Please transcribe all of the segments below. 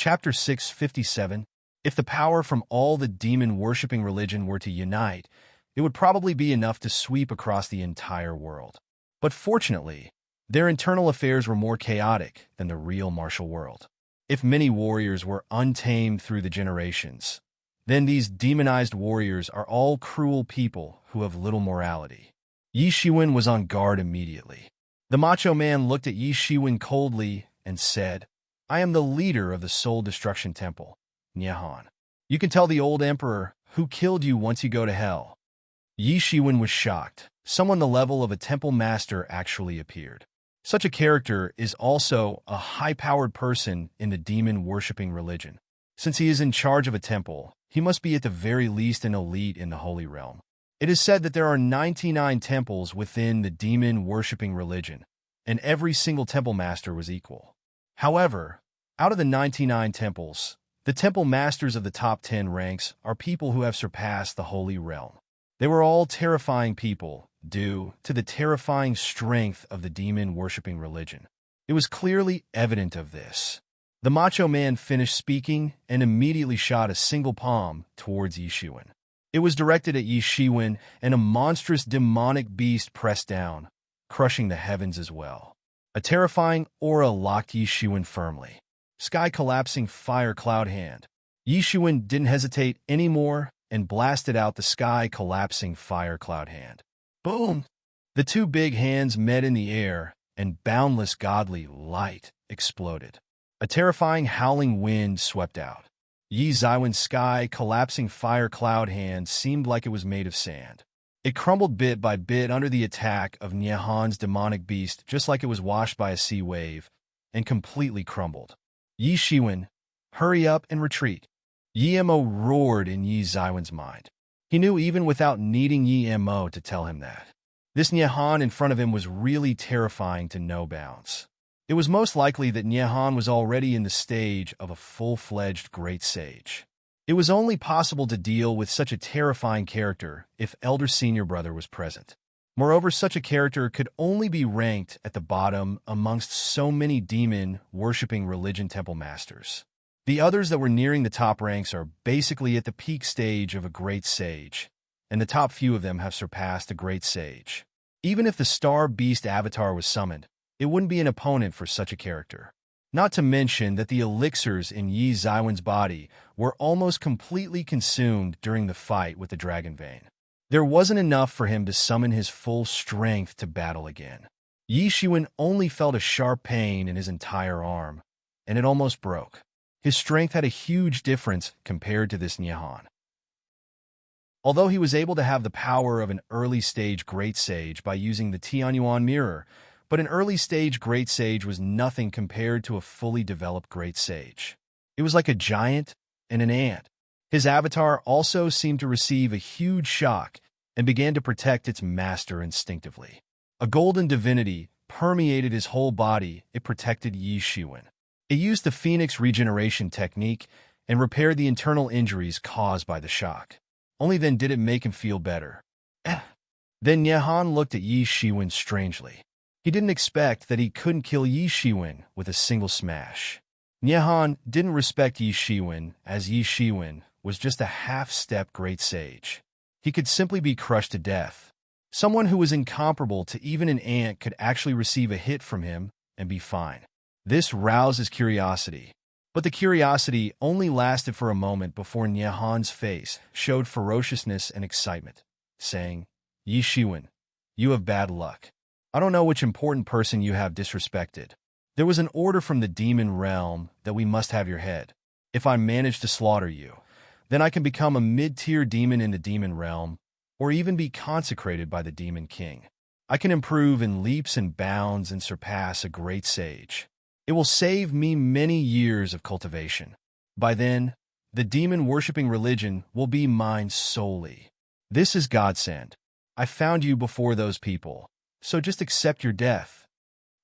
Chapter 657. If the power from all the demon-worshipping religion were to unite, it would probably be enough to sweep across the entire world. But fortunately, their internal affairs were more chaotic than the real martial world. If many warriors were untamed through the generations, then these demonized warriors are all cruel people who have little morality. Yi Shiwen was on guard immediately. The macho man looked at Yi Shiwen coldly and said, "I am the leader of the Soul Destruction Temple, Nyehan. You can tell the old emperor who killed you once you go to hell." Yi Shiwen was shocked. Someone the level of a temple master actually appeared. Such a character is also a high-powered person in the demon-worshipping religion. Since he is in charge of a temple, he must be at the very least an elite in the Holy Realm. It is said that there are 99 temples within the demon-worshipping religion, and every single temple master was equal. However, out of the 99 temples, the temple masters of the top 10 ranks are people who have surpassed the Holy Realm. They were all terrifying people due to the terrifying strength of the demon-worshipping religion. It was clearly evident of this. The macho man finished speaking and immediately shot a single palm towards Yi Shiwen. It was directed at Yi Shiwen, and a monstrous demonic beast pressed down, crushing the heavens as well. A terrifying aura locked Yi Shiwen firmly. Sky collapsing fire cloud hand. Yi Shiwen didn't hesitate anymore and blasted out the sky collapsing fire cloud hand. Boom! The two big hands met in the air, and boundless godly light exploded. A terrifying howling wind swept out. Yi Shiwen's sky collapsing fire cloud hand seemed like it was made of sand. It crumbled bit by bit under the attack of Nyehan's demonic beast, just like it was washed by a sea wave, and completely crumbled. Yi Shiwen, hurry up and retreat. Yi Mo roared in Yi Shiwen's mind. He knew even without needing Yi Mo to tell him that. This Nyehan in front of him was really terrifying to no bounds. It was most likely that Nyehan was already in the stage of a full-fledged great sage. It was only possible to deal with such a terrifying character if Elder Senior Brother was present. Moreover, such a character could only be ranked at the bottom amongst so many demon-worshipping religion temple masters. The others that were nearing the top ranks are basically at the peak stage of a great sage, and the top few of them have surpassed a great sage. Even if the Star Beast avatar was summoned, it wouldn't be an opponent for such a character. Not to mention that the elixirs in Yi Shiwen's body were almost completely consumed during the fight with the Dragon Vein. There wasn't enough for him to summon his full strength to battle again. Yi Shiwen only felt a sharp pain in his entire arm, and it almost broke. His strength had a huge difference compared to this Nyehan. Although he was able to have the power of an early-stage great sage by using the Tianyuan mirror, but an early-stage great sage was nothing compared to a fully developed great sage. It was like a giant and an ant. His avatar also seemed to receive a huge shock and began to protect its master instinctively. A golden divinity permeated his whole body. It protected Yi Shiwen. It used the Phoenix regeneration technique and repaired the internal injuries caused by the shock. Only then did it make him feel better. Then Nyehan looked at Yi Shiwen strangely. He didn't expect that he couldn't kill Yi Shiwen with a single smash. Nyehan didn't respect Yi Shiwen, as Yi Shiwen was just a half-step great sage. He could simply be crushed to death. Someone who was incomparable to even an ant could actually receive a hit from him and be fine. This roused his curiosity. But the curiosity only lasted for a moment before Nyehan's face showed ferociousness and excitement, saying, "Yi Shiwen, you have bad luck. I don't know which important person you have disrespected. There was an order from the demon realm that we must have your head. If I manage to slaughter you, then I can become a mid-tier demon in the demon realm, or even be consecrated by the demon king. I can improve in leaps and bounds and surpass a great sage. It will save me many years of cultivation. By then, the demon-worshipping religion will be mine solely. This is godsend. I found you before those people, so just accept your death."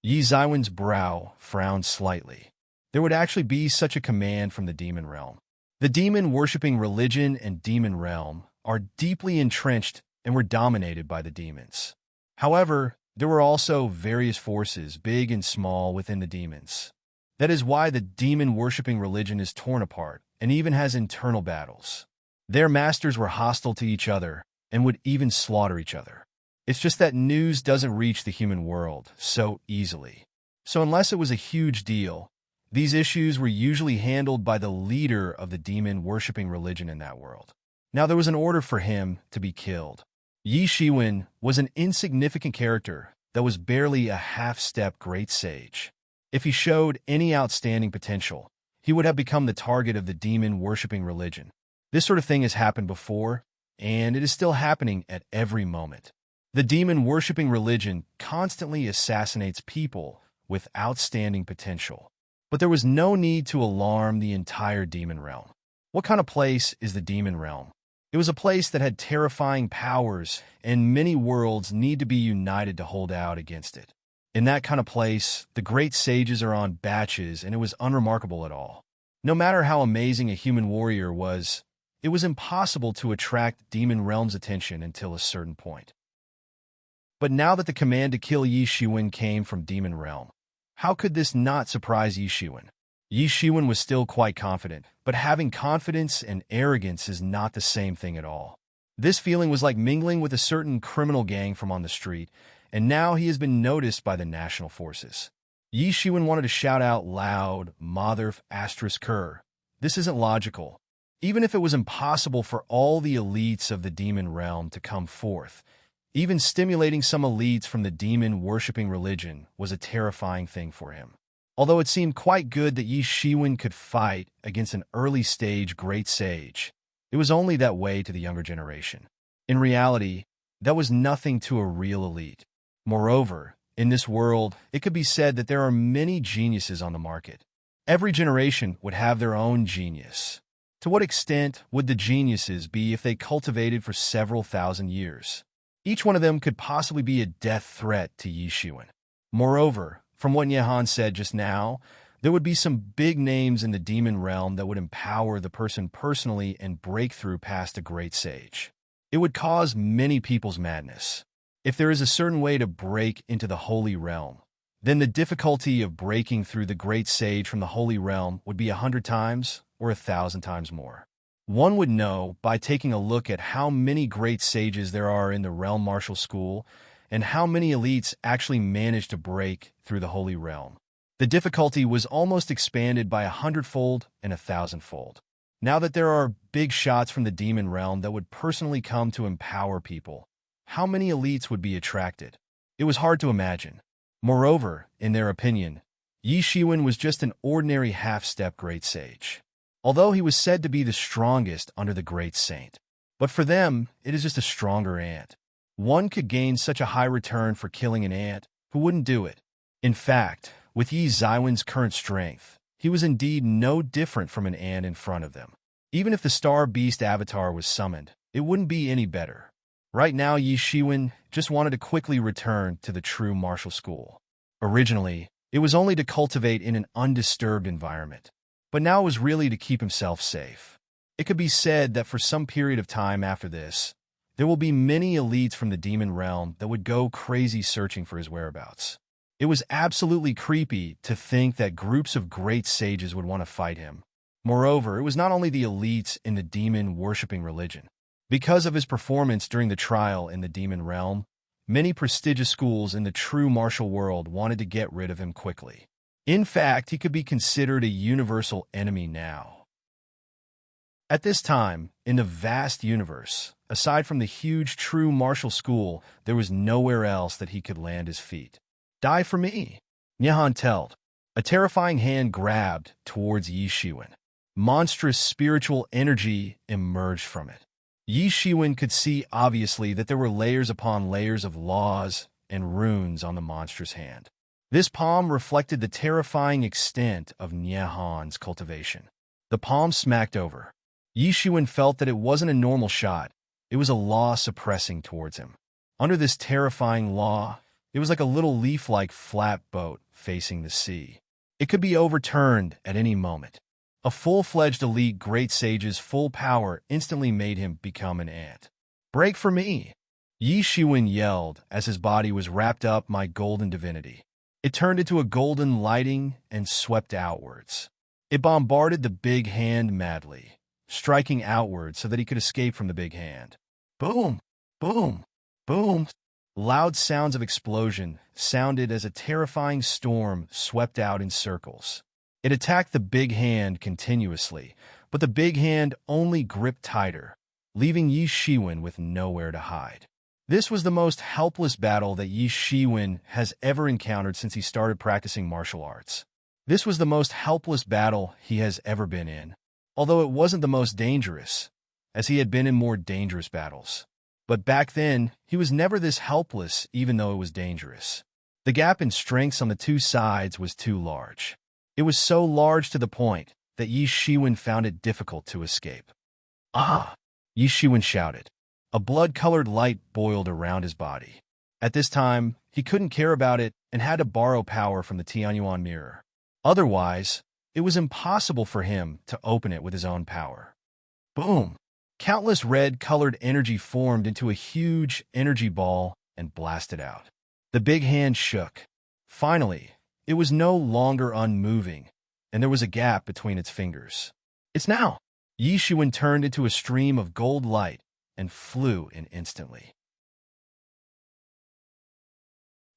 Yi Shiwen's brow frowned slightly. There would actually be such a command from the demon realm. The demon-worshipping religion and demon realm are deeply entrenched and were dominated by the demons. However, there were also various forces, big and small, within the demons. That is why the demon-worshipping religion is torn apart and even has internal battles. Their masters were hostile to each other and would even slaughter each other. It's just that news doesn't reach the human world so easily. So unless it was a huge deal, these issues were usually handled by the leader of the demon-worshipping religion in that world. Now there was an order for him to be killed. Yi Shiwen was an insignificant character that was barely a half-step great sage. If he showed any outstanding potential, he would have become the target of the demon-worshipping religion. This sort of thing has happened before, and it is still happening at every moment. The demon-worshipping religion constantly assassinates people with outstanding potential. But there was no need to alarm the entire demon realm. What kind of place is the demon realm? It was a place that had terrifying powers, and many worlds need to be united to hold out against it. In that kind of place, the great sages are on batches, and it was unremarkable at all. No matter how amazing a human warrior was, it was impossible to attract demon realm's attention until a certain point. But now that the command to kill Yi Shiwen came from demon realm, how could this not surprise Yi Shiwen? Yi Shiwen was still quite confident, but having confidence and arrogance is not the same thing at all. This feeling was like mingling with a certain criminal gang from on the street, and now he has been noticed by the national forces. Yi Shiwen wanted to shout out loud, "Mother asterisk Kerr." This isn't logical. Even if it was impossible for all the elites of the demon realm to come forth, even stimulating some elites from the demon-worshipping religion was a terrifying thing for him. Although it seemed quite good that Yi Shiwen could fight against an early-stage great sage, it was only that way to the younger generation. In reality, that was nothing to a real elite. Moreover, in this world, it could be said that there are many geniuses on the market. Every generation would have their own genius. To what extent would the geniuses be if they cultivated for several thousand years? Each one of them could possibly be a death threat to Yi Shiwen. Moreover, from what Nyehan said just now, there would be some big names in the demon realm that would empower the person personally and break through past a great sage. It would cause many people's madness. If there is a certain way to break into the holy realm, then the difficulty of breaking through the great sage from the holy realm would be 100 times or 1,000 times more. One would know by taking a look at how many great sages there are in the Realm Martial School and how many elites actually manage to break through the Holy Realm. The difficulty was almost expanded by 100-fold and 1,000-fold. Now that there are big shots from the demon realm that would personally come to empower people, how many elites would be attracted? It was hard to imagine. Moreover, in their opinion, Yi Shiwen was just an ordinary half-step great sage, although he was said to be the strongest under the great saint. But for them, it is just a stronger ant. One could gain such a high return for killing an ant, who wouldn't do it? In fact, with Yi Zaiwen's current strength, he was indeed no different from an ant in front of them. Even if the Star Beast avatar was summoned, it wouldn't be any better. Right now, Yi Shiwen just wanted to quickly return to the true martial school. Originally, it was only to cultivate in an undisturbed environment. But now it was really to keep himself safe. It could be said that for some period of time after this, there will be many elites from the demon realm that would go crazy searching for his whereabouts. It was absolutely creepy to think that groups of great sages would want to fight him. Moreover, it was not only the elites in the demon-worshipping religion. Because of his performance during the trial in the demon realm, many prestigious schools in the true martial world wanted to get rid of him quickly. In fact, he could be considered a universal enemy now. At this time, in the vast universe, aside from the huge true martial school, there was nowhere else that he could land his feet. Die for me, Nyehan told. A terrifying hand grabbed towards Yi Shiwen. Monstrous spiritual energy emerged from it. Yi Shiwen could see obviously that there were layers upon layers of laws and runes on the monstrous hand. This palm reflected the terrifying extent of Nyehan's cultivation. The palm smacked over. Yi Shiwen felt that it wasn't a normal shot. It was a law suppressing towards him. Under this terrifying law, it was like a little leaf-like flat boat facing the sea. It could be overturned at any moment. A full-fledged elite great sage's full power instantly made him become an ant. "Break for me!" Yi Shiwen yelled as his body was wrapped up my golden divinity. It turned into a golden lighting and swept outwards. It bombarded the big hand madly, striking outward so that he could escape from the big hand. Boom! Boom! Boom! Loud sounds of explosion sounded as a terrifying storm swept out in circles. It attacked the big hand continuously, but the big hand only gripped tighter, leaving Yi Shiwen with nowhere to hide. This was the most helpless battle that Yi Shiwen has ever encountered since he started practicing martial arts. This was the most helpless battle he has ever been in, although it wasn't the most dangerous, as he had been in more dangerous battles. But back then, he was never this helpless even though it was dangerous. The gap in strengths on the two sides was too large. It was so large to the point that Yi Shiwen found it difficult to escape. Ah! Yi Shiwen shouted. A blood-colored light boiled around his body. At this time, he couldn't care about it and had to borrow power from the Tianyuan mirror. Otherwise, it was impossible for him to open it with his own power. Boom! Countless red-colored energy formed into a huge energy ball and blasted out. The big hand shook. Finally, it was no longer unmoving, and there was a gap between its fingers. It's now! Yi Shiwen turned into a stream of gold light and flew in instantly.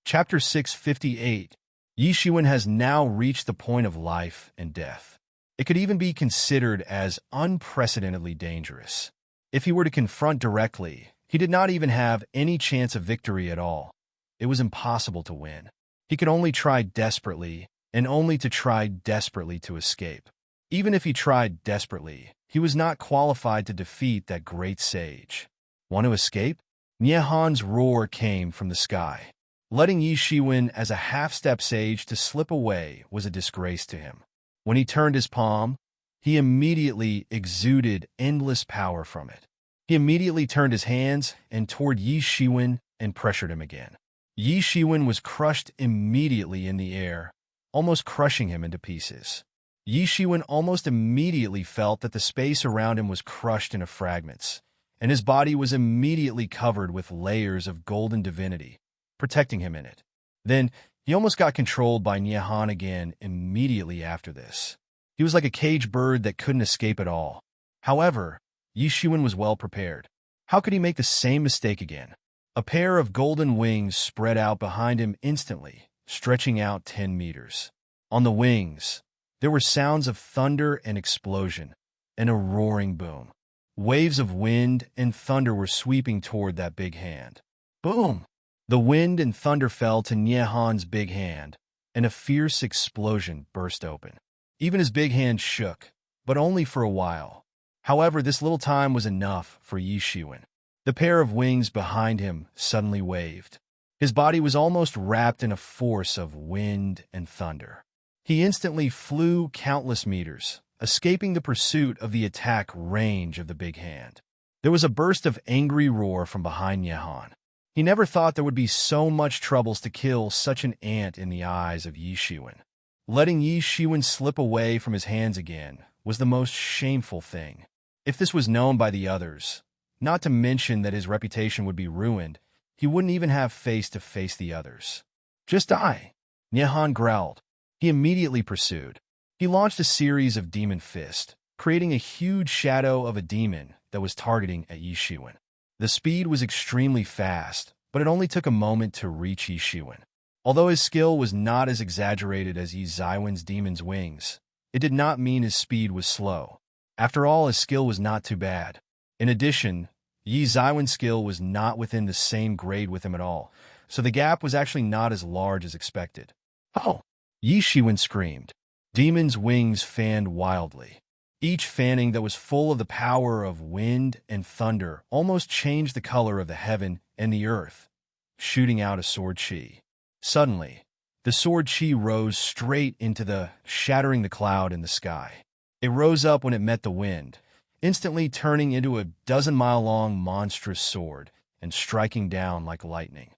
Chapter 658. Yi Shiwen has now reached the point of life and death. It could even be considered as unprecedentedly dangerous. If he were to confront directly, he did not even have any chance of victory at all. It was impossible to win. He could only try desperately, and only to try desperately to escape. Even if he tried desperately, he was not qualified to defeat that great sage. Want to escape? Niehan's roar came from the sky. Letting Yi Shiwen as a half-step sage to slip away was a disgrace to him. When he turned his palm, he immediately exuded endless power from it. He immediately turned his hands and toward Yi Shiwen and pressured him again. Yi Shiwen was crushed immediately in the air, almost crushing him into pieces. Yi Shiwen almost immediately felt that the space around him was crushed into fragments, and his body was immediately covered with layers of golden divinity, protecting him in it. Then, he almost got controlled by Niehan again immediately after this. He was like a caged bird that couldn't escape at all. However, Yi Shiwen was well prepared. How could he make the same mistake again? A pair of golden wings spread out behind him instantly, stretching out 10 meters. On the wings, there were sounds of thunder and explosion, and a roaring boom. Waves of wind and thunder were sweeping toward that big hand. Boom! The wind and thunder fell to Niehan's big hand, and a fierce explosion burst open. Even his big hand shook, but only for a while. However, this little time was enough for Yi Shiwen. The pair of wings behind him suddenly waved. His body was almost wrapped in a force of wind and thunder. He instantly flew countless meters, escaping the pursuit of the attack range of the big hand. There was a burst of angry roar from behind Niehan. He never thought there would be so much troubles to kill such an ant in the eyes of Yi Shiwen. Letting Yi Shiwen slip away from his hands again was the most shameful thing. If this was known by the others, not to mention that his reputation would be ruined, he wouldn't even have face to face the others. Just die, Niehan growled. He immediately pursued. He launched a series of demon fists, creating a huge shadow of a demon that was targeting at Yi Shiwen. The speed was extremely fast, but it only took a moment to reach Yi Shiwen. Although his skill was not as exaggerated as Yi Zaiwen's demon's wings, it did not mean his speed was slow. After all, his skill was not too bad. In addition, Yi Zaiwen's skill was not within the same grade with him at all, so the gap was actually not as large as expected. Oh! Yi Shiwen screamed. Demon's wings fanned wildly. Each fanning that was full of the power of wind and thunder almost changed the color of the heaven and the earth, shooting out a sword chi. Suddenly, the sword chi rose straight into shattering the cloud in the sky. It rose up when it met the wind, instantly turning into a dozen-mile-long monstrous sword and striking down like lightning.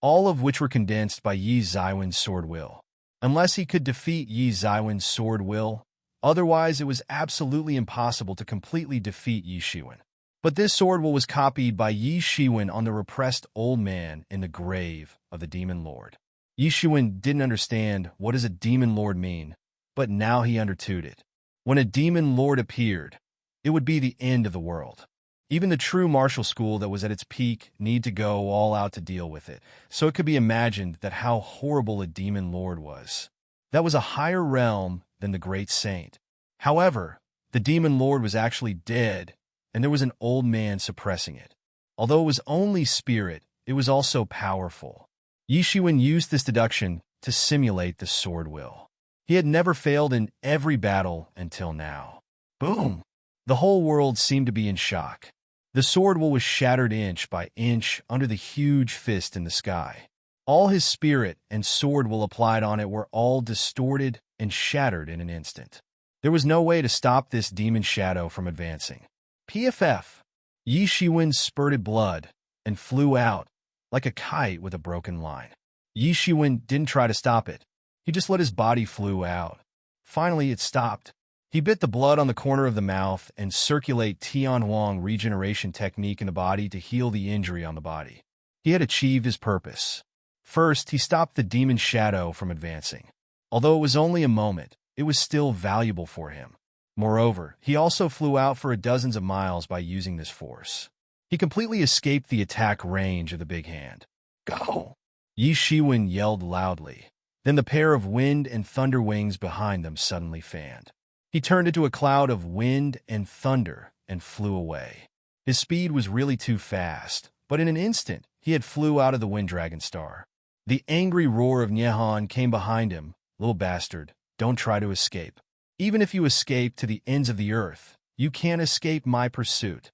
All of which were condensed by Yi Zaiwen's sword will. Unless he could defeat Yi Zaiwen's sword will, otherwise it was absolutely impossible to completely defeat Yi Shiwen. But this sword will was copied by Yi Shiwen on the repressed old man in the grave of the Demon Lord. Yishuan didn't understand what does a demon lord mean, but now he understood it. When a demon lord appeared, it would be the end of the world. Even the true martial school that was at its peak need to go all out to deal with it, so it could be imagined that how horrible a demon lord was. That was a higher realm than the great saint. However, the demon lord was actually dead, and there was an old man suppressing it. Although it was only spirit, it was also powerful. Yishuan used this deduction to simulate the sword will. He had never failed in every battle until now. Boom! The whole world seemed to be in shock. The sword will was shattered inch by inch under the huge fist in the sky. All his spirit and sword will applied on it were all distorted and shattered in an instant. There was no way to stop this demon shadow from advancing. PFF. Yishuan spurted blood and flew out like a kite with a broken line. Yishuan didn't try to stop it. He just let his body flew out. Finally, it stopped. He bit the blood on the corner of the mouth and circulate Tianhuang regeneration technique in the body to heal the injury on the body. He had achieved his purpose. First, he stopped the demon shadow from advancing. Although it was only a moment, it was still valuable for him. Moreover, he also flew out for dozens of miles by using this force. He completely escaped the attack range of the big hand. Go! Yishuan yelled loudly. Then the pair of wind and thunder wings behind them suddenly fanned. He turned into a cloud of wind and thunder and flew away. His speed was really too fast, but in an instant, he had flew out of the wind dragon star. The angry roar of Nyehan came behind him. Little bastard, don't try to escape. Even if you escape to the ends of the earth, you can't escape my pursuit.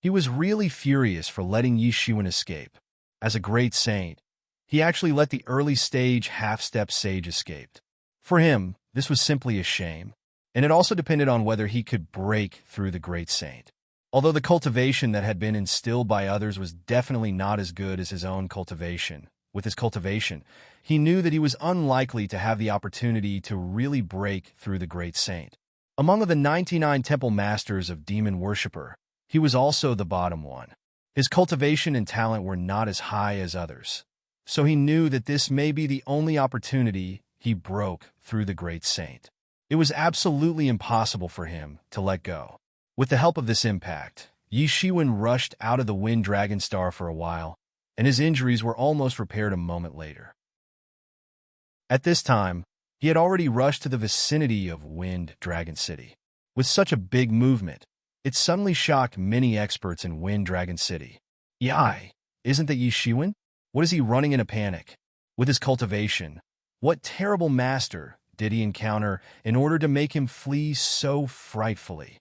He was really furious for letting Yishuan escape. As a great saint, he actually let the early stage half-step sage escape. For him, this was simply a shame. And it also depended on whether he could break through the great saint. Although the cultivation that had been instilled by others was definitely not as good as his own cultivation, with his cultivation, he knew that he was unlikely to have the opportunity to really break through the great saint. Among the 99 temple masters of demon worshipper, he was also the bottom one. His cultivation and talent were not as high as others, so he knew that this may be the only opportunity he broke through the great saint. It was absolutely impossible for him to let go. With the help of this impact, Yishuan rushed out of the Wind Dragon Star for a while, and his injuries were almost repaired a moment later. At this time, he had already rushed to the vicinity of Wind Dragon City. With such a big movement, it suddenly shocked many experts in Wind Dragon City. Yai, isn't that Yishuan? What is he running in a panic? With his cultivation, what terrible master did he encounter in order to make him flee so frightfully?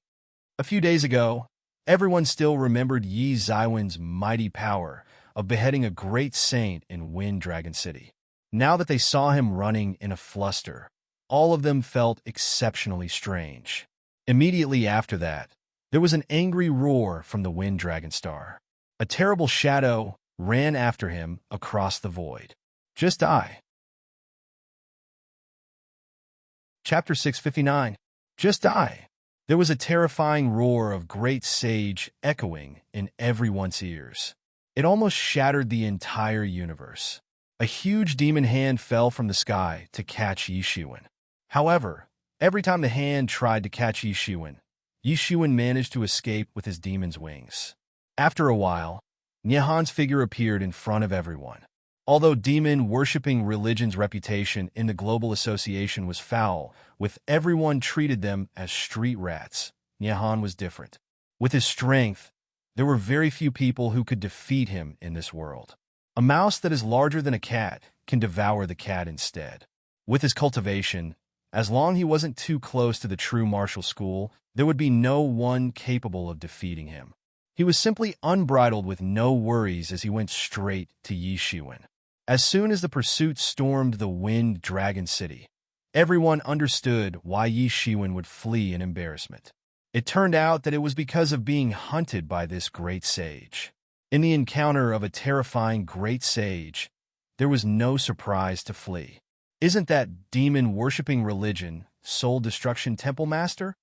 A few days ago, everyone still remembered Yi Zaiwen's mighty power of beheading a great saint in Wind Dragon City. Now that they saw him running in a fluster, all of them felt exceptionally strange. Immediately after that, there was an angry roar from the Wind Dragon Star. A terrible shadow ran after him across the void. Just die. Chapter 659. Just die. There was a terrifying roar of great sage echoing in everyone's ears. It almost shattered the entire universe. A huge demon hand fell from the sky to catch Yishuan. However, every time the hand tried to catch Yishuan, Yishuan managed to escape with his demon's wings. After a while, Nyehan's figure appeared in front of everyone. Although demon-worshipping religion's reputation in the global association was foul, with everyone treated them as street rats, Nyehan was different. With his strength, there were very few people who could defeat him in this world. A mouse that is larger than a cat can devour the cat instead. With his cultivation, as long as he wasn't too close to the true martial school, there would be no one capable of defeating him. He was simply unbridled with no worries as he went straight to Yishuan. As soon as the pursuit stormed the Wind Dragon City, everyone understood why Yishuan would flee in embarrassment. It turned out that it was because of being hunted by this great sage. In the encounter of a terrifying great sage, there was no surprise to flee. Isn't that demon-worshipping religion Soul Destruction Temple Master?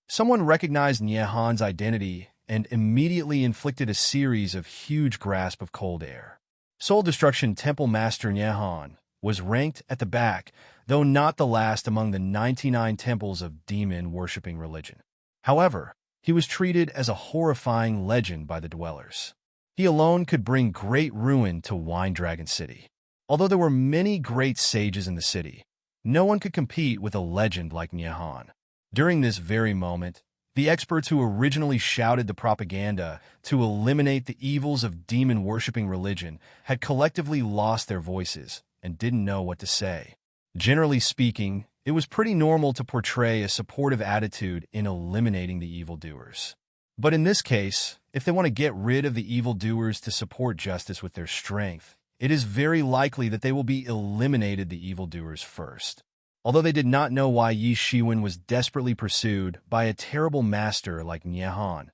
Someone recognized Nyehan's identity and immediately inflicted a series of huge grasps of cold air. Soul Destruction Temple Master Nyehan, was ranked at the back, though not the last among the 99 temples of demon-worshipping religion. However, he was treated as a horrifying legend by the dwellers. He alone could bring great ruin to Wine Dragon City. Although there were many great sages in the city, no one could compete with a legend like Nyehan. During this very moment, the experts who originally shouted the propaganda to eliminate the evils of demon-worshipping religion had collectively lost their voices and didn't know what to say. Generally speaking, it was pretty normal to portray a supportive attitude in eliminating the evildoers. But in this case, if they want to get rid of the evildoers to support justice with their strength, it is very likely that they will be eliminated the evildoers first. Although they did not know why Yi Shiwen was desperately pursued by a terrible master like Nyehan,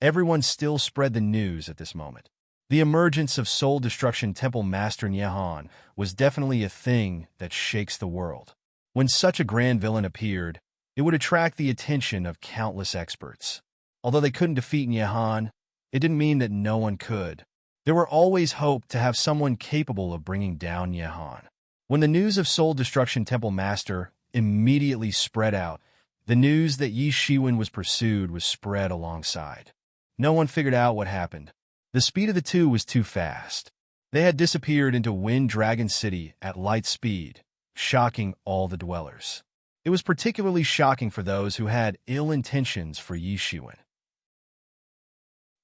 everyone still spread the news at this moment. The emergence of Soul Destruction Temple Master Nyehan was definitely a thing that shakes the world. When such a grand villain appeared, it would attract the attention of countless experts. Although they couldn't defeat Nyehan, it didn't mean that no one could. There were always hope to have someone capable of bringing down Nyehan. When the news of Soul Destruction Temple Master immediately spread out, the news that Yi Shiwen was pursued was spread alongside. No one figured out what happened. The speed of the two was too fast. They had disappeared into Wind Dragon City at light speed, shocking all the dwellers. It was particularly shocking for those who had ill intentions for Yi Shiwen.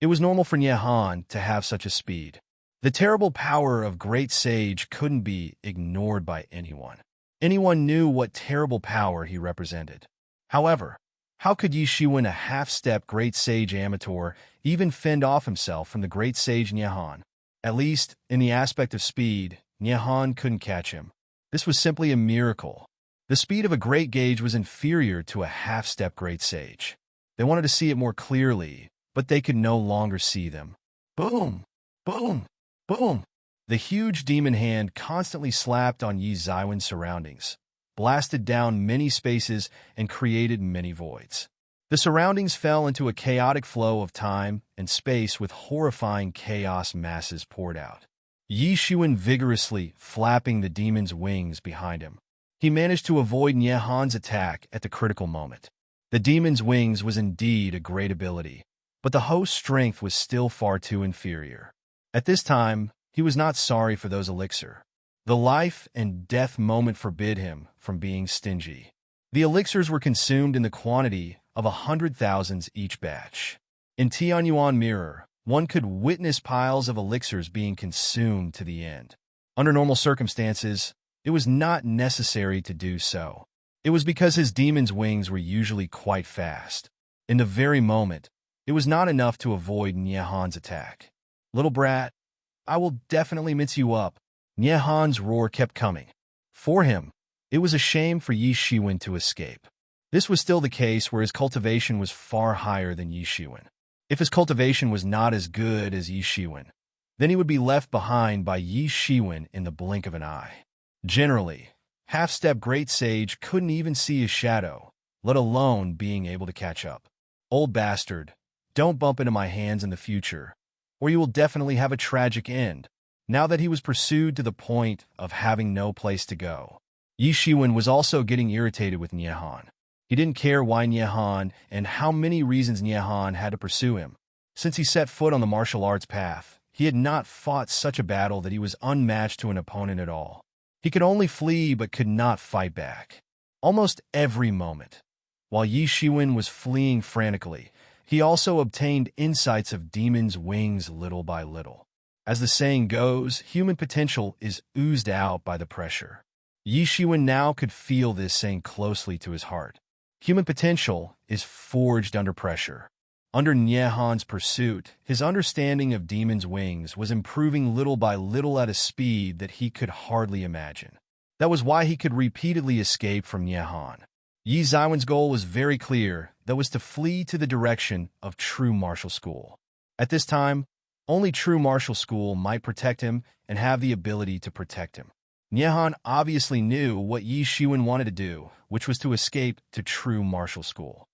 It was normal for Nyehan to have such a speed. The terrible power of Great Sage couldn't be ignored by anyone. Anyone knew what terrible power he represented. However, how could Yi Shiwen, a half-step Great Sage amateur, even fend off himself from the Great Sage Nyehan? At least, in the aspect of speed, Nyehan couldn't catch him. This was simply a miracle. The speed of a Great Gage was inferior to a half-step Great Sage. They wanted to see it more clearly, but they could no longer see them. Boom! Boom! Boom! The huge demon hand constantly slapped on Yi Shiwen's surroundings, blasted down many spaces, and created many voids. The surroundings fell into a chaotic flow of time and space with horrifying chaos masses poured out. Yi Shiwen vigorously flapping the demon's wings behind him. He managed to avoid Nyehan's attack at the critical moment. The demon's wings was indeed a great ability, but the host's strength was still far too inferior. At this time, he was not sorry for those elixir. The life and death moment forbid him from being stingy. The elixirs were consumed in the quantity of 100,000 each batch. In Tianyuan Mirror, one could witness piles of elixirs being consumed to the end. Under normal circumstances, it was not necessary to do so. It was because his demon's wings were usually quite fast. In the very moment, it was not enough to avoid Nyehan's attack. Little brat, I will definitely mince you up. Nyehan's roar kept coming. For him, it was a shame for Yi Shiwen to escape. This was still the case where his cultivation was far higher than Yi Shiwen. If his cultivation was not as good as Yi Shiwen, then he would be left behind by Yi Shiwen in the blink of an eye. Generally, half-step Great Sage couldn't even see his shadow, let alone being able to catch up. Old bastard, don't bump into my hands in the future, or you will definitely have a tragic end. Now that he was pursued to the point of having no place to go, Yi Shiwen was also getting irritated with Nyehan. He didn't care why Nyehan and how many reasons Nyehan had to pursue him. Since he set foot on the martial arts path, he had not fought such a battle that he was unmatched to an opponent at all. He could only flee but could not fight back. Almost every moment, while Yi Shiwen was fleeing frantically, he also obtained insights of demons' wings little by little. As the saying goes, human potential is oozed out by the pressure. Yi Shiwen now could feel this saying closely to his heart. Human potential is forged under pressure. Under Nyehan's pursuit, his understanding of demons' wings was improving little by little at a speed that he could hardly imagine. That was why he could repeatedly escape from Nyehan. Yi Shiwen's goal was very clear, that was to flee to the direction of true martial school. At this time, only true martial school might protect him and have the ability to protect him. Nyehan obviously knew what Yi Shiwen wanted to do, which was to escape to true martial school.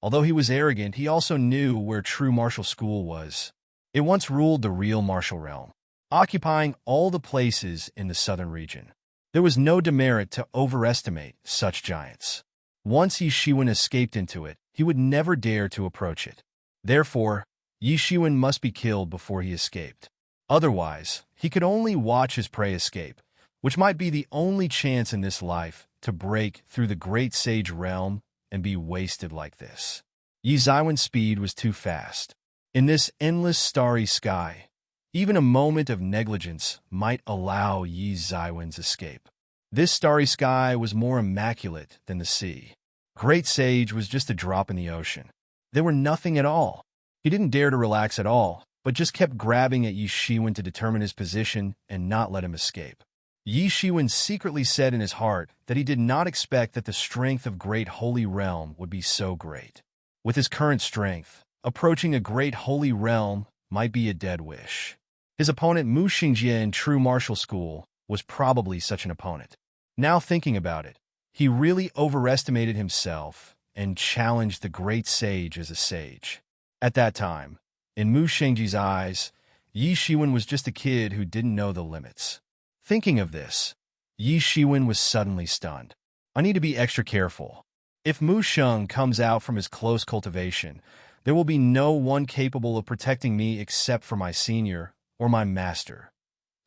Although he was arrogant, he also knew where true martial school was. It once ruled the real martial realm. occupying all the places in the southern region. There was no demerit to overestimate such giants. Once Yi Shiwen escaped into it, he would never dare to approach it. Therefore, Yi Shiwen must be killed before he escaped. Otherwise, he could only watch his prey escape, which might be the only chance in this life to break through the great sage realm and be wasted like this. Yi Ziwen's speed was too fast. In this endless starry sky, even a moment of negligence might allow Yi Ziwen's escape. This starry sky was more immaculate than the sea. Great Sage was just a drop in the ocean. They were nothing at all. He didn't dare to relax at all, but just kept grabbing at Yi Shiwen to determine his position and not let him escape. Yi Shiwen secretly said in his heart that he did not expect that the strength of Great Holy Realm would be so great. With his current strength, approaching a Great Holy Realm might be a dead wish. His opponent Mu Xingjie in True Martial School was probably such an opponent. Now thinking about it, he really overestimated himself and challenged the great sage as a sage. At that time, in Mu Xingjie's eyes, Yi Shiwen was just a kid who didn't know the limits. Thinking of this, Yi Shiwen was suddenly stunned. I need to be extra careful. If Mu Sheng comes out from his close cultivation, there will be no one capable of protecting me except for my senior or my master,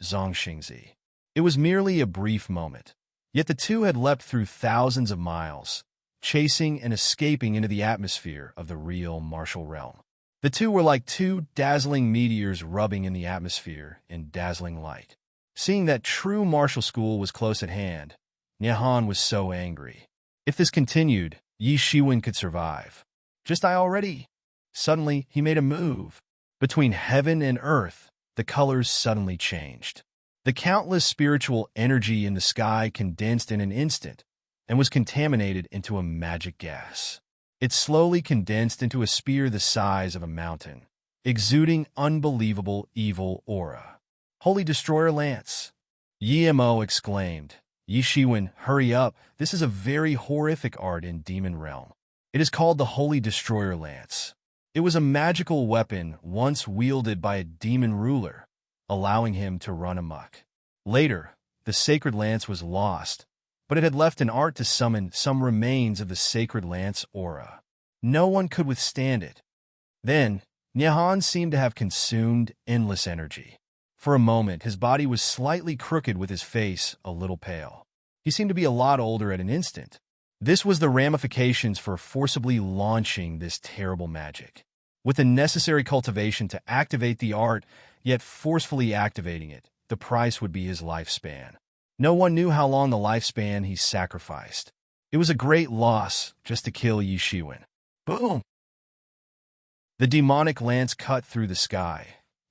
Zhang Xingzi. It was merely a brief moment. Yet the two had leapt through thousands of miles, chasing and escaping into the atmosphere of the real martial realm. The two were like two dazzling meteors rubbing in the atmosphere in dazzling light. Seeing that True Martial School was close at hand, Nihan was so angry. If this continued, Yi Shiwen could survive. Just I already. Suddenly, he made a move. Between heaven and earth, the colors suddenly changed. The countless spiritual energy in the sky condensed in an instant and was contaminated into a magic gas. It slowly condensed into a spear the size of a mountain, exuding unbelievable evil aura. Holy Destroyer Lance! Yi Mo exclaimed. Yi Shiwen, hurry up, this is a very horrific art in Demon Realm. It is called the Holy Destroyer Lance. It was a magical weapon once wielded by a demon ruler, allowing him to run amok. Later, the sacred lance was lost, but it had left an art to summon some remains of the sacred lance aura. No one could withstand it. Then, Nihan seemed to have consumed endless energy. For a moment, his body was slightly crooked with his face a little pale. He seemed to be a lot older at an instant. This was the ramifications for forcibly launching this terrible magic. With the necessary cultivation to activate the art, yet forcefully activating it, the price would be his lifespan. No one knew how long the lifespan he sacrificed. It was a great loss just to kill Yi Shiwen. Boom! The demonic lance cut through the sky,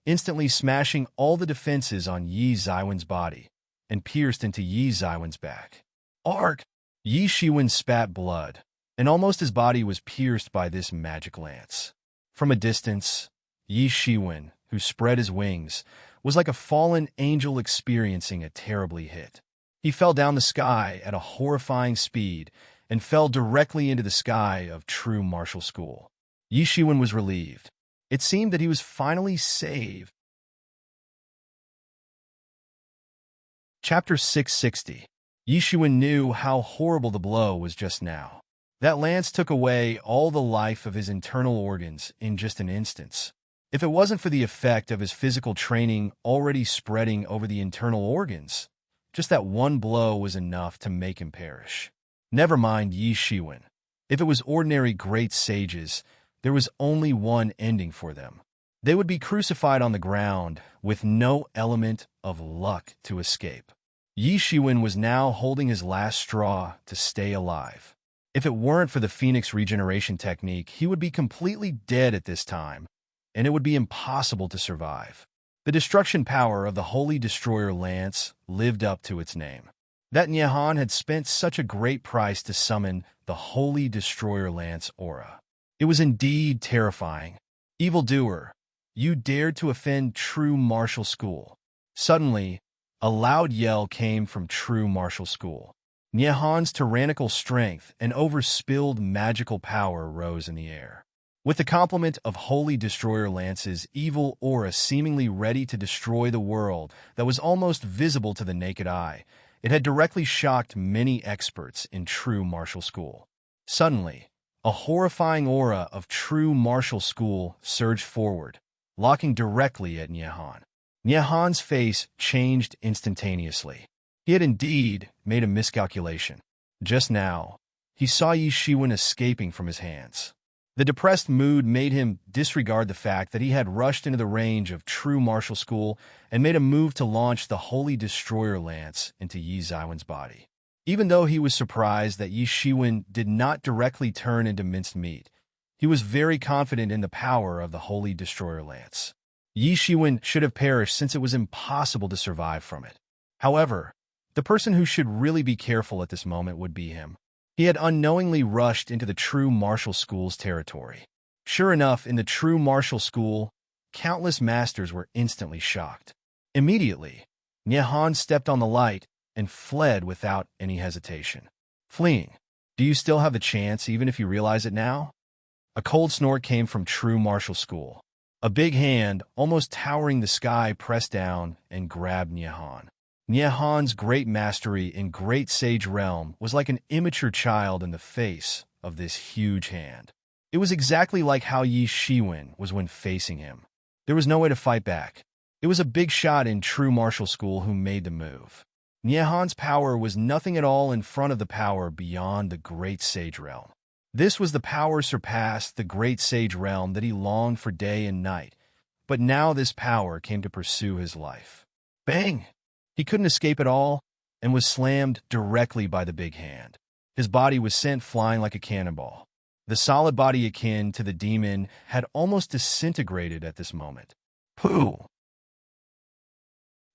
instantly smashing all the defenses on Yi Ziwen's body, and pierced into Yi Ziwen's back. Arg! Yi Shiwen spat blood, and almost his body was pierced by this magic lance. From a distance, Yi Shiwen, who spread his wings, was like a fallen angel experiencing a terribly hit. He fell down the sky at a horrifying speed and fell directly into the sky of True Martial School. Yi Shiwen was relieved. It seemed that he was finally saved. Chapter 660. Yi Shiwen knew how horrible the blow was just now. That lance took away all the life of his internal organs in just an instant. If it wasn't for the effect of his physical training already spreading over the internal organs, just that one blow was enough to make him perish. Never mind Yi Shiwen. If it was ordinary great sages, there was only one ending for them. They would be crucified on the ground with no element of luck to escape. Yi Shiwen was now holding his last straw to stay alive. If it weren't for the Phoenix regeneration technique, he would be completely dead at this time, and it would be impossible to survive. The destruction power of the Holy Destroyer Lance lived up to its name. That Nihan had spent such a great price to summon the Holy Destroyer Lance aura. It was indeed terrifying. Evildoer, you dared to offend True Martial School. Suddenly, a loud yell came from True Martial School. Nihan's tyrannical strength and overspilled magical power rose in the air. With the complement of Holy Destroyer Lance's evil aura seemingly ready to destroy the world that was almost visible to the naked eye, it had directly shocked many experts in true martial school. Suddenly, a horrifying aura of true martial school surged forward, locking directly at Nyehan. Nyehan's face changed instantaneously. He had indeed made a miscalculation. Just now, he saw Yi Shiwen escaping from his hands. The depressed mood made him disregard the fact that he had rushed into the range of true martial school and made a move to launch the Holy Destroyer Lance into Yi Ziwen's body. Even though he was surprised that Yi Shiwen did not directly turn into minced meat, he was very confident in the power of the Holy Destroyer Lance. Yi Shiwen should have perished since it was impossible to survive from it. However, the person who should really be careful at this moment would be him. He had unknowingly rushed into the true martial school's territory. Sure enough, in the true martial school, countless masters were instantly shocked. Immediately, Nyehan stepped on the light and fled without any hesitation. Fleeing. Do you still have the chance even if you realize it now? A cold snort came from true martial school. A big hand, almost towering the sky, pressed down and grabbed Nyehan. Nyehan's great mastery in Great Sage Realm was like an immature child in the face of this huge hand. It was exactly like how Yi Shiwen was when facing him. There was no way to fight back. It was a big shot in true martial school who made the move. Nyehan's power was nothing at all in front of the power beyond the Great Sage Realm. This was the power surpassed the Great Sage Realm that he longed for day and night, but now this power came to pursue his life. Bang! He couldn't escape at all and was slammed directly by the big hand. His body was sent flying like a cannonball. The solid body akin to the demon had almost disintegrated at this moment. Pooh!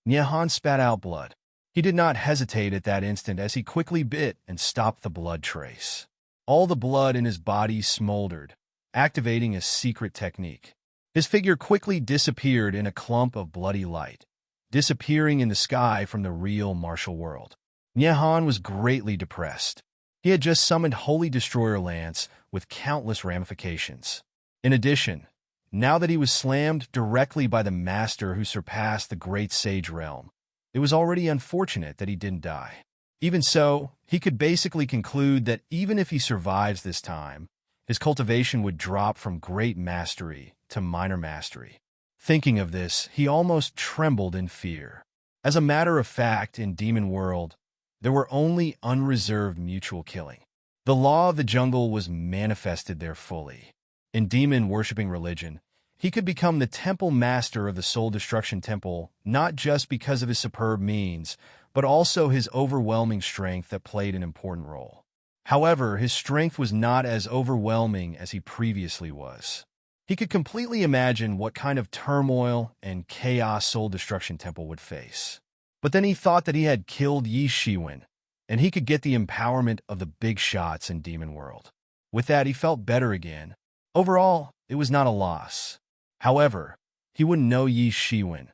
Nyehan spat out blood. He did not hesitate at that instant as he quickly bit and stopped the blood trace. All the blood in his body smoldered, activating a secret technique. His figure quickly disappeared in a clump of bloody light, disappearing in the sky from the real martial world. Nyehan was greatly depressed. He had just summoned Holy Destroyer Lance with countless ramifications. In addition, now that he was slammed directly by the master who surpassed the Great Sage Realm, it was already unfortunate that he didn't die. Even so, he could basically conclude that even if he survives this time, his cultivation would drop from great mastery to minor mastery. Thinking of this, he almost trembled in fear. As a matter of fact, in Demon World, there were only unreserved mutual killing. The law of the jungle was manifested there fully. In demon-worshipping religion, he could become the temple master of the Soul Destruction Temple not just because of his superb means, but also his overwhelming strength that played an important role. However, his strength was not as overwhelming as he previously was. He could completely imagine what kind of turmoil and chaos Soul Destruction Temple would face. But then he thought that he had killed Yi Shiwen, and he could get the empowerment of the big shots in Demon World. With that, he felt better again. Overall, it was not a loss. However, he wouldn't know Yi Shiwen,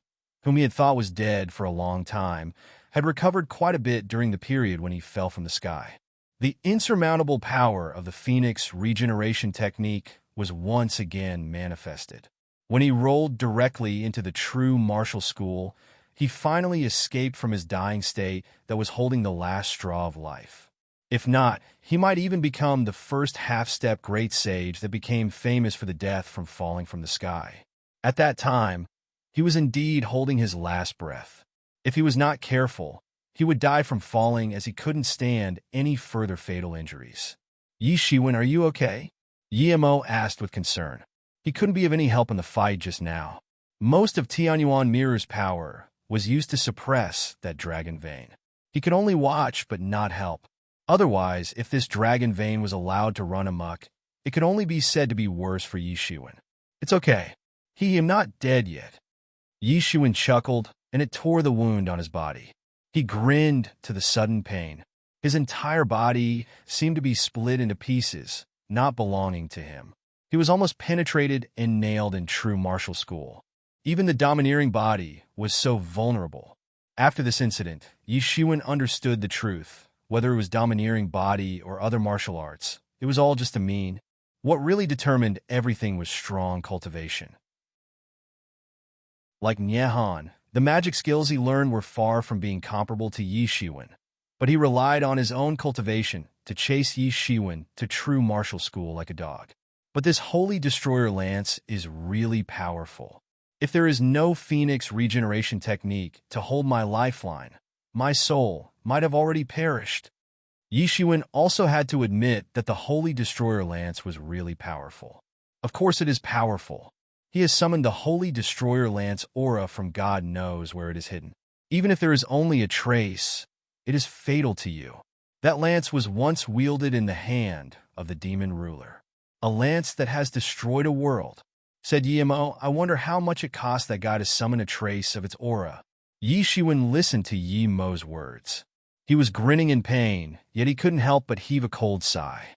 whom he had thought was dead for a long time, had recovered quite a bit during the period when he fell from the sky. The insurmountable power of the Phoenix regeneration technique was once again manifested. When he rolled directly into the true martial school, he finally escaped from his dying state that was holding the last straw of life. If not, he might even become the first half-step great sage that became famous for the death from falling from the sky. At that time, he was indeed holding his last breath. If he was not careful, he would die from falling as he couldn't stand any further fatal injuries. Yi Shiwen, are you okay? Yimo asked with concern. He couldn't be of any help in the fight just now. Most of Tianyuan Mirror's power was used to suppress that dragon vein. He could only watch but not help. Otherwise, if this dragon vein was allowed to run amok, it could only be said to be worse for Yi Shiwen. It's okay. He am not dead yet. Yi Shiwen chuckled, and it tore the wound on his body. He grinned to the sudden pain. His entire body seemed to be split into pieces, not belonging to him. He was almost penetrated and nailed in true martial school. Even the domineering body was so vulnerable. After this incident, Yi Shiwen understood the truth. Whether it was domineering body or other martial arts, it was all just a mean. What really determined everything was strong cultivation. Like Nyehan, the magic skills he learned were far from being comparable to Yi Shiwen, but he relied on his own cultivation to chase Yi Shiwen to true martial school like a dog. But this Holy Destroyer lance is really powerful. If there is no Phoenix regeneration technique to hold my lifeline, my soul might have already perished. Yi Shiwen also had to admit that the Holy Destroyer lance was really powerful. Of course it is powerful. He has summoned the Holy Destroyer lance aura from God knows where it is hidden. Even if there is only a trace, it is fatal to you. That lance was once wielded in the hand of the demon ruler. A lance that has destroyed a world. Said Yi Mo, I wonder how much it cost that guy to summon a trace of its aura. Yi Shiwen listened to Yi Mo's words. He was grinning in pain, yet he couldn't help but heave a cold sigh.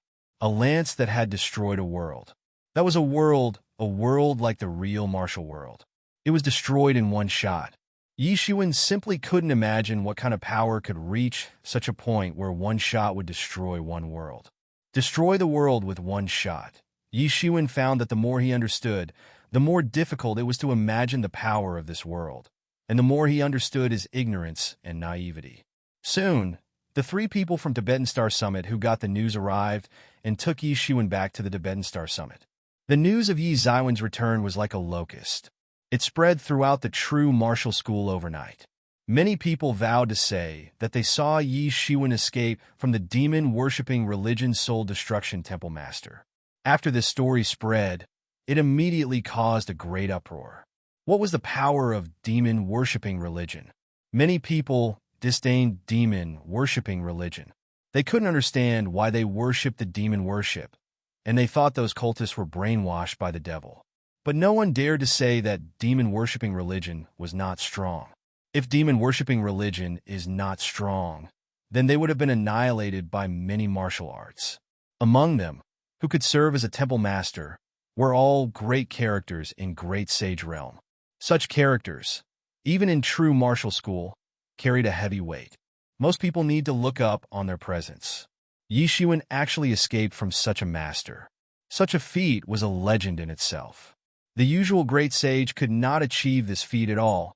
A lance that had destroyed a world. That was a world like the real martial world. It was destroyed in one shot. Yi Shiwen simply couldn't imagine what kind of power could reach such a point where one shot would destroy one world. Destroy the world with one shot. Yi Shiwen found that the more he understood, the more difficult it was to imagine the power of this world, and the more he understood his ignorance and naivety. Soon, the three people from Tibetan Star Summit who got the news arrived and took Yi Shiwen back to the Tibetan Star Summit. The news of Yi Ziwen's return was like a locust. It spread throughout the true martial school overnight. Many people vowed to say that they saw Yi Shiwen escape from the demon-worshipping religion soul destruction temple master. After this story spread, it immediately caused a great uproar. What was the power of demon-worshipping religion? Many people disdained demon-worshipping religion. They couldn't understand why they worshipped the demon worship, and they thought those cultists were brainwashed by the devil. But no one dared to say that demon-worshipping religion was not strong. If demon-worshipping religion is not strong, then they would have been annihilated by many martial arts. Among them, who could serve as a temple master, were all great characters in Great Sage Realm. Such characters, even in true martial school, carried a heavy weight. Most people need to look up on their presence. Yi Shiwen actually escaped from such a master. Such a feat was a legend in itself. The usual great sage could not achieve this feat at all,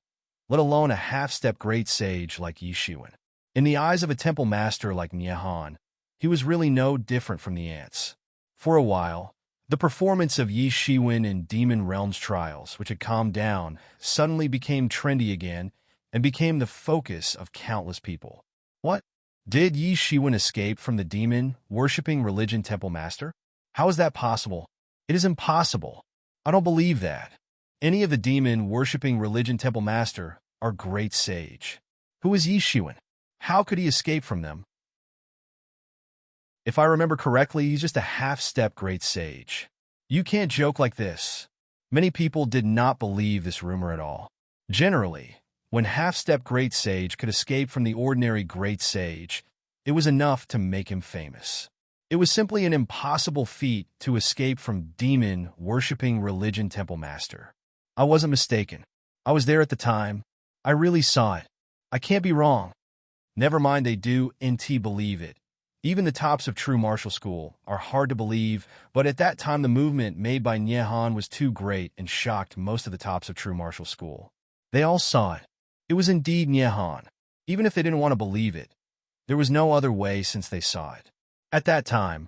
let alone a half-step great sage like Yi Shiwen. In the eyes of a temple master like Nyehan, he was really no different from the ants. For a while, the performance of Yi Shiwen in Demon Realms trials, which had calmed down, suddenly became trendy again and became the focus of countless people. What? Did Yi Shiwen escape from the demon-worshipping religion temple master? How is that possible? It is impossible. I don't believe that. Any of the demon-worshipping religion temple master are great sage. Who is Yi Shiwen? How could he escape from them? If I remember correctly, he's just a half-step great sage. You can't joke like this. Many people did not believe this rumor at all. Generally, when half-step great sage could escape from the ordinary great sage, it was enough to make him famous. It was simply an impossible feat to escape from demon-worshipping religion temple master. I wasn't mistaken. I was there at the time. I really saw it. I can't be wrong. Never mind they do NT believe it. Even the tops of true martial school are hard to believe, but at that time the movement made by Nyehan was too great and shocked most of the tops of true martial school. They all saw it. It was indeed Nyehan. Even if they didn't want to believe it, there was no other way since they saw it. At that time,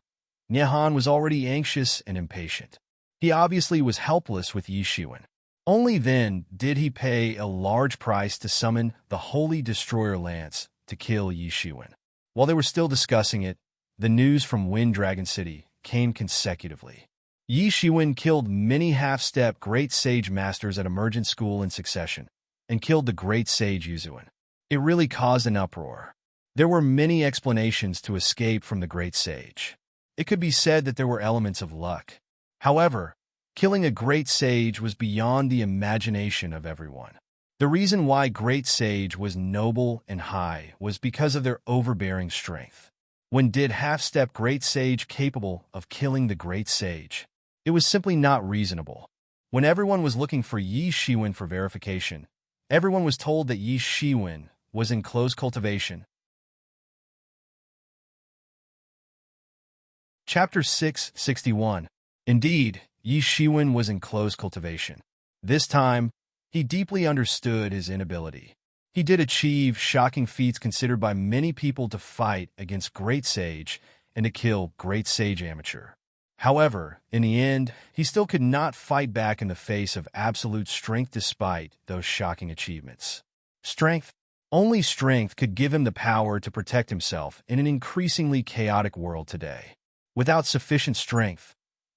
Nyehan was already anxious and impatient. He obviously was helpless with Yi Shiwen. Only then did he pay a large price to summon the Holy Destroyer Lance to kill Yi Shiwen. While they were still discussing it, the news from Wind Dragon City came consecutively. Yi Shiwen killed many half-step Great Sage Masters at Emergent School in succession, and killed the Great Sage Yuzuan. It really caused an uproar. There were many explanations to escape from the Great Sage. It could be said that there were elements of luck. However, killing a Great Sage was beyond the imagination of everyone. The reason why Great Sage was noble and high was because of their overbearing strength. When did half-step Great Sage capable of killing the Great Sage? It was simply not reasonable. When everyone was looking for Yi Shiwen for verification, everyone was told that Yi Shiwen was in close cultivation. Chapter 661. Indeed, Yi Shiwen was in close cultivation. This time, he deeply understood his inability. He did achieve shocking feats considered by many people to fight against Great Sage and to kill Great Sage Amateur. However, in the end, he still could not fight back in the face of absolute strength despite those shocking achievements. Strength? Only strength could give him the power to protect himself in an increasingly chaotic world today. Without sufficient strength,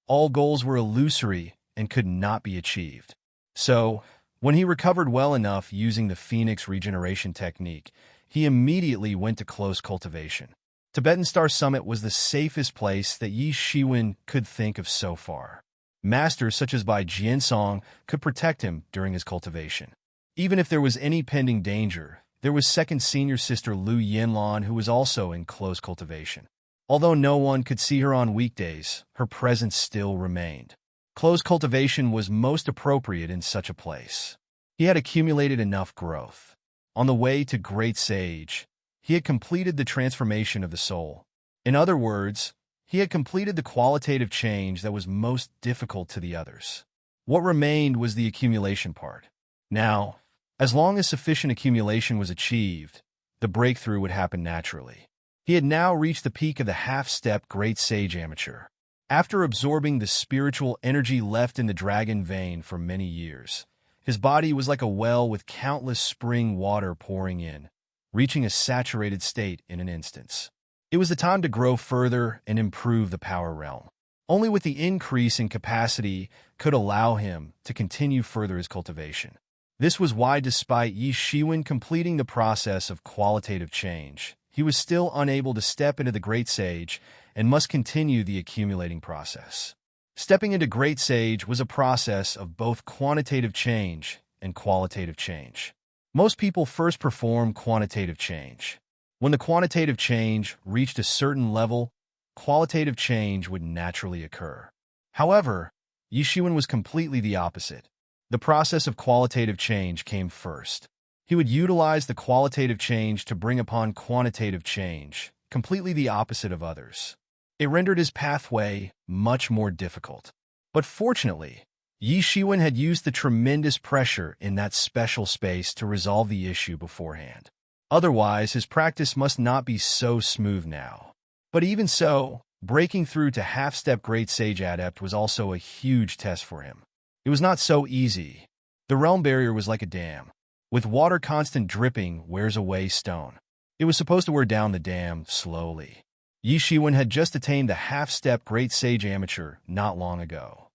all goals were illusory and could not be achieved. So, when he recovered well enough using the Phoenix regeneration technique, he immediately went to close cultivation. Tibetan Star Summit was the safest place that Yi Shiwen could think of so far. Masters such as Bai Jiansong could protect him during his cultivation. Even if there was any pending danger, there was second senior sister Lu Yanlan who was also in close cultivation. Although no one could see her on weekdays, her presence still remained. Close cultivation was most appropriate in such a place. He had accumulated enough growth. On the way to Great Sage, he had completed the transformation of the soul. In other words, he had completed the qualitative change that was most difficult to the others. What remained was the accumulation part. Now, as long as sufficient accumulation was achieved, the breakthrough would happen naturally. He had now reached the peak of the half-step Great Sage Amateur. After absorbing the spiritual energy left in the dragon vein for many years, his body was like a well with countless spring water pouring in, reaching a saturated state in an instant. It was the time to grow further and improve the power realm. Only with the increase in capacity could allow him to continue further his cultivation. This was why, despite Yi Shiwen completing the process of qualitative change, he was still unable to step into the Great Sage and must continue the accumulating process. Stepping into Great Sage was a process of both quantitative change and qualitative change. Most people first perform quantitative change. When the quantitative change reached a certain level, qualitative change would naturally occur. However, Yi Shiwen was completely the opposite. The process of qualitative change came first. He would utilize the qualitative change to bring upon quantitative change, completely the opposite of others. It rendered his pathway much more difficult. But fortunately, Yi Shiwen had used the tremendous pressure in that special space to resolve the issue beforehand. Otherwise, his practice must not be so smooth now. But even so, breaking through to half-step Great Sage Adept was also a huge test for him. It was not so easy. The realm barrier was like a dam. With water constant dripping wears away stone. It was supposed to wear down the dam slowly. Yi Shiwen had just attained the half-step Great Sage Amateur not long ago.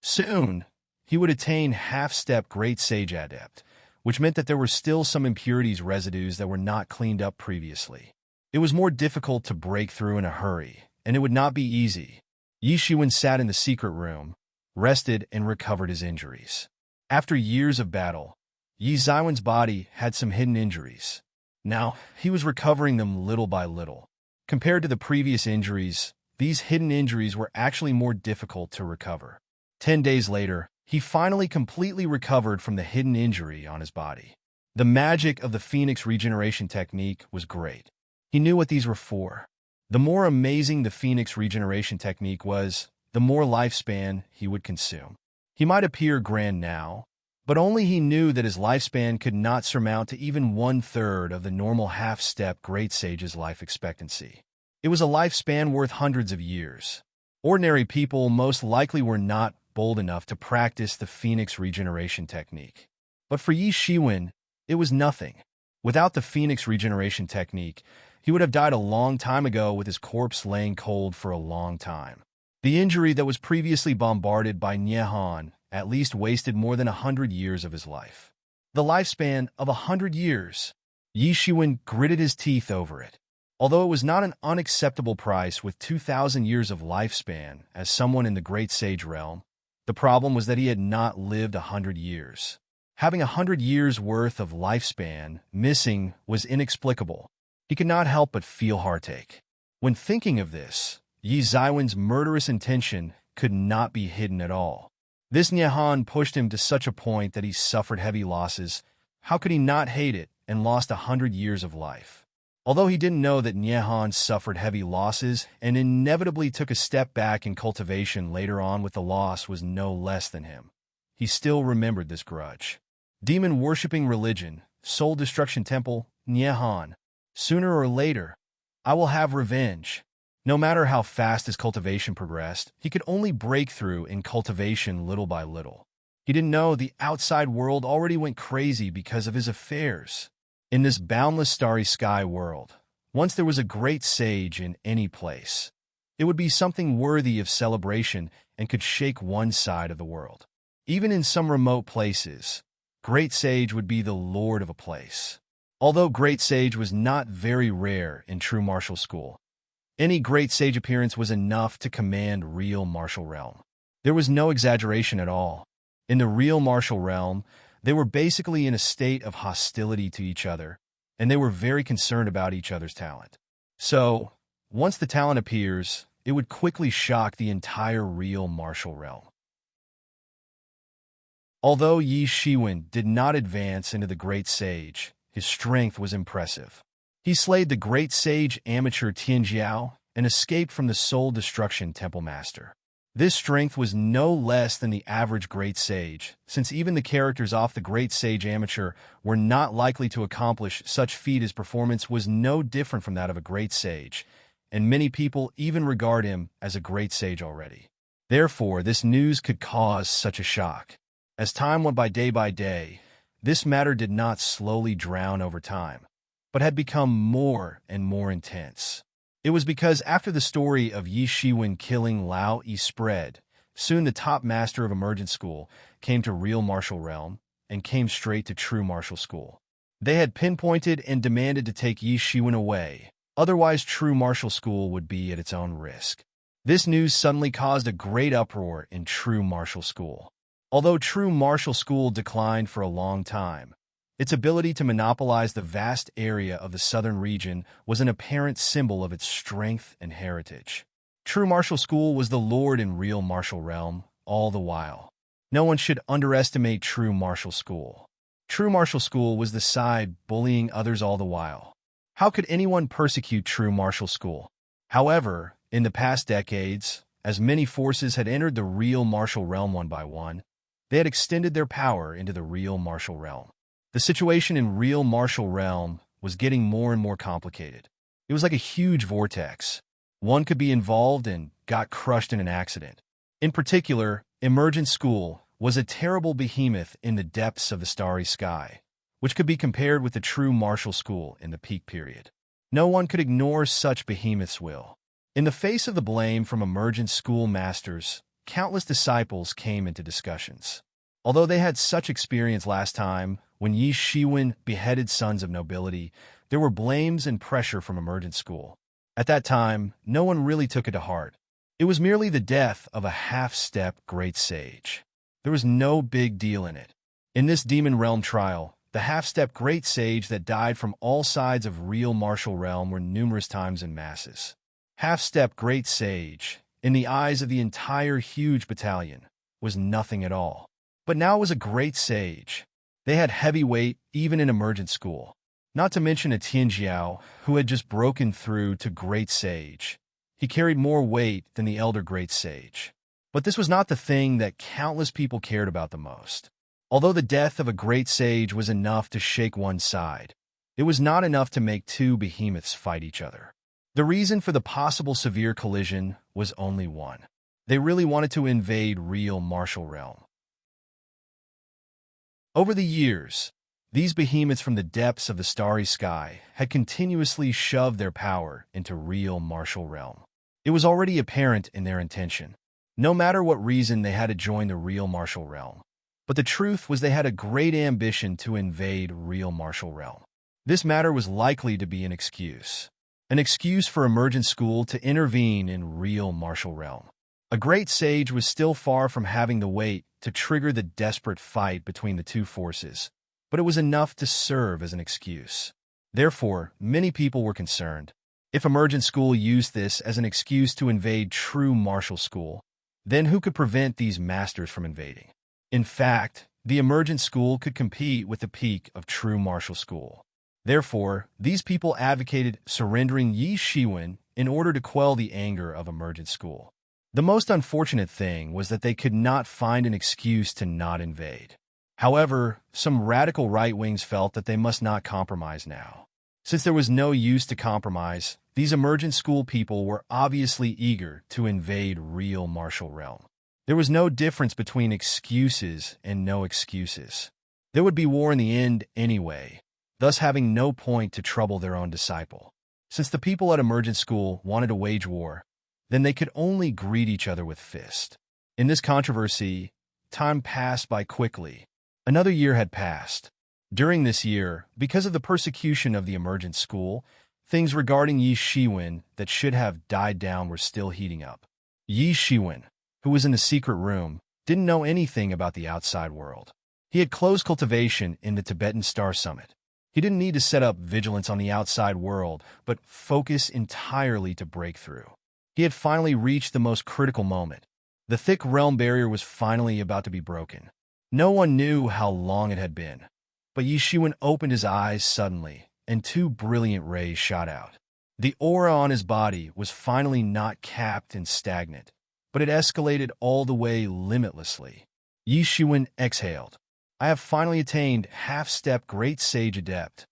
Soon, he would attain half-step Great Sage Adept, which meant that there were still some impurities residues that were not cleaned up previously. It was more difficult to break through in a hurry, and it would not be easy. Yi Shiwen sat in the secret room, rested, and recovered his injuries. After years of battle, Yi Ziwen's body had some hidden injuries. Now, he was recovering them little by little. Compared to the previous injuries, these hidden injuries were actually more difficult to recover. 10 days later, he finally completely recovered from the hidden injury on his body. The magic of the Phoenix regeneration technique was great. He knew what these were for. The more amazing the Phoenix regeneration technique was, the more lifespan he would consume. He might appear grand now, but only he knew that his lifespan could not surmount to even 1/3 of the normal half-step Great Sage's life expectancy. It was a lifespan worth hundreds of years. Ordinary people most likely were not bold enough to practice the Phoenix regeneration technique. But for Yi Shiwen, it was nothing. Without the Phoenix regeneration technique, he would have died a long time ago with his corpse laying cold for a long time. The injury that was previously bombarded by Nyehan at least wasted more than 100 years of his life. The lifespan of 100 years. Yi Shiwen gritted his teeth over it. Although it was not an unacceptable price with 2,000 years of lifespan as someone in the Great Sage realm, the problem was that he had not lived 100 years. Having 100 years worth of lifespan missing was inexplicable. He could not help but feel heartache. When thinking of this, Yi Ziwen's murderous intention could not be hidden at all. This Nyehan pushed him to such a point that he suffered heavy losses. How could he not hate it and lost 100 years of life? Although he didn't know that Nyehan suffered heavy losses and inevitably took a step back in cultivation later on with the loss was no less than him, he still remembered this grudge. Demon-worshipping religion, soul destruction temple, Nyehan. Sooner or later, I will have revenge. No matter how fast his cultivation progressed, he could only break through in cultivation little by little. He didn't know the outside world already went crazy because of his affairs. In this boundless starry sky world, once there was a great sage in any place. It would be something worthy of celebration and could shake one side of the world. Even in some remote places, great sage would be the lord of a place. Although great sage was not very rare in true martial school, any great sage appearance was enough to command real martial realm. There was no exaggeration at all. In the real martial realm, they were basically in a state of hostility to each other, and they were very concerned about each other's talent. So, once the talent appears, it would quickly shock the entire real martial realm. Although Yi Shiwen did not advance into the Great Sage, his strength was impressive. He slayed the Great Sage amateur Tianjiao and escaped from the Soul Destruction Temple Master. This strength was no less than the average Great Sage, since even the characters off the Great Sage Amateur were not likely to accomplish such feat. His performance was no different from that of a Great Sage, and many people even regard him as a Great Sage already. Therefore, this news could cause such a shock. As time went by day, this matter did not slowly drown over time, but had become more and more intense. It was because after the story of Yi Shiwen killing Lao Yi spread, soon the top master of emergent school came to real martial realm and came straight to true martial school. They had pinpointed and demanded to take Yi Shiwen away, otherwise true martial school would be at its own risk. This news suddenly caused a great uproar in true martial school. Although true martial school declined for a long time, its ability to monopolize the vast area of the southern region was an apparent symbol of its strength and heritage. True martial school was the lord in real martial realm, all the while. No one should underestimate true martial school. True martial school was the side bullying others all the while. How could anyone persecute true martial school? However, in the past decades, as many forces had entered the real martial realm one by one, they had extended their power into the real martial realm. The situation in real martial realm was getting more and more complicated. It was like a huge vortex. One could be involved and got crushed in an accident. In particular, Emergent School was a terrible behemoth in the depths of the starry sky, which could be compared with the true martial school in the peak period. No one could ignore such behemoth's will. In the face of the blame from Emergent School masters, countless disciples came into discussions. Although they had such experience last time, when Yi Shiwen beheaded sons of nobility, there were blames and pressure from emergent school. At that time, no one really took it to heart. It was merely the death of a half-step great sage. There was no big deal in it. In this demon realm trial, the half-step great sage that died from all sides of real martial realm were numerous times in masses. Half-step great sage, in the eyes of the entire huge battalion, was nothing at all. But now it was a great sage. They had heavy weight even in emergent school. Not to mention a Tianjiao who had just broken through to great sage. He carried more weight than the elder great sage. But this was not the thing that countless people cared about the most. Although the death of a great sage was enough to shake one side, it was not enough to make two behemoths fight each other. The reason for the possible severe collision was only one. They really wanted to invade real martial realm. Over the years, these behemoths from the depths of the starry sky had continuously shoved their power into real martial realm. It was already apparent in their intention. No matter what reason they had to join the real martial realm. But the truth was they had a great ambition to invade real martial realm. This matter was likely to be an excuse. An excuse for emergent school to intervene in real martial realm. A great sage was still far from having the weight to trigger the desperate fight between the two forces, but it was enough to serve as an excuse. Therefore, many people were concerned. If emergent school used this as an excuse to invade true martial school, then who could prevent these masters from invading? In fact, the emergent school could compete with the peak of true martial school. Therefore, these people advocated surrendering Yi Shiwen in order to quell the anger of Emergent School. The most unfortunate thing was that they could not find an excuse to not invade. However, some radical right-wings felt that they must not compromise now. Since there was no use to compromise, these Emergent School people were obviously eager to invade real martial realm. There was no difference between excuses and no excuses. There would be war in the end anyway, thus having no point to trouble their own disciple. Since the people at Emergent School wanted to wage war, then they could only greet each other with fist. In this controversy, time passed by quickly. Another year had passed. During this year, because of the persecution of the Emergent School, things regarding Yi Shiwen that should have died down were still heating up. Yi Shiwen, who was in the secret room, didn't know anything about the outside world. He had closed cultivation in the Tibetan Star Summit. He didn't need to set up vigilance on the outside world, but focus entirely to break through. He had finally reached the most critical moment. The thick realm barrier was finally about to be broken. No one knew how long it had been, but Yi Shiwen opened his eyes suddenly, and two brilliant rays shot out. The aura on his body was finally not capped and stagnant, but it escalated all the way limitlessly. Yi Shiwen exhaled. I have finally attained half-step Great Sage Adept.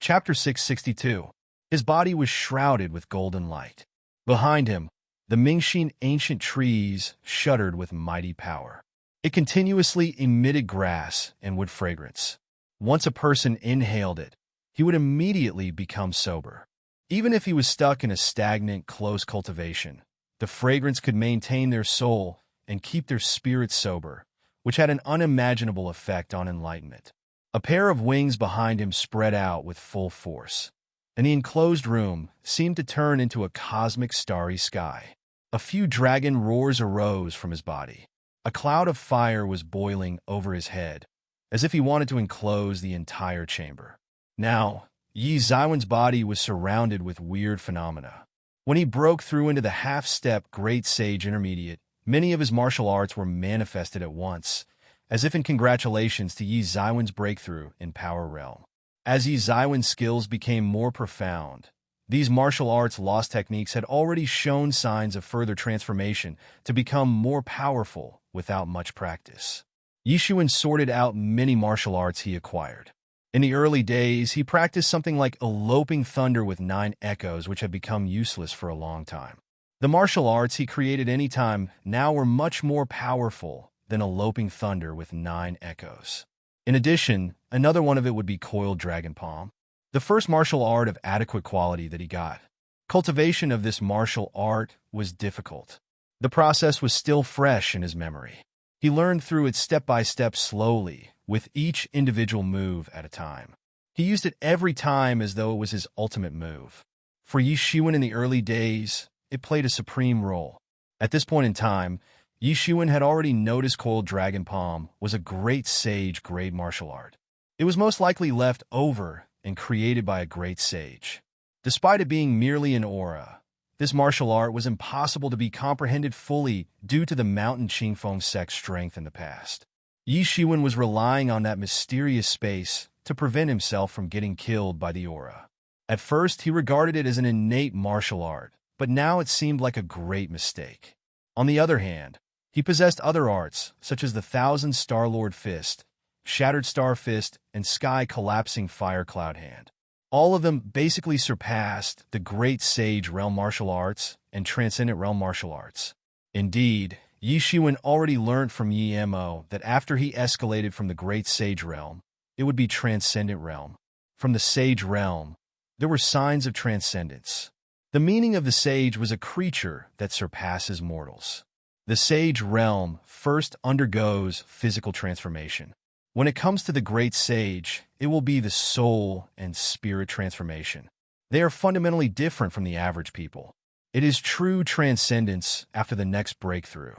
Chapter 662. His body was shrouded with golden light. Behind him, the Mingxin ancient trees shuddered with mighty power. It continuously emitted grass and wood fragrance. Once a person inhaled it, he would immediately become sober. Even if he was stuck in a stagnant, close cultivation, the fragrance could maintain their soul and keep their spirit sober, which had an unimaginable effect on enlightenment. A pair of wings behind him spread out with full force, and the enclosed room seemed to turn into a cosmic starry sky. A few dragon roars arose from his body. A cloud of fire was boiling over his head, as if he wanted to enclose the entire chamber. Now, Yi Zaiwen's body was surrounded with weird phenomena. When he broke through into the half-step Great Sage Intermediate, many of his martial arts were manifested at once, as if in congratulations to Yi Zaiwen's breakthrough in Power Realm. As Yi Zaiwen's skills became more profound, these martial arts lost techniques had already shown signs of further transformation to become more powerful without much practice. Yi Shiwen sorted out many martial arts he acquired. In the early days, he practiced something like eloping thunder with 9 echoes, which had become useless for a long time. The martial arts he created anytime now were much more powerful than eloping thunder with 9 echoes. In addition, another one of it would be coiled dragon palm, the first martial art of adequate quality that he got. Cultivation of this martial art was difficult. The process was still fresh in his memory. He learned through it step by step slowly, with each individual move at a time. He used it every time as though it was his ultimate move. For Yi Shiwen in the early days, it played a supreme role. At this point in time, Yi Shiwen had already noticed coiled dragon palm was a great sage grade martial art. It was most likely left over and created by a great sage. Despite it being merely an aura, this martial art was impossible to be comprehended fully due to the Mountain Qingfeng sect's strength in the past. Yi Shiwen was relying on that mysterious space to prevent himself from getting killed by the aura. At first, he regarded it as an innate martial art, but now it seemed like a great mistake. On the other hand, he possessed other arts, such as the Thousand Star Lord Fist, Shattered Star Fist, and Sky Collapsing Fire Cloud Hand. All of them basically surpassed the Great Sage Realm Martial Arts and Transcendent Realm Martial Arts. Indeed, Yi Shiwen already learned from Yi Mo that after he escalated from the Great Sage Realm, it would be Transcendent Realm. From the Sage Realm, there were signs of transcendence. The meaning of the Sage was a creature that surpasses mortals. The Sage Realm first undergoes physical transformation. When it comes to the Great Sage, it will be the soul and spirit transformation. They are fundamentally different from the average people. It is true transcendence after the next breakthrough.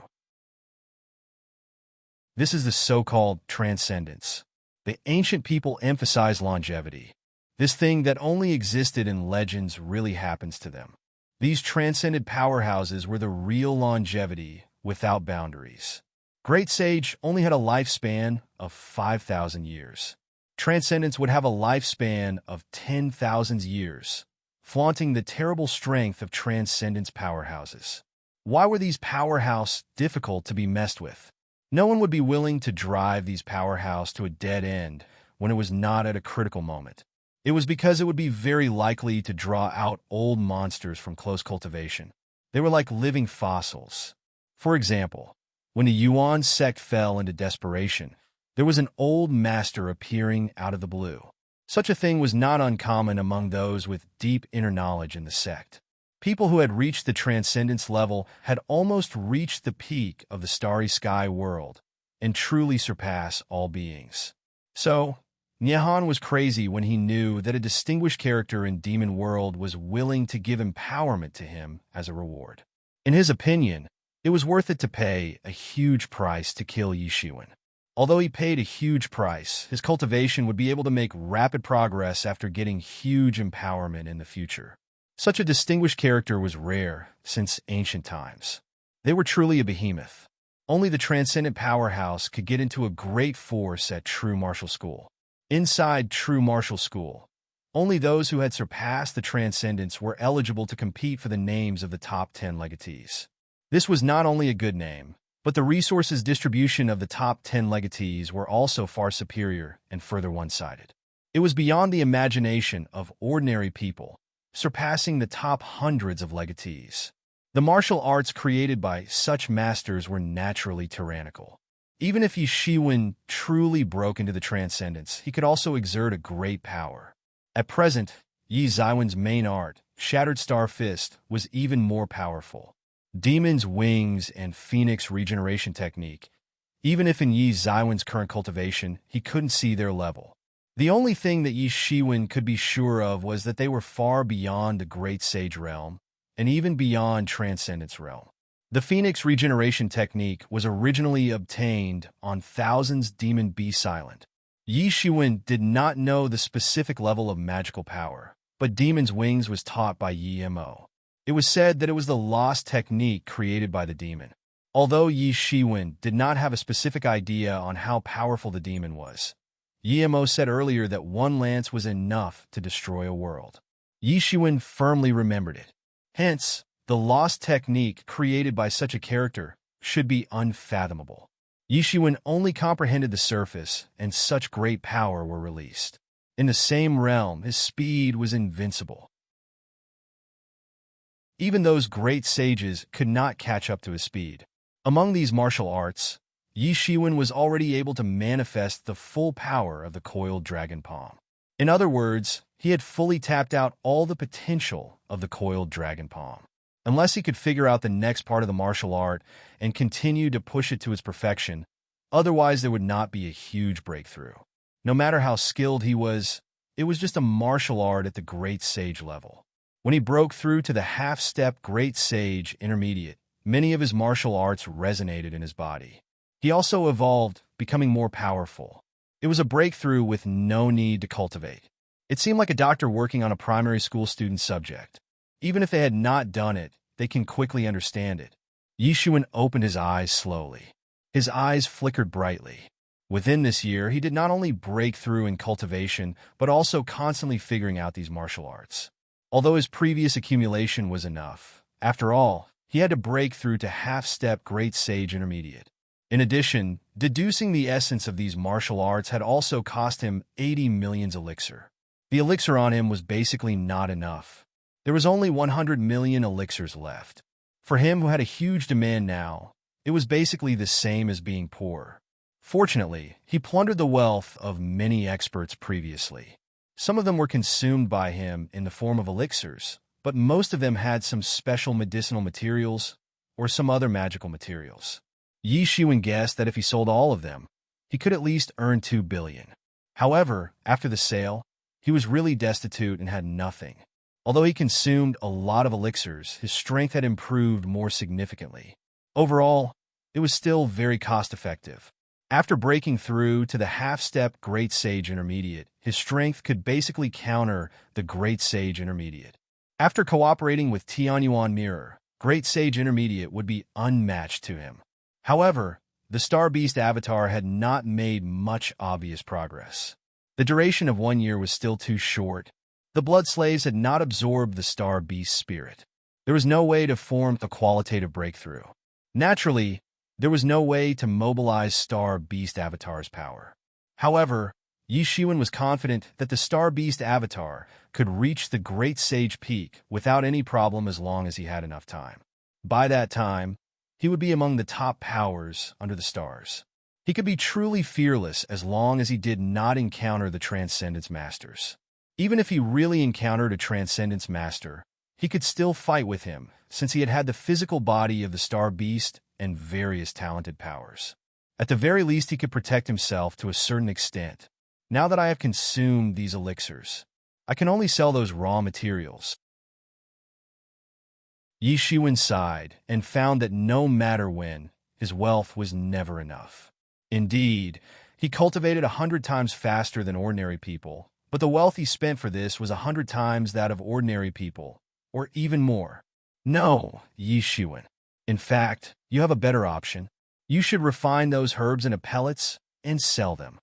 This is the so-called transcendence. The ancient people emphasize longevity. This thing that only existed in legends really happens to them. These transcended powerhouses were the real longevity without boundaries. Great Sage only had a lifespan of 5,000 years. Transcendence would have a lifespan of 10,000 years, flaunting the terrible strength of Transcendence powerhouses. Why were these powerhouses difficult to be messed with? No one would be willing to drive these powerhouses to a dead end when it was not at a critical moment. It was because it would be very likely to draw out old monsters from close cultivation. They were like living fossils. For example, when the Yuan sect fell into desperation, there was an old master appearing out of the blue. Such a thing was not uncommon among those with deep inner knowledge in the sect. People who had reached the transcendence level had almost reached the peak of the starry sky world and truly surpass all beings. So, Nyehan was crazy when he knew that a distinguished character in Demon World was willing to give empowerment to him as a reward. In his opinion, it was worth it to pay a huge price to kill Yi Shiwen. Although he paid a huge price, his cultivation would be able to make rapid progress after getting huge empowerment in the future. Such a distinguished character was rare since ancient times. They were truly a behemoth. Only the transcendent powerhouse could get into a great force at True Martial School. Inside True Martial School, only those who had surpassed the transcendence were eligible to compete for the names of the top 10 legatees. This was not only a good name, but the resources distribution of the top 10 legatees were also far superior and further one-sided. It was beyond the imagination of ordinary people, surpassing the top hundreds of legatees. The martial arts created by such masters were naturally tyrannical. Even if Yi Shiwen truly broke into the transcendence, he could also exert a great power. At present, Yi Zaiwen's main art, Shattered Star Fist, was even more powerful. Demon's Wings and Phoenix Regeneration Technique. Even if in Yi Zaiwen's current cultivation, he couldn't see their level. The only thing that Yi Shiwen could be sure of was that they were far beyond the Great Sage realm, and even beyond Transcendence realm. The Phoenix Regeneration Technique was originally obtained on Thousands Demon Beast Island. Yi Shiwen did not know the specific level of magical power, but Demon's Wings was taught by Yi Mo. It was said that it was the lost technique created by the demon. Although Yi Shiwen did not have a specific idea on how powerful the demon was, Yi Mo said earlier that one lance was enough to destroy a world. Yi Shiwen firmly remembered it. Hence, the lost technique created by such a character should be unfathomable. Yi Shiwen only comprehended the surface, and such great power were released. In the same realm, his speed was invincible. Even those great sages could not catch up to his speed. Among these martial arts, Yi Shiwen was already able to manifest the full power of the coiled dragon palm. In other words, he had fully tapped out all the potential of the coiled dragon palm. Unless he could figure out the next part of the martial art and continue to push it to its perfection, otherwise there would not be a huge breakthrough. No matter how skilled he was, it was just a martial art at the Great Sage level. When he broke through to the half-step Great Sage Intermediate, many of his martial arts resonated in his body. He also evolved, becoming more powerful. It was a breakthrough with no need to cultivate. It seemed like a doctor working on a primary school student subject. Even if they had not done it, they can quickly understand it. Yi Shiwen opened his eyes slowly. His eyes flickered brightly. Within this year, he did not only break through in cultivation, but also constantly figuring out these martial arts. Although his previous accumulation was enough, after all, he had to break through to half-step Great Sage Intermediate. In addition, deducing the essence of these martial arts had also cost him 80 million elixir. The elixir on him was basically not enough. There was only 100 million elixirs left. For him who had a huge demand now, it was basically the same as being poor. Fortunately, he plundered the wealth of many experts previously. Some of them were consumed by him in the form of elixirs, but most of them had some special medicinal materials or some other magical materials. Yi Shiwen guessed that if he sold all of them, he could at least earn 2 billion. However, after the sale, he was really destitute and had nothing. Although he consumed a lot of elixirs, his strength had improved more significantly. Overall, it was still very cost-effective. After breaking through to the half-step Great Sage Intermediate, his strength could basically counter the Great Sage Intermediate. After cooperating with Tianyuan Mirror, Great Sage Intermediate would be unmatched to him. However, the Star Beast avatar had not made much obvious progress. The duration of 1 year was still too short. The Blood Slaves had not absorbed the Star Beast spirit. There was no way to form a qualitative breakthrough. Naturally, there was no way to mobilize Star Beast Avatar's power. However, Yi Shiwen was confident that the Star Beast Avatar could reach the Great Sage Peak without any problem as long as he had enough time. By that time, he would be among the top powers under the stars. He could be truly fearless as long as he did not encounter the Transcendence Masters. Even if he really encountered a Transcendence Master, he could still fight with him, since he had the physical body of the Star Beast and various talented powers. At the very least, he could protect himself to a certain extent. Now that I have consumed these elixirs, I can only sell those raw materials. Yi Shiwen sighed and found that no matter when, his wealth was never enough. Indeed, he cultivated 100 times faster than ordinary people, but the wealth he spent for this was 100 times that of ordinary people, or even more. No, Yi Shiwen. In fact, you have a better option. You should refine those herbs into pellets and sell them.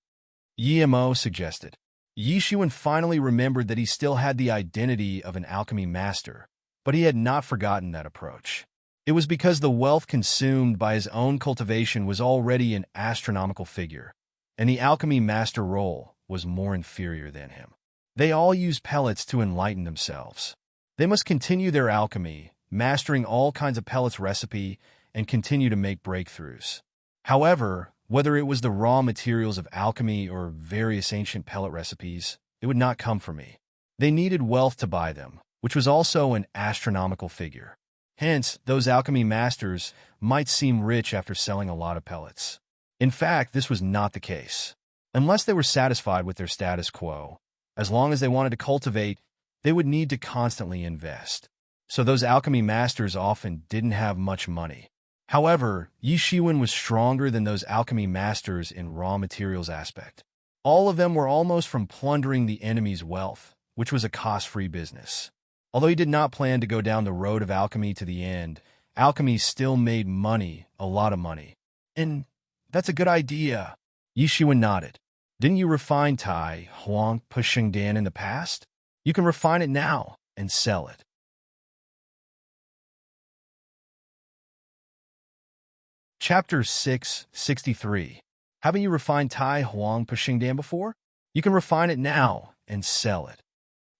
Yi Mo suggested. Yi Shiwen finally remembered that he still had the identity of an alchemy master, but he had not forgotten that approach. It was because the wealth consumed by his own cultivation was already an astronomical figure, and the alchemy master role was more inferior than him. They all use pellets to enlighten themselves. They must continue their alchemy, mastering all kinds of pellets recipe, and continue to make breakthroughs. However, whether it was the raw materials of alchemy or various ancient pellet recipes, it would not come from me. They needed wealth to buy them, which was also an astronomical figure. Hence, those alchemy masters might seem rich after selling a lot of pellets. In fact, this was not the case. Unless they were satisfied with their status quo, as long as they wanted to cultivate, they would need to constantly invest. So those alchemy masters often didn't have much money. However, Yi Shiwen was stronger than those alchemy masters in raw materials aspect. All of them were almost from plundering the enemy's wealth, which was a cost-free business. Although he did not plan to go down the road of alchemy to the end, alchemy still made money, a lot of money. And that's a good idea. Yi Shiwen nodded. Didn't you refine Tai Huang Pushing Dan in the past? You can refine it now and sell it. Chapter 663. Haven't you refined Tai Huang Pushing Dan before? You can refine it now and sell it.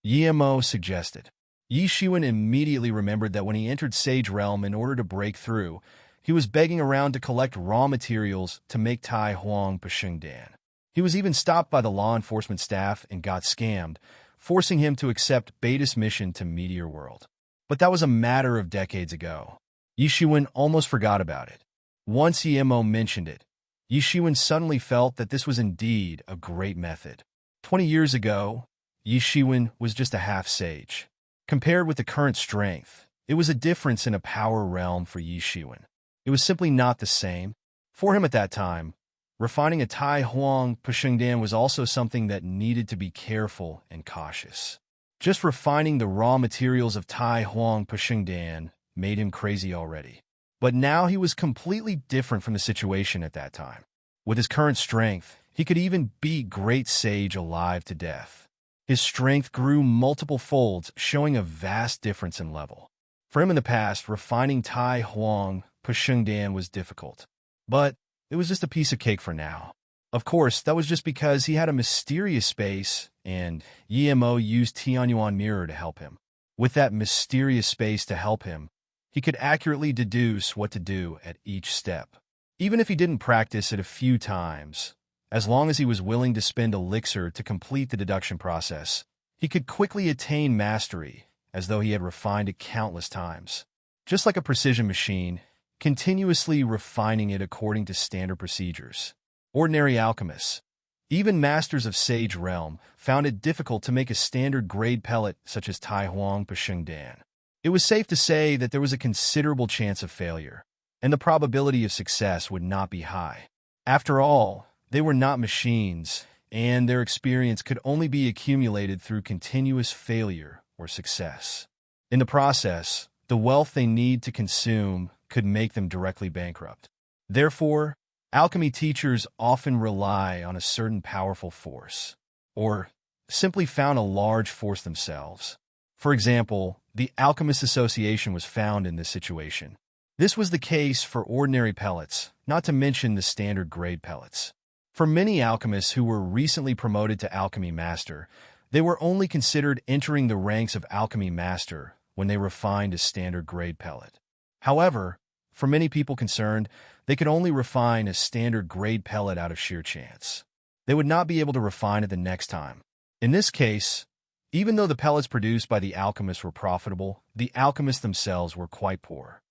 Yi Mo suggested. Yi Shiwen immediately remembered that when he entered Sage Realm in order to break through, he was begging around to collect raw materials to make Tai Huang Pushing Dan. He was even stopped by the law enforcement staff and got scammed, forcing him to accept Beta's mission to Meteor World. But that was a matter of decades ago. Yi Shiwen almost forgot about it. Once Yi Mo mentioned it, Yi Shiwen suddenly felt that this was indeed a great method. 20 years ago, Yi Shiwen was just a half-sage. Compared with the current strength, it was a difference in a power realm for Yi Shiwen. It was simply not the same. For him at that time, refining a Tai Huang Pushing Dan was also something that needed to be careful and cautious. Just refining the raw materials of Tai Huang Pushing Dan made him crazy already. But now he was completely different from the situation at that time. With his current strength, he could even beat Great Sage alive to death. His strength grew multiple folds, showing a vast difference in level. For him in the past, refining Tai Huang Pushing Dan was difficult. But it was just a piece of cake for now. Of course, that was just because he had a mysterious space, and Yi Mo used Tianyuan Mirror to help him. With that mysterious space to help him, he could accurately deduce what to do at each step. Even if he didn't practice it a few times, as long as he was willing to spend elixir to complete the deduction process, he could quickly attain mastery, as though he had refined it countless times. Just like a precision machine, continuously refining it according to standard procedures. Ordinary alchemists, even masters of Sage Realm, found it difficult to make a standard grade pellet such as Tai Huang Pushing Dan. It was safe to say that there was a considerable chance of failure, and the probability of success would not be high. After all, they were not machines, and their experience could only be accumulated through continuous failure or success. In the process, the wealth they need to consume could make them directly bankrupt. Therefore, Alchemy teachers often rely on a certain powerful force, or simply found a large force themselves. For example, the Alchemist Association was found in this situation. This was the case for ordinary pellets, not to mention the standard grade pellets. For many alchemists who were recently promoted to Alchemy Master, they were only considered entering the ranks of Alchemy Master when they refined a standard grade pellet. However, for many people concerned, they could only refine a standard grade pellet out of sheer chance. They would not be able to refine it the next time. In this case, even though the pellets produced by the alchemists were profitable, the alchemists themselves were quite poor.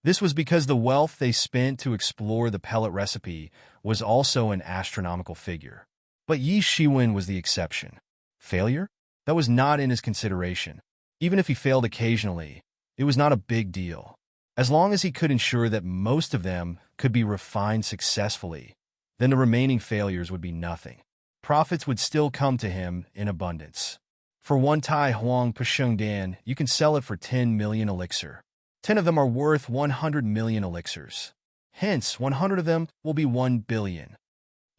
This was because the wealth they spent to explore the pellet recipe was also an astronomical figure. But Yi Shiwen was the exception. Failure? That was not in his consideration. Even if he failed occasionally, it was not a big deal. As long as he could ensure that most of them could be refined successfully, then the remaining failures would be nothing. Profits would still come to him in abundance. For one Tai Huang Pasheng Dan, you can sell it for 10 million elixir. 10 of them are worth 100 million elixirs. Hence, 100 of them will be 1 billion.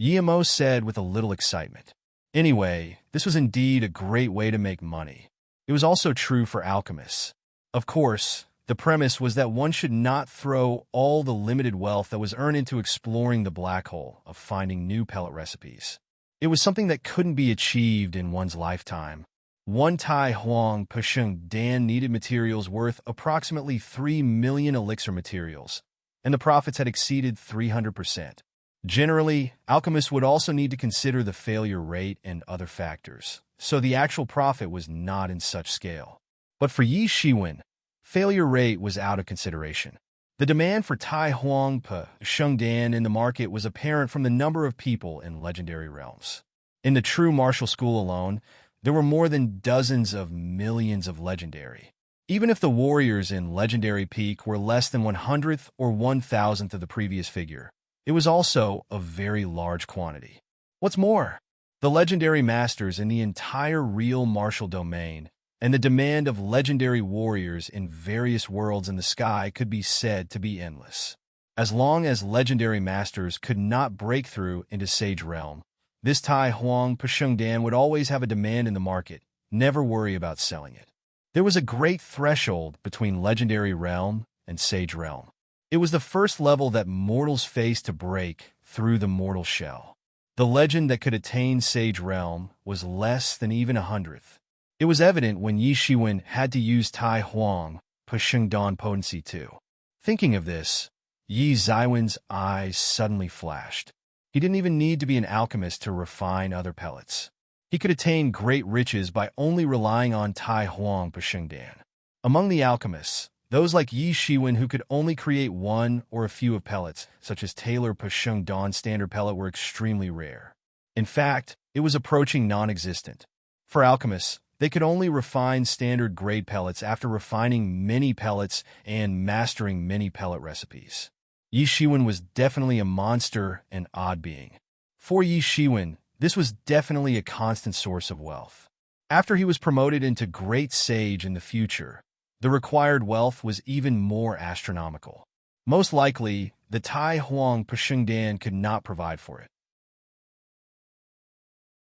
Yimo said with a little excitement. Anyway, this was indeed a great way to make money. It was also true for alchemists. Of course, the premise was that one should not throw all the limited wealth that was earned into exploring the black hole of finding new pellet recipes. It was something that couldn't be achieved in one's lifetime. One Tai Huang Pasheng Dan needed materials worth approximately 3 million elixir materials, and the profits had exceeded 300%. Generally, alchemists would also need to consider the failure rate and other factors, so the actual profit was not in such scale. But for Yi Shiwen, failure rate was out of consideration. The demand for Tai Huang Pasheng Dan in the market was apparent from the number of people in legendary realms. In the true martial school alone, there were more than dozens of millions of legendary. Even if the warriors in legendary peak were less than 100th or 1,000th of the previous figure, it was also a very large quantity. What's more, the legendary masters in the entire real martial domain and the demand of legendary warriors in various worlds in the sky could be said to be endless. As long as legendary masters could not break through into Sage Realm, this Tai Huang Pasheng Dan would always have a demand in the market, never worry about selling it. There was a great threshold between Legendary Realm and Sage Realm. It was the first level that mortals faced to break through the mortal shell. The legend that could attain Sage Realm was less than even 100th. It was evident when Yi Shiwen had to use Tai Huang Pasheng Dan potency too. Thinking of this, Yi Ziwen's eyes suddenly flashed. He didn't even need to be an alchemist to refine other pellets. He could attain great riches by only relying on Tai Huang Pasheng Dan. Among the alchemists, those like Yi Shiwen who could only create one or a few of pellets, such as Taylor Pasheng Dan standard pellet, were extremely rare. In fact, it was approaching non-existent. For alchemists, they could only refine standard grade pellets after refining many pellets and mastering many pellet recipes. Yi Shiwen was definitely a monster and odd being. For Yi Shiwen, this was definitely a constant source of wealth. After he was promoted into Great Sage in the future, the required wealth was even more astronomical. Most likely, the Tai Huang Pasheng Dan could not provide for it.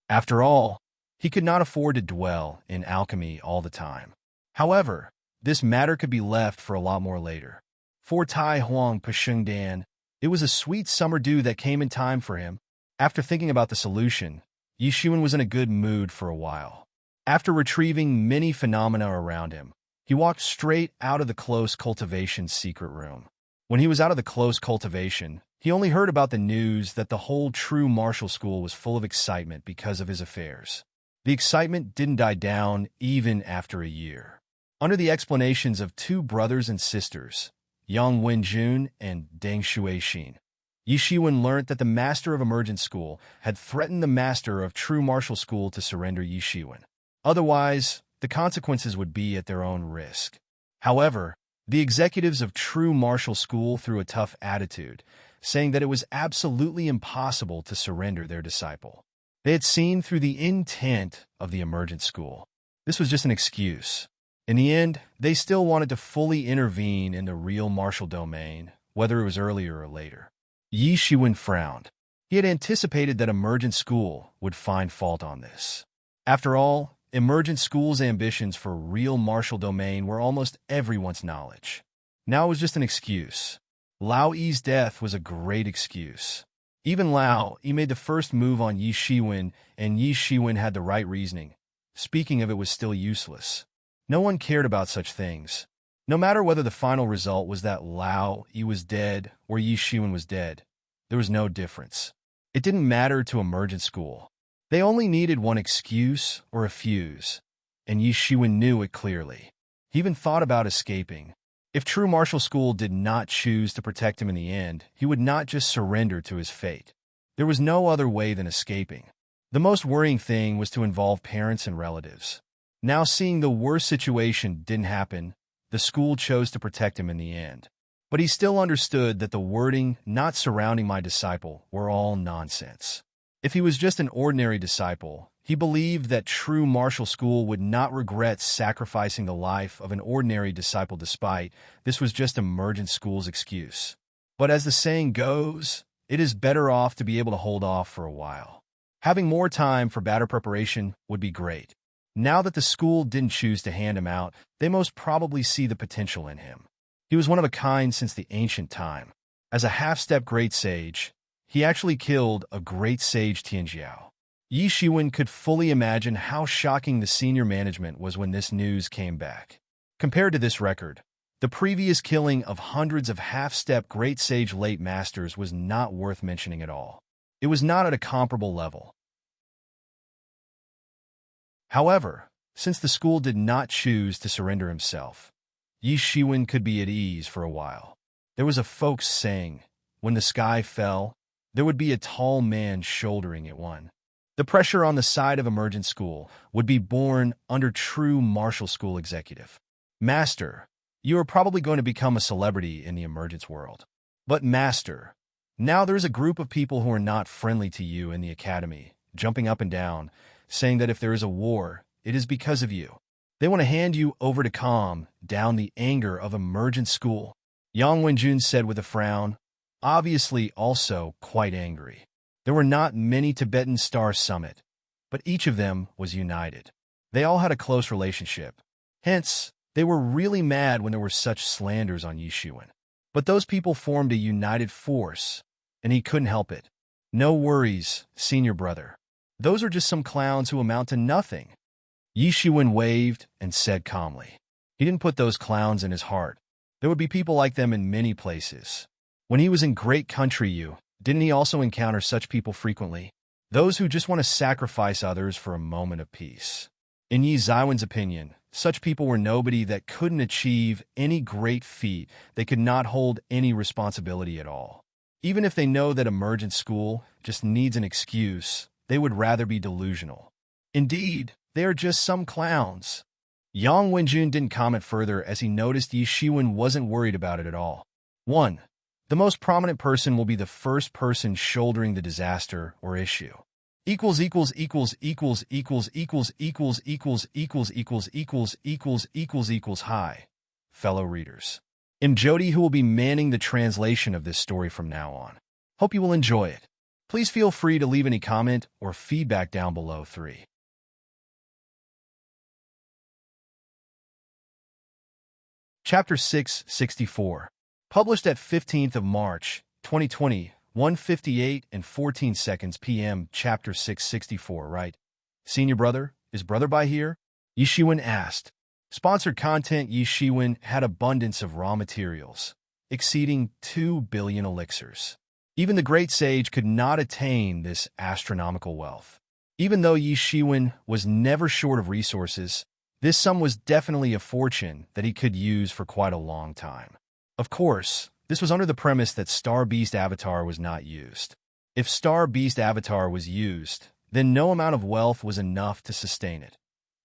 After all, he could not afford to dwell in alchemy all the time. However, this matter could be left for a lot more later. For Tai Huang Pasheng Dan, it was a sweet summer dew that came in time for him. After thinking about the solution, Yi Shiwen was in a good mood for a while. After retrieving many phenomena around him, he walked straight out of the close cultivation secret room. When he was out of the close cultivation, he only heard about the news that the whole true martial school was full of excitement because of his affairs. The excitement didn't die down even after a year. Under the explanations of two brothers and sisters, Yang Wenjun and Deng Shuixin, Yi Shiwen learned that the master of Emergent School had threatened the master of True Martial School to surrender Yi Shiwen. Otherwise, the consequences would be at their own risk. However, the executives of True Martial School threw a tough attitude, saying that it was absolutely impossible to surrender their disciple. They had seen through the intent of the Emergent School. This was just an excuse. In the end, they still wanted to fully intervene in the real martial domain, whether it was earlier or later. Yi Shiwen frowned. He had anticipated that Emergent School would find fault on this. After all, Emergent School's ambitions for real martial domain were almost everyone's knowledge. Now it was just an excuse. Lao Yi's death was a great excuse. Even Lao Yi made the first move on Yi Shiwen, and Yi Shiwen had the right reasoning. Speaking of it was still useless. No one cared about such things. No matter whether the final result was that Lao Yi was dead or Yi Shiwen was dead, there was no difference. It didn't matter to Emergent School. They only needed one excuse or a fuse, and Yi Shiwen knew it clearly. He even thought about escaping. If true martial school did not choose to protect him in the end, he would not just surrender to his fate. There was no other way than escaping. The most worrying thing was to involve parents and relatives. Now seeing the worst situation didn't happen, the school chose to protect him in the end. But he still understood that the wording "not surrounding my disciple" were all nonsense. If he was just an ordinary disciple, he believed that true martial school would not regret sacrificing the life of an ordinary disciple despite this was just Emergent School's excuse. But as the saying goes, it is better off to be able to hold off for a while. Having more time for battle preparation would be great. Now that the school didn't choose to hand him out, they most probably see the potential in him. He was one of a kind since the ancient time. As a half-step great sage, he actually killed a great sage Tianjiao. Yi Shiwen could fully imagine how shocking the senior management was when this news came back. Compared to this record, the previous killing of hundreds of half-step great sage late masters was not worth mentioning at all. It was not at a comparable level. However, since the school did not choose to surrender himself, Yi Shiwen could be at ease for a while. There was a folk saying, when the sky fell, there would be a tall man shouldering it one. The pressure on the side of Emergent School would be borne under true martial school executive. Master, you are probably going to become a celebrity in the emergence world. But Master, now there's a group of people who are not friendly to you in the academy, jumping up and down, saying that if there is a war, it is because of you. They want to hand you over to calm down the anger of Emergent School, Yang Wenjun said with a frown, obviously also quite angry. There were not many Tibetan Star Summit, but each of them was united. They all had a close relationship. Hence, they were really mad when there were such slanders on Yi Shiwen. But those people formed a united force, and he couldn't help it. No worries, senior brother. Those are just some clowns who amount to nothing. Yi Shiwen waved and said calmly. He didn't put those clowns in his heart. There would be people like them in many places. When he was in Great Country U, didn't he also encounter such people frequently? Those who just want to sacrifice others for a moment of peace. In Yi Zaiwen's opinion, such people were nobody that couldn't achieve any great feat. They could not hold any responsibility at all. Even if they know that Emergent School just needs an excuse, they would rather be delusional. Indeed, they are just some clowns. Yang Wenjun didn't comment further as he noticed Yi Shiwen wasn't worried about it at all. 1. The most prominent person will be the first person shouldering the disaster or issue. Equals high, fellow readers. I'm Jody, who will be manning the translation of this story from now on. Hope you will enjoy it. Please feel free to leave any comment or feedback down below. 3. Chapter 664. Published at 15th of March, 2020, 1:58 and 14 seconds p.m. Chapter 664, right? Senior brother, is brother by here? Yi Shiwen asked. Sponsored content. Yi Shiwen had abundance of raw materials, exceeding 2 billion elixirs. Even the great sage could not attain this astronomical wealth. Even though Yi Shiwen was never short of resources, this sum was definitely a fortune that he could use for quite a long time. Of course, this was under the premise that Star Beast Avatar was not used. If Star Beast Avatar was used, then no amount of wealth was enough to sustain it,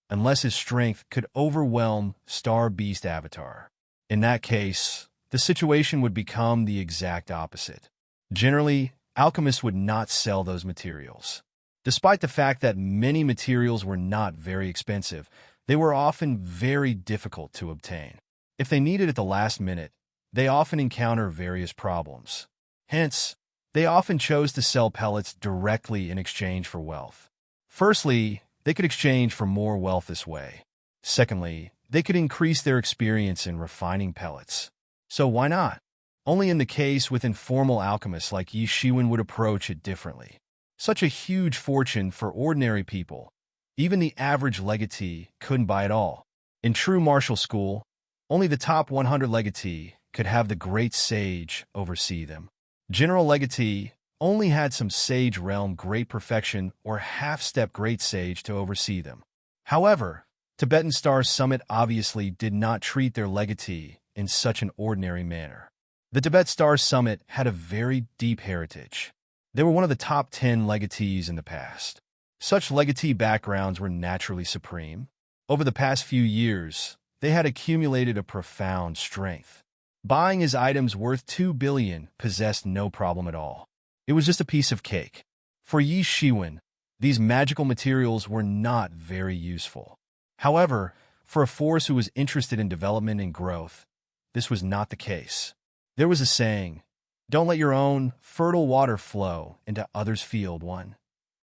unless his strength could overwhelm Star Beast Avatar. In that case, the situation would become the exact opposite. Generally, alchemists would not sell those materials. Despite the fact that many materials were not very expensive, they were often very difficult to obtain. If they needed at the last minute, they often encounter various problems. Hence, they often chose to sell pellets directly in exchange for wealth. Firstly, they could exchange for more wealth this way. Secondly, they could increase their experience in refining pellets. So why not? Only in the case with informal alchemists like Yi Shiwen would approach it differently. Such a huge fortune for ordinary people. Even the average legatee couldn't buy it all. In true martial school, only the top 100 legatee could have the great sage oversee them. General legatee only had some sage realm great perfection or half-step great sage to oversee them. However, Tibetan Star Summit obviously did not treat their legatee in such an ordinary manner. The Tibet Star Summit had a very deep heritage. They were one of the top 10 legatees in the past. Such legatee backgrounds were naturally supreme. Over the past few years, they had accumulated a profound strength. Buying his items worth 2 billion possessed no problem at all. It was just a piece of cake. For Yi Shiwen, these magical materials were not very useful. However, for a force who was interested in development and growth, this was not the case. There was a saying, "Don't let your own fertile water flow into others' field one."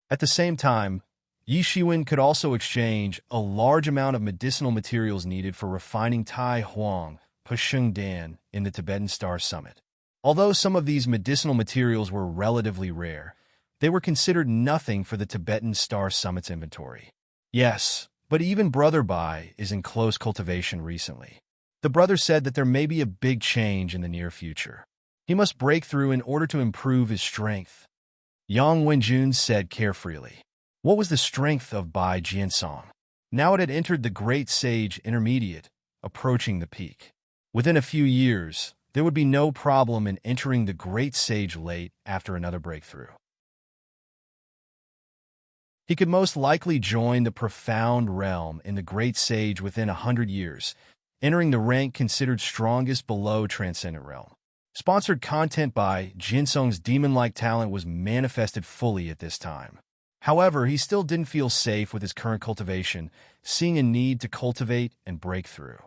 At the same time, Yi Shiwen could also exchange a large amount of medicinal materials needed for refining Tai Huang Pusheng Dan in the Tibetan Star Summit. Although some of these medicinal materials were relatively rare, they were considered nothing for the Tibetan Star Summit's inventory. Yes, but even Brother Bai is in close cultivation recently. The brother said that there may be a big change in the near future. He must break through in order to improve his strength. Yang Wenjun said carefreely. What was the strength of Bai Jiansong? Now it had entered the Great Sage Intermediate, approaching the peak. Within a few years, there would be no problem in entering the Great Sage late after another breakthrough. He could most likely join the profound realm in the Great Sage within 100 years, entering the rank considered strongest below Transcendent Realm. Sponsored content by Jinsong's demon-like talent was manifested fully at this time. However, he still didn't feel safe with his current cultivation, seeing a need to cultivate and break through.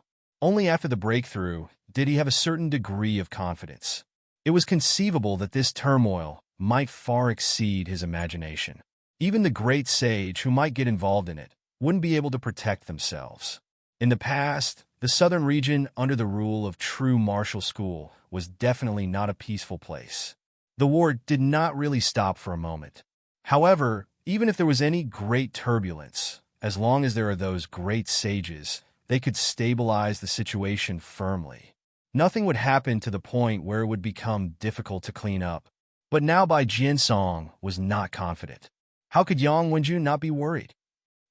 Only after the breakthrough did he have a certain degree of confidence. It was conceivable that this turmoil might far exceed his imagination. Even the great sage who might get involved in it wouldn't be able to protect themselves. In the past, the southern region under the rule of true martial school was definitely not a peaceful place. The war did not really stop for a moment. However, even if there was any great turbulence, as long as there are those great sages, they could stabilize the situation firmly. Nothing would happen to the point where it would become difficult to clean up. But now Bai Jiansong was not confident. How could Yang Wenjun not be worried?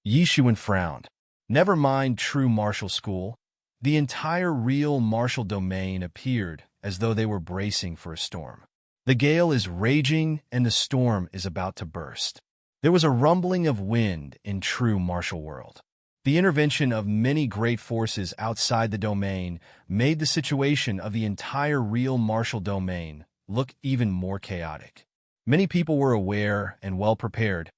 Yi Shiwen frowned. Never mind true martial school. The entire real martial domain appeared as though they were bracing for a storm. The gale is raging and the storm is about to burst. There was a rumbling of wind in true martial world. The intervention of many great forces outside the domain made the situation of the entire real martial domain look even more chaotic. Many people were aware and well prepared,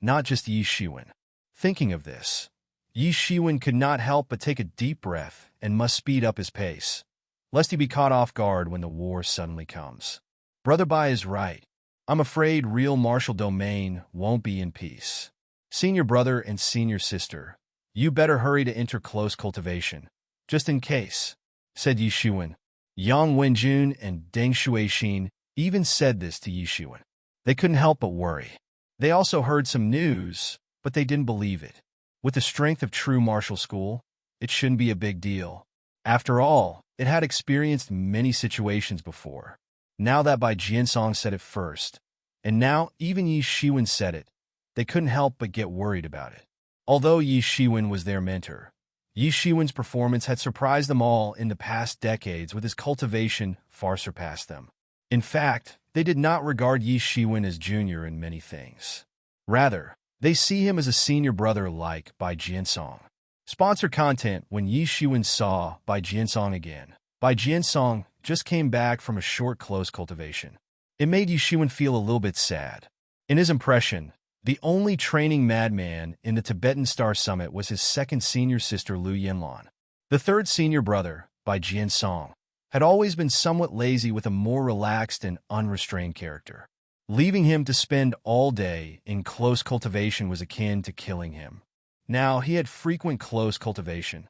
not just Yi Shiwen. Thinking of this, Yi Shiwen could not help but take a deep breath and must speed up his pace, lest he be caught off guard when the war suddenly comes. Brother Bai is right. I'm afraid real martial domain won't be in peace. Senior brother and senior sister, you better hurry to enter close cultivation, just in case, said Yi Shiwen. Yang Wenjun and Deng Shuixin even said this to Yi Shiwen. They couldn't help but worry. They also heard some news, but they didn't believe it. With the strength of true martial school, it shouldn't be a big deal. After all, it had experienced many situations before. Now that Bai Jiansong said it first, and now even Yi Shiwen said it, they couldn't help but get worried about it. Although Yi Shiwen was their mentor, Yi Shiwen's performance had surprised them all in the past decades, with his cultivation far surpassed them. In fact, they did not regard Yi Shiwen as junior in many things. Rather, they see him as a senior brother like Bai Jiansong. Sponsor content when Yi Shiwen saw Bai Jiansong again. Bai Jiansong just came back from a short close cultivation. It made Yi Shiwen feel a little bit sad. In his impression, the only training madman in the Tibetan Star Summit was his second senior sister Lu Yanlan. The third senior brother, Bai Jiansong, had always been somewhat lazy with a more relaxed and unrestrained character. Leaving him to spend all day in close cultivation was akin to killing him. Now he had frequent close cultivation.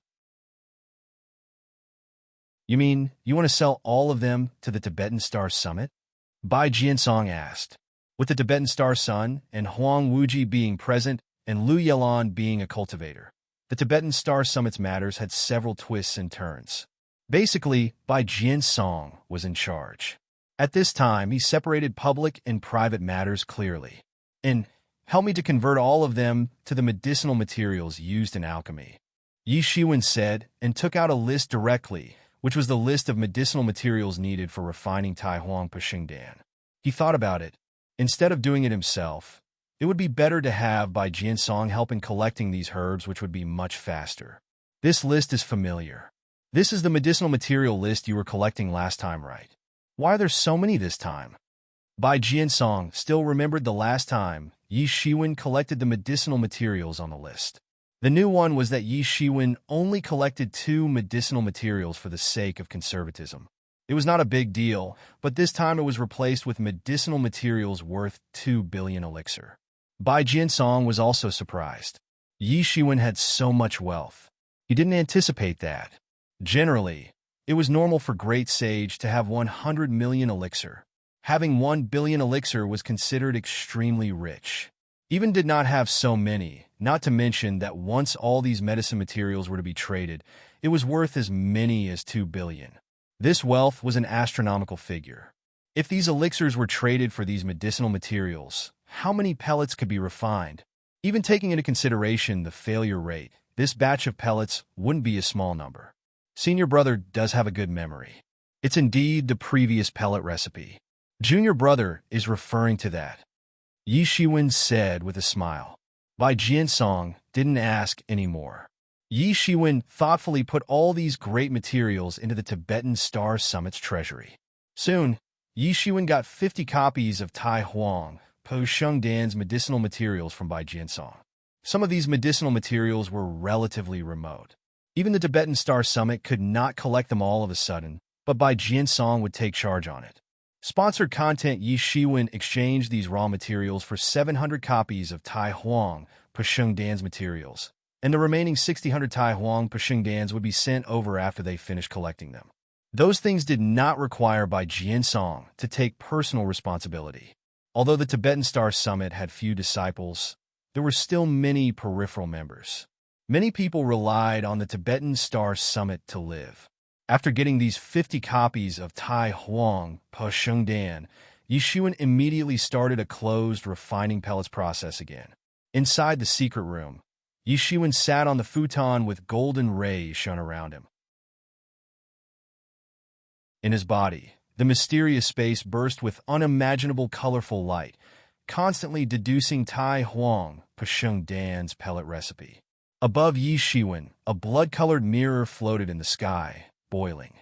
You mean you want to sell all of them to the Tibetan Star Summit? Bai Jiansong asked. With the Tibetan Star Sun and Huang Wuji being present and Lu Yelan being a cultivator, the Tibetan Star Summit's matters had several twists and turns. Basically, Bai Jiansong was in charge. At this time, he separated public and private matters clearly, and helped me to convert all of them to the medicinal materials used in alchemy. Yi Shiwen said, and took out a list directly, which was the list of medicinal materials needed for refining Tai Huang Pashing Dan. He thought about it. Instead of doing it himself, it would be better to have Bai Jiansong help in collecting these herbs, which would be much faster. This list is familiar. This is the medicinal material list you were collecting last time, right? Why are there so many this time? Bai Jiansong still remembered the last time Yi Shiwen collected the medicinal materials on the list. The new one was that Yi Shiwen only collected 2 medicinal materials for the sake of conservatism. It was not a big deal, but this time it was replaced with medicinal materials worth 2 billion elixir. Bai Jiansong was also surprised. Yi Shiwen had so much wealth. He didn't anticipate that. Generally, it was normal for great sage to have 100 million elixir. Having 1 billion elixir was considered extremely rich. Even did not have so many, not to mention that once all these medicine materials were to be traded, it was worth as many as 2 billion. This wealth was an astronomical figure. If these elixirs were traded for these medicinal materials, how many pellets could be refined? Even taking into consideration the failure rate, this batch of pellets wouldn't be a small number. Senior brother does have a good memory. It's indeed the previous pellet recipe. Junior brother is referring to that, Yi Shiwen said with a smile. Bai Jiansong didn't ask anymore. Yi Shiwen thoughtfully put all these great materials into the Tibetan Star Summit's treasury. Soon, Yi Shiwen got 50 copies of Tai Huang Po Sheng Dan's medicinal materials from Bai Jiansong. Some of these medicinal materials were relatively remote. Even the Tibetan Star Summit could not collect them all of a sudden, but Bai Jiansong would take charge on it. Sponsored content. Yi Shiwen exchanged these raw materials for 700 copies of Tai Huang Po Sheng Dan's materials, and the remaining 600 Tai Huang Po Sheng Dan's would be sent over after they finished collecting them. Those things did not require Bai Jiansong to take personal responsibility. Although the Tibetan Star Summit had few disciples, there were still many peripheral members. Many people relied on the Tibetan Star Summit to live. After getting these 50 copies of Tai Huang Po Sheng Dan, Yi Shiwen immediately started a closed refining pellets process again. Inside the secret room, Yi Shiwen sat on the futon with golden rays shone around him. In his body, the mysterious space burst with unimaginable colorful light, constantly deducing Tai Huang Po Sheng Dan's pellet recipe. Above Yi Shiwen, a blood-colored mirror floated in the sky, boiling.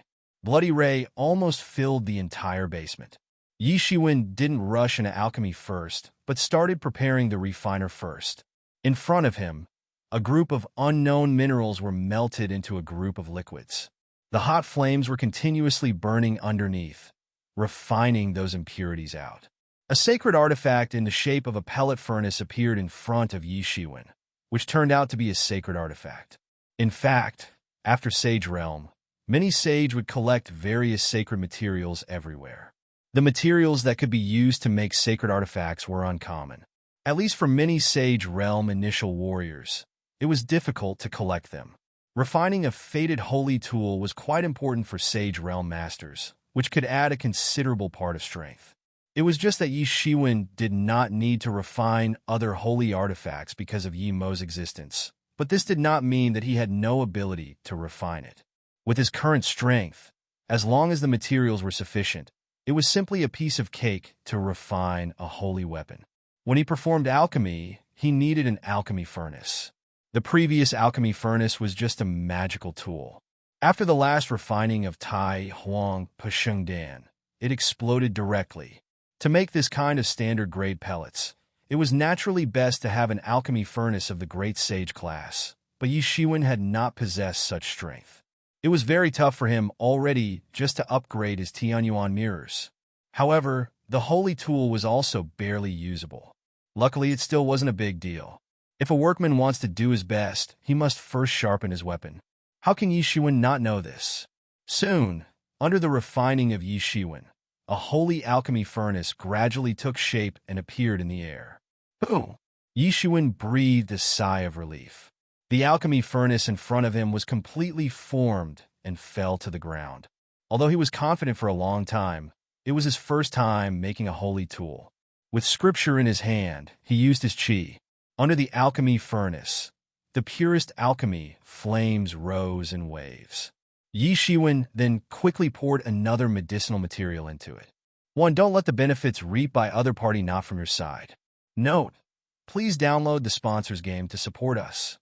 Bloody ray almost filled the entire basement. Yi Shiwen didn't rush into alchemy first, but started preparing the refiner first. In front of him, a group of unknown minerals were melted into a group of liquids. The hot flames were continuously burning underneath, refining those impurities out. A sacred artifact in the shape of a pellet furnace appeared in front of Yi Shiwen, which turned out to be a sacred artifact. In fact, after Sage Realm, many sage would collect various sacred materials everywhere. The materials that could be used to make sacred artifacts were uncommon. At least for many Sage Realm initial warriors, it was difficult to collect them. Refining a fated holy tool was quite important for Sage Realm masters, which could add a considerable part of strength. It was just that Yi Shiwen did not need to refine other holy artifacts because of Yi Mo's existence, but this did not mean that he had no ability to refine it. With his current strength, as long as the materials were sufficient, it was simply a piece of cake to refine a holy weapon. When he performed alchemy, he needed an alchemy furnace. The previous alchemy furnace was just a magical tool. After the last refining of Tai Huang Po Sheng Dan, it exploded directly. To make this kind of standard-grade pellets, it was naturally best to have an alchemy furnace of the Great Sage class, but Yi Shiwen had not possessed such strength. It was very tough for him already just to upgrade his Tianyuan mirrors. However, the holy tool was also barely usable. Luckily, it still wasn't a big deal. If a workman wants to do his best, he must first sharpen his weapon. How can Yi Shiwen not know this? Soon, under the refining of Yi Shiwen, a holy alchemy furnace gradually took shape and appeared in the air. Boom! Yi Shiwen breathed a sigh of relief. The alchemy furnace in front of him was completely formed and fell to the ground. Although he was confident for a long time, it was his first time making a holy tool. With scripture in his hand, he used his qi. Under the alchemy furnace, the purest alchemy, flames rose in waves. Yi Shiwen then quickly poured another medicinal material into it. 1. Don't let the benefits reaped by other party not from your side. Note: please download the sponsors game to support us.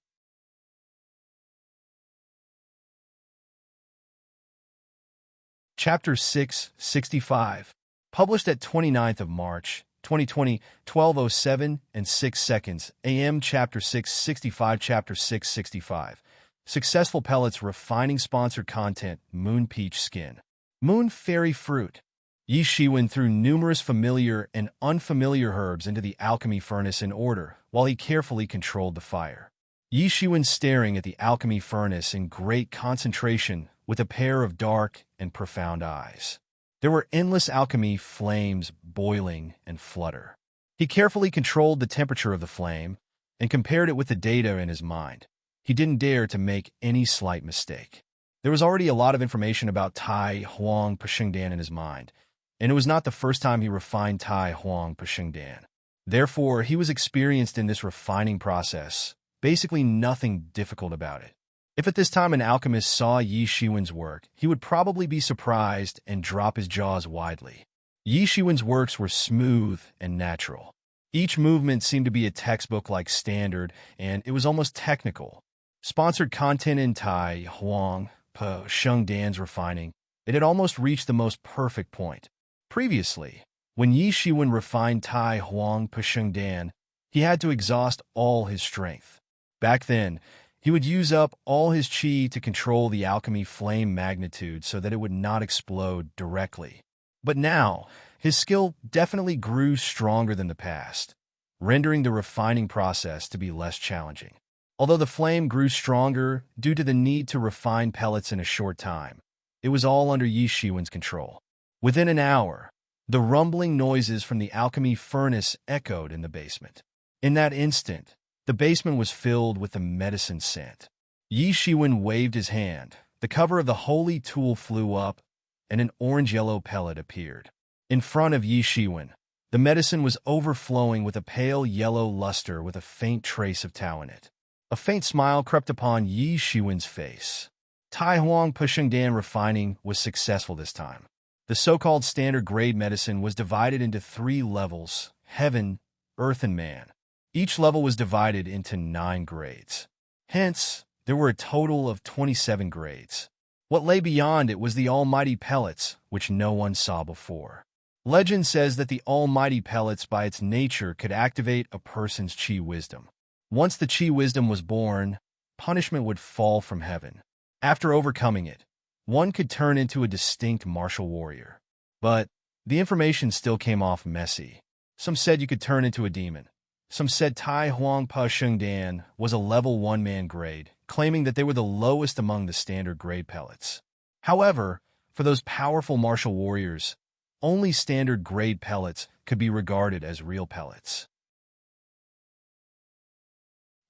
Chapter 665. Published at 29th of March, 2020, 12:07 and 6 seconds, AM. Chapter 665. Chapter 665. Successful Pellets Refining. Sponsored content. Moon Peach Skin. Moon Fairy Fruit. Yi Shiwen threw numerous familiar and unfamiliar herbs into the alchemy furnace in order, while he carefully controlled the fire. Yi Shiwen staring at the alchemy furnace in great concentration with a pair of dark and profound eyes. There were endless alchemy flames boiling and flutter. He carefully controlled the temperature of the flame and compared it with the data in his mind. He didn't dare to make any slight mistake. There was already a lot of information about Tai Huang Pashengdan in his mind, and it was not the first time he refined Tai Huang Pashengdan. Therefore, he was experienced in this refining process, basically nothing difficult about it. If at this time an alchemist saw Yi Shiwen's work, he would probably be surprised and drop his jaws widely. Yi Shiwen's works were smooth and natural. Each movement seemed to be a textbook-like standard, and it was almost technical. Sponsored content in Tai Huang Pashengdan's refining, it had almost reached the most perfect point. Previously, when Yi Shiwen refined Tai Huang Pashengdan, he had to exhaust all his strength. Back then, he would use up all his qi to control the alchemy flame magnitude so that it would not explode directly. But now, his skill definitely grew stronger than the past, rendering the refining process to be less challenging. Although the flame grew stronger due to the need to refine pellets in a short time, it was all under Yi Shiwen's control. Within an hour, the rumbling noises from the alchemy furnace echoed in the basement. In that instant, the basement was filled with the medicine scent. Yi Shiwen waved his hand. The cover of the holy tool flew up, and an orange-yellow pellet appeared. In front of Yi Shiwen, the medicine was overflowing with a pale yellow luster with a faint trace of tau in it. A faint smile crept upon Yi Shiwen's face. Tai Huang Pashengdan refining was successful this time. The so-called standard grade medicine was divided into 3 levels: heaven, earth, and man. Each level was divided into 9 grades. Hence, there were a total of 27 grades. What lay beyond it was the almighty pellets, which no one saw before. Legend says that the almighty pellets by its nature could activate a person's qi wisdom. Once the qi wisdom was born, punishment would fall from heaven. After overcoming it, one could turn into a distinct martial warrior. But the information still came off messy. Some said you could turn into a demon. Some said Tai Huang Pashengdan was a level 1-man grade, claiming that they were the lowest among the standard grade pellets. However, for those powerful martial warriors, only standard grade pellets could be regarded as real pellets.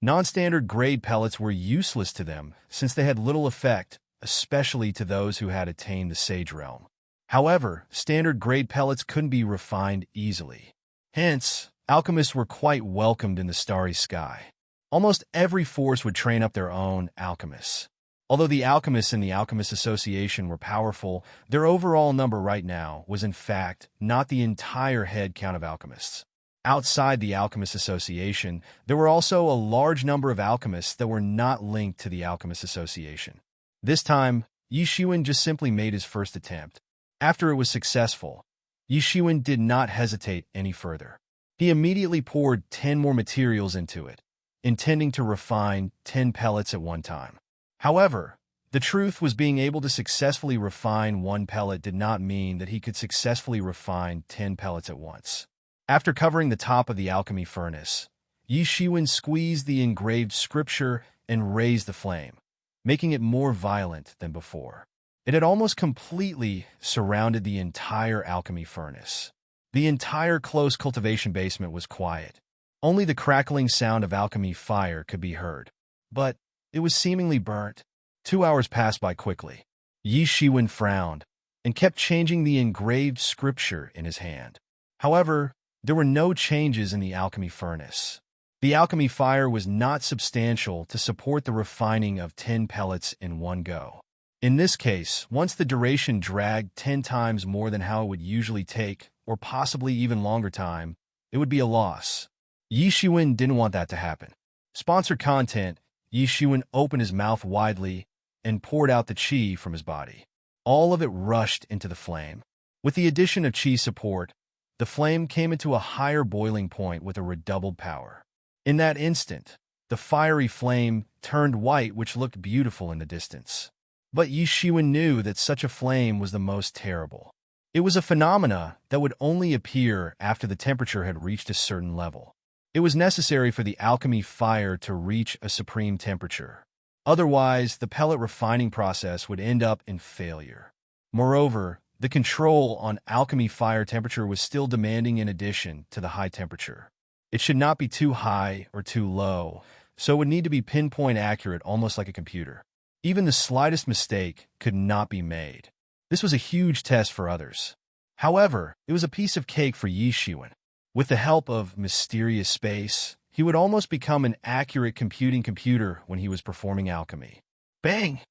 Non-standard grade pellets were useless to them since they had little effect, especially to those who had attained the Sage Realm. However, standard grade pellets couldn't be refined easily. Hence, alchemists were quite welcomed in the starry sky. Almost every force would train up their own alchemists. Although the alchemists in the Alchemist Association were powerful, their overall number right now was in fact not the entire head count of alchemists. Outside the Alchemist Association, there were also a large number of alchemists that were not linked to the Alchemist Association. This time, Yi Shiwen just simply made his first attempt. After it was successful, Yi Shiwen did not hesitate any further. He immediately poured 10 more materials into it, intending to refine 10 pellets at one time. However, The truth was being able to successfully refine one pellet did not mean that he could successfully refine 10 pellets at once. After covering the top of the alchemy furnace, Yi Shiwen squeezed the engraved scripture and raised the flame, making it more violent than before. It had almost completely surrounded the entire alchemy furnace. The entire close cultivation basement was quiet. Only the crackling sound of alchemy fire could be heard. But it was seemingly burnt. 2 hours passed by quickly. Yi Shiwen frowned and kept changing the engraved scripture in his hand. However, there were no changes in the alchemy furnace. The alchemy fire was not substantial to support the refining of 10 pellets in one go. In this case, once the duration dragged 10 times more than how it would usually take, or possibly even longer time, it would be a loss. Yi Shiwen didn't want that to happen. Sponsored content, Yi Shiwen opened his mouth widely and poured out the qi from his body. All of it rushed into the flame. With the addition of qi support, the flame came into a higher boiling point with a redoubled power. In that instant, the fiery flame turned white, which looked beautiful in the distance. But Yi Shiwen knew that such a flame was the most terrible. It was a phenomena that would only appear after the temperature had reached a certain level. It was necessary for the alchemy fire to reach a supreme temperature. Otherwise, the pellet refining process would end up in failure. Moreover, the control on alchemy fire temperature was still demanding in addition to the high temperature. It should not be too high or too low, so it would need to be pinpoint accurate, almost like a computer. Even the slightest mistake could not be made. This was a huge test for others. However, it was a piece of cake for Yi Shiwen. With the help of mysterious space, he would almost become an accurate computing computer when he was performing alchemy. Bang!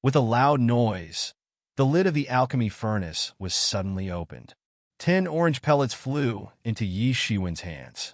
With a loud noise, the lid of the alchemy furnace was suddenly opened. 10 orange pellets flew into Yi Shiwen's hands.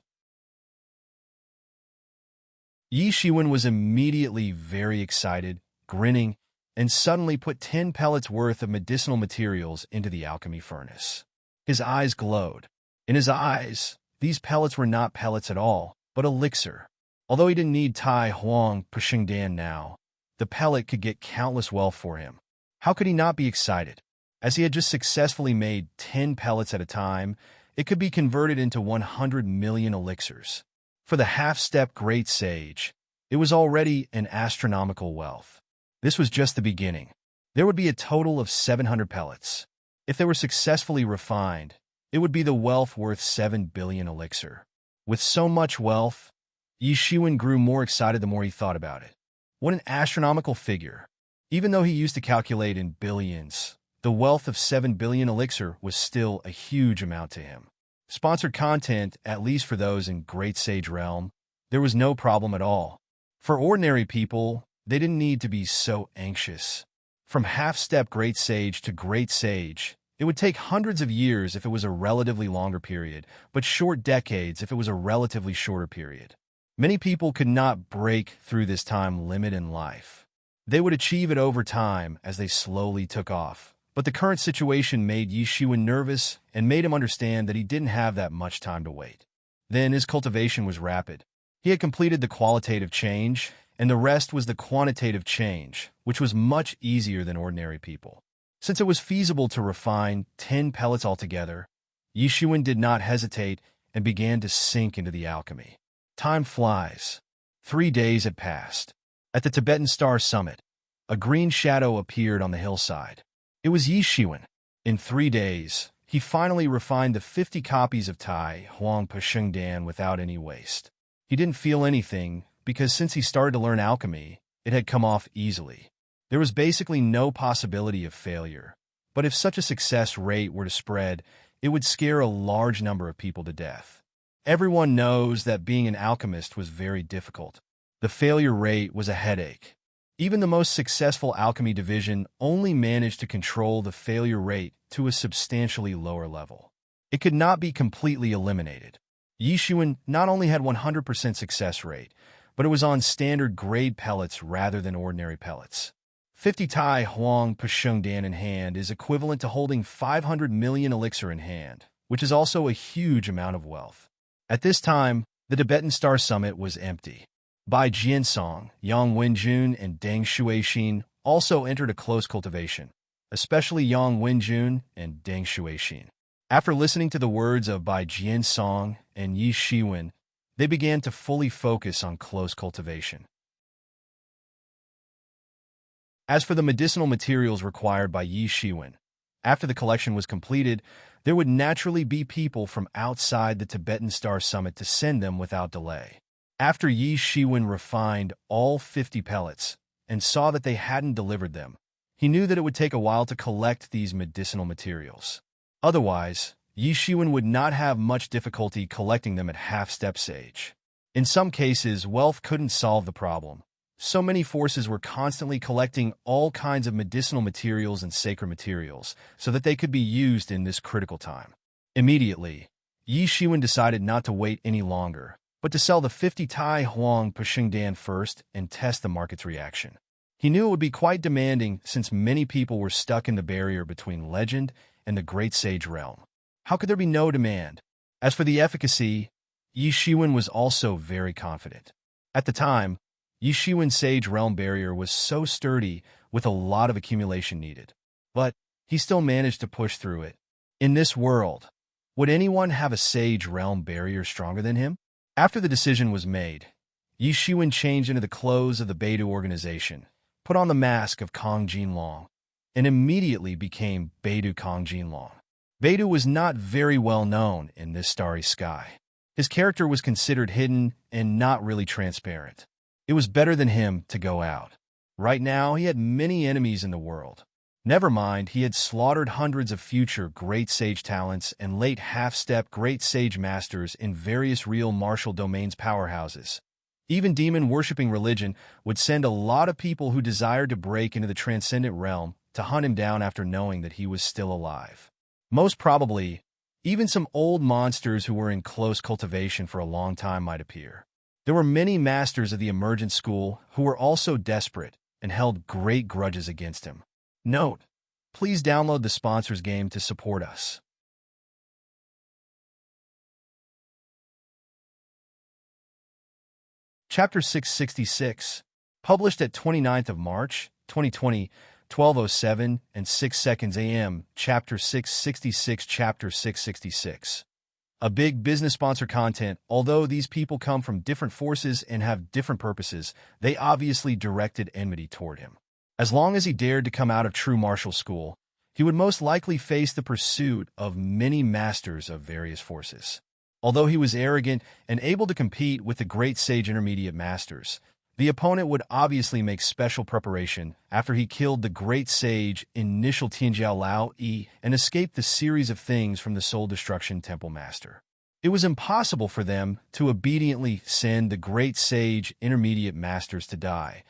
Yi Shiwen was immediately very excited, grinning, and suddenly put 10 pellets worth of medicinal materials into the alchemy furnace. His eyes glowed. In his eyes, these pellets were not pellets at all, but elixir. Although he didn't need Tai Huang Pushing Dan now, the pellet could get countless wealth for him. How could he not be excited? As he had just successfully made 10 pellets at a time, it could be converted into 100 million elixirs. For the half-step great sage, it was already an astronomical wealth. This was just the beginning. There would be a total of 700 pellets. If they were successfully refined, it would be the wealth worth 7 billion elixir. With so much wealth, Yi Shiwen grew more excited the more he thought about it. What an astronomical figure. Even though he used to calculate in billions, the wealth of 7 billion elixir was still a huge amount to him. Sponsored content, at least for those in Great Sage Realm, there was no problem at all. For ordinary people, they didn't need to be so anxious. From half-step Great Sage to Great Sage, it would take hundreds of years if it was a relatively longer period, but short decades if it was a relatively shorter period. Many people could not break through this time limit in life. They would achieve it over time as they slowly took off. But the current situation made Yi Shiwen nervous and made him understand that he didn't have that much time to wait. Then his cultivation was rapid. He had completed the qualitative change, and the rest was the quantitative change, which was much easier than ordinary people. Since it was feasible to refine 10 pellets altogether, Yi Shiwen did not hesitate and began to sink into the alchemy. Time flies. 3 days had passed. At the Tibetan Star Summit, a green shadow appeared on the hillside. It was Yi Shiwen. In 3 days, he finally refined the 50 copies of Tai Huang Pusheng Dan without any waste. He didn't feel anything because since he started to learn alchemy, it had come off easily. There was basically no possibility of failure. But if such a success rate were to spread, it would scare a large number of people to death. Everyone knows that being an alchemist was very difficult. The failure rate was a headache. Even the most successful alchemy division only managed to control the failure rate to a substantially lower level. It could not be completely eliminated. Yi Shiwen not only had 100% success rate, but it was on standard grade pellets rather than ordinary pellets. 50 Tai Huang Pusheng Dan in hand is equivalent to holding 500 million elixir in hand, which is also a huge amount of wealth. At this time, the Tibetan Star Summit was empty. Bai Jiansong, Yang Wenjun, and Deng Shuixin also entered a close cultivation, especially Yang Wenjun and Deng Shuixin. After listening to the words of Bai Jian Song and Yi Shiwen, they began to fully focus on close cultivation. As for the medicinal materials required by Yi Shiwen, after the collection was completed, there would naturally be people from outside the Tibetan Star Summit to send them without delay. After Yi Shiwen refined all 50 pellets and saw that they hadn't delivered them, he knew that it would take a while to collect these medicinal materials. Otherwise, Yi Shiwen would not have much difficulty collecting them at half-step stage. In some cases, wealth couldn't solve the problem. So many forces were constantly collecting all kinds of medicinal materials and sacred materials so that they could be used in this critical time. Immediately, Yi Shiwen decided not to wait any longer, but to sell the 50 Tai Huang Pashingdan first and test the market's reaction. He knew it would be quite demanding since many people were stuck in the barrier between legend and the great sage realm. How could there be no demand? As for the efficacy, Yi Shiwen was also very confident. At the time, Yi Shiwen's sage realm barrier was so sturdy with a lot of accumulation needed. But he still managed to push through it. In this world, would anyone have a sage realm barrier stronger than him? After the decision was made, Yi Shiwen changed into the clothes of the Beidou organization, put on the mask of Kong Jinlong, and immediately became Beidou Kong Jinlong. Beidou was not very well known in this starry sky. His character was considered hidden and not really transparent. It was better than him to go out. Right now, he had many enemies in the world. Never mind, he had slaughtered hundreds of future great sage talents and late half-step great sage masters in various real martial domains powerhouses. Even demon-worshipping religion would send a lot of people who desired to break into the transcendent realm to hunt him down after knowing that he was still alive. Most probably, even some old monsters who were in close cultivation for a long time might appear. There were many masters of the emergent school who were also desperate and held great grudges against him. Note: please download the sponsors game to support us. Chapter 666, published at 29th of March, 2020, 12:07 and 6 seconds AM, Chapter 666, Chapter 666. A big business sponsor content. Although these people come from different forces and have different purposes, they obviously directed enmity toward him. As long as he dared to come out of true martial school, he would most likely face the pursuit of many masters of various forces. Although he was arrogant and able to compete with the great sage intermediate masters, the opponent would obviously make special preparation after he killed the great sage initial Tianjiao Lao Yi and escaped the series of things from the soul destruction temple master. It was impossible for them to obediently send the great sage intermediate masters to die.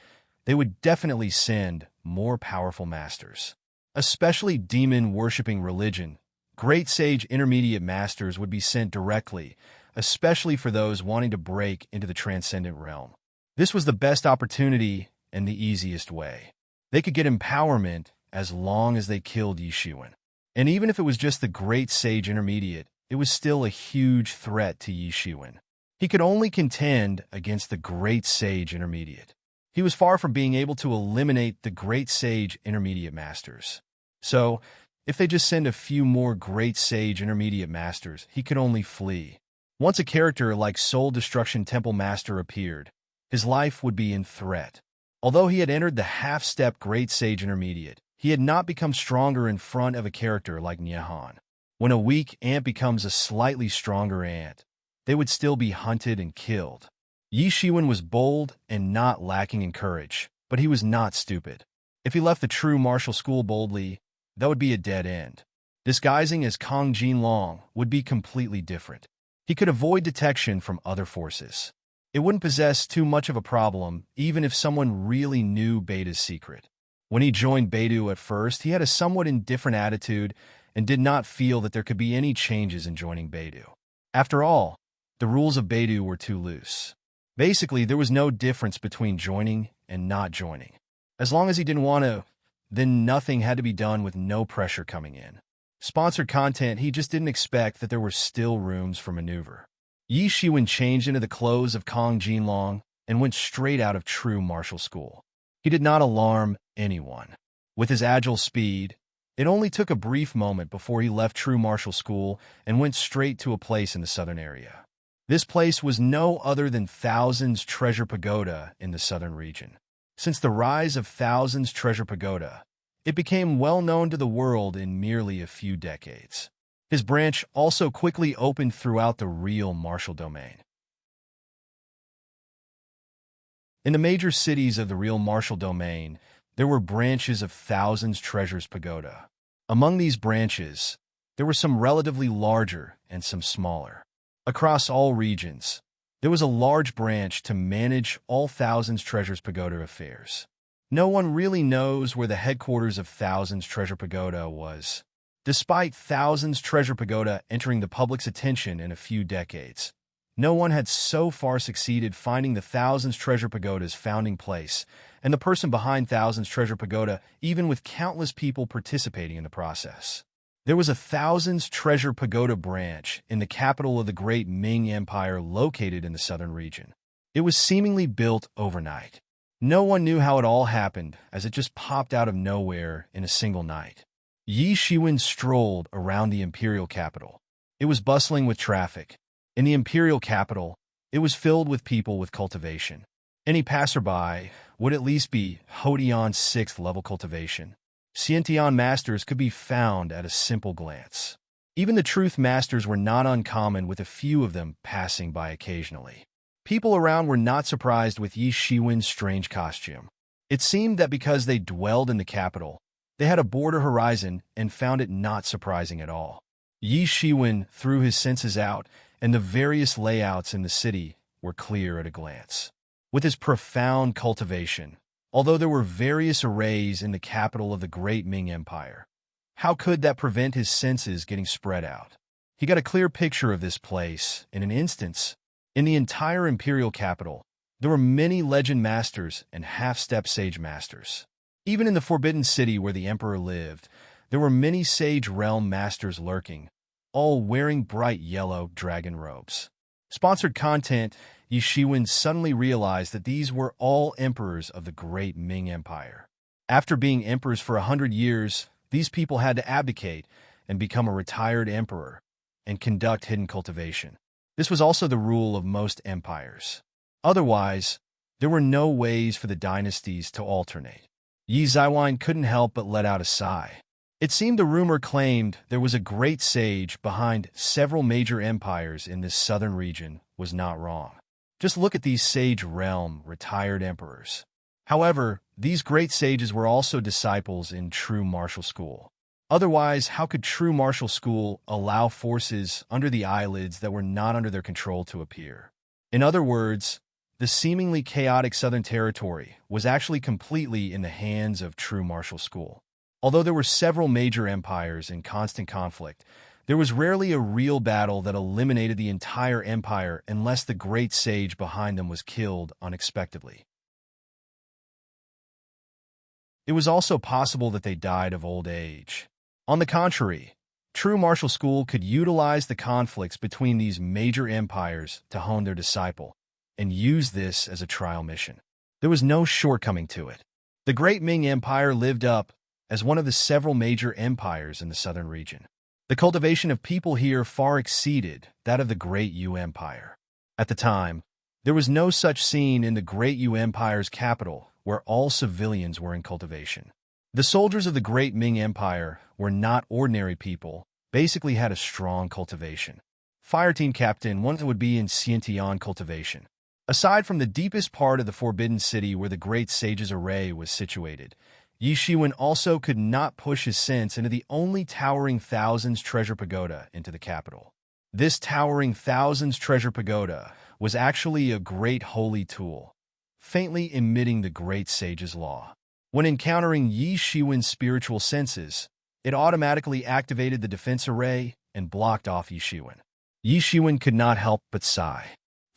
They would definitely send more powerful masters. Especially demon-worshipping religion, great sage intermediate masters would be sent directly, especially for those wanting to break into the transcendent realm. This was the best opportunity and the easiest way. They could get empowerment as long as they killed Yi Shiwen. And even if it was just the great sage intermediate, it was still a huge threat to Yi Shiwen. He could only contend against the great sage intermediate. He was far from being able to eliminate the great sage intermediate masters. So, if they just send a few more great sage intermediate masters, he could only flee. Once a character like Soul Destruction Temple Master appeared, his life would be in threat. Although he had entered the half-step great sage intermediate, he had not become stronger in front of a character like Nyehan. When a weak ant becomes a slightly stronger ant, they would still be hunted and killed. Yi Shiwen was bold and not lacking in courage, but he was not stupid. If he left the true martial school boldly, that would be a dead end. Disguising as Kong Jinlong would be completely different. He could avoid detection from other forces. It wouldn't possess too much of a problem, even if someone really knew Beidou's secret. When he joined Beidou at first, he had a somewhat indifferent attitude and did not feel that there could be any changes in joining Beidou. After all, the rules of Beidou were too loose. Basically, there was no difference between joining and not joining. As long as he didn't want to, then nothing had to be done with no pressure coming in. Sponsored content, he just didn't expect that there were still rooms for maneuver. Yi Shiwen changed into the clothes of Kong Jinlong and went straight out of true martial school. He did not alarm anyone. With his agile speed, it only took a brief moment before he left true martial school and went straight to a place in the southern area. This place was no other than Thousands Treasure Pagoda in the southern region. Since the rise of Thousands Treasure Pagoda, it became well known to the world in merely a few decades. His branch also quickly opened throughout the real martial domain. In the major cities of the real martial domain, there were branches of Thousands Treasures Pagoda. Among these branches, there were some relatively larger and some smaller. Across all regions, there was a large branch to manage all Thousands Treasures Pagoda affairs. No one really knows where the headquarters of Thousands Treasure Pagoda was, despite Thousands Treasure Pagoda entering the public's attention in a few decades. No one had so far succeeded finding the Thousands Treasure Pagoda's founding place and the person behind Thousands Treasure Pagoda, even with countless people participating in the process. There was a Thousands Treasure Pagoda branch in the capital of the Great Ming Empire located in the southern region. It was seemingly built overnight. No one knew how it all happened, as it just popped out of nowhere in a single night. Yi Shiwen strolled around the imperial capital. It was bustling with traffic. In the imperial capital, it was filled with people with cultivation. Any passerby would at least be Hodian 6th level cultivation. Xiantian masters could be found at a simple glance. Even the truth masters were not uncommon, with a few of them passing by occasionally. People around were not surprised with Yi Shiwen's strange costume. It seemed that because they dwelled in the capital, they had a broader horizon and found it not surprising at all. Yi Shiwen threw his senses out, and the various layouts in the city were clear at a glance. With his profound cultivation, although there were various arrays in the capital of the Great Ming Empire, how could that prevent his senses getting spread out? He got a clear picture of this place in an instant. In the entire imperial capital, there were many legend masters and half-step sage masters. Even in the Forbidden City where the emperor lived, there were many sage realm masters lurking, all wearing bright yellow dragon robes. Sponsored content. Yi Shiwen suddenly realized that these were all emperors of the Great Ming Empire. After being emperors for 100 years, these people had to abdicate and become a retired emperor and conduct hidden cultivation. This was also the rule of most empires. Otherwise, there were no ways for the dynasties to alternate. Yi Ziwine couldn't help but let out a sigh. It seemed the rumor claimed there was a great sage behind several major empires in this southern region was not wrong. Just look at these sage realm retired emperors. However, these great sages were also disciples in true martial school. Otherwise, how could true martial school allow forces under the eyelids that were not under their control to appear? In other words, the seemingly chaotic southern territory was actually completely in the hands of true martial school. Although there were several major empires in constant conflict, there was rarely a real battle that eliminated the entire empire unless the great sage behind them was killed unexpectedly. It was also possible that they died of old age. On the contrary, true martial school could utilize the conflicts between these major empires to hone their disciple and use this as a trial mission. There was no shortcoming to it. The Great Ming Empire lived up as one of the several major empires in the southern region. The cultivation of people here far exceeded that of the Great Yu Empire. At the time, there was no such scene in the Great Yu Empire's capital where all civilians were in cultivation. The soldiers of the Great Ming Empire were not ordinary people, basically had a strong cultivation. Fireteam Captain one would be in Xiantian cultivation. Aside from the deepest part of the Forbidden City where the Great Sage's array was situated, Yi Shiwen also could not push his sense into the only towering Thousands Treasure Pagoda into the capital. This towering Thousands Treasure Pagoda was actually a great holy tool, faintly emitting the Great Sage's law. When encountering Yi Shiwen's spiritual senses, it automatically activated the defense array and blocked off Yi Shiwen. Yi Shiwen could not help but sigh.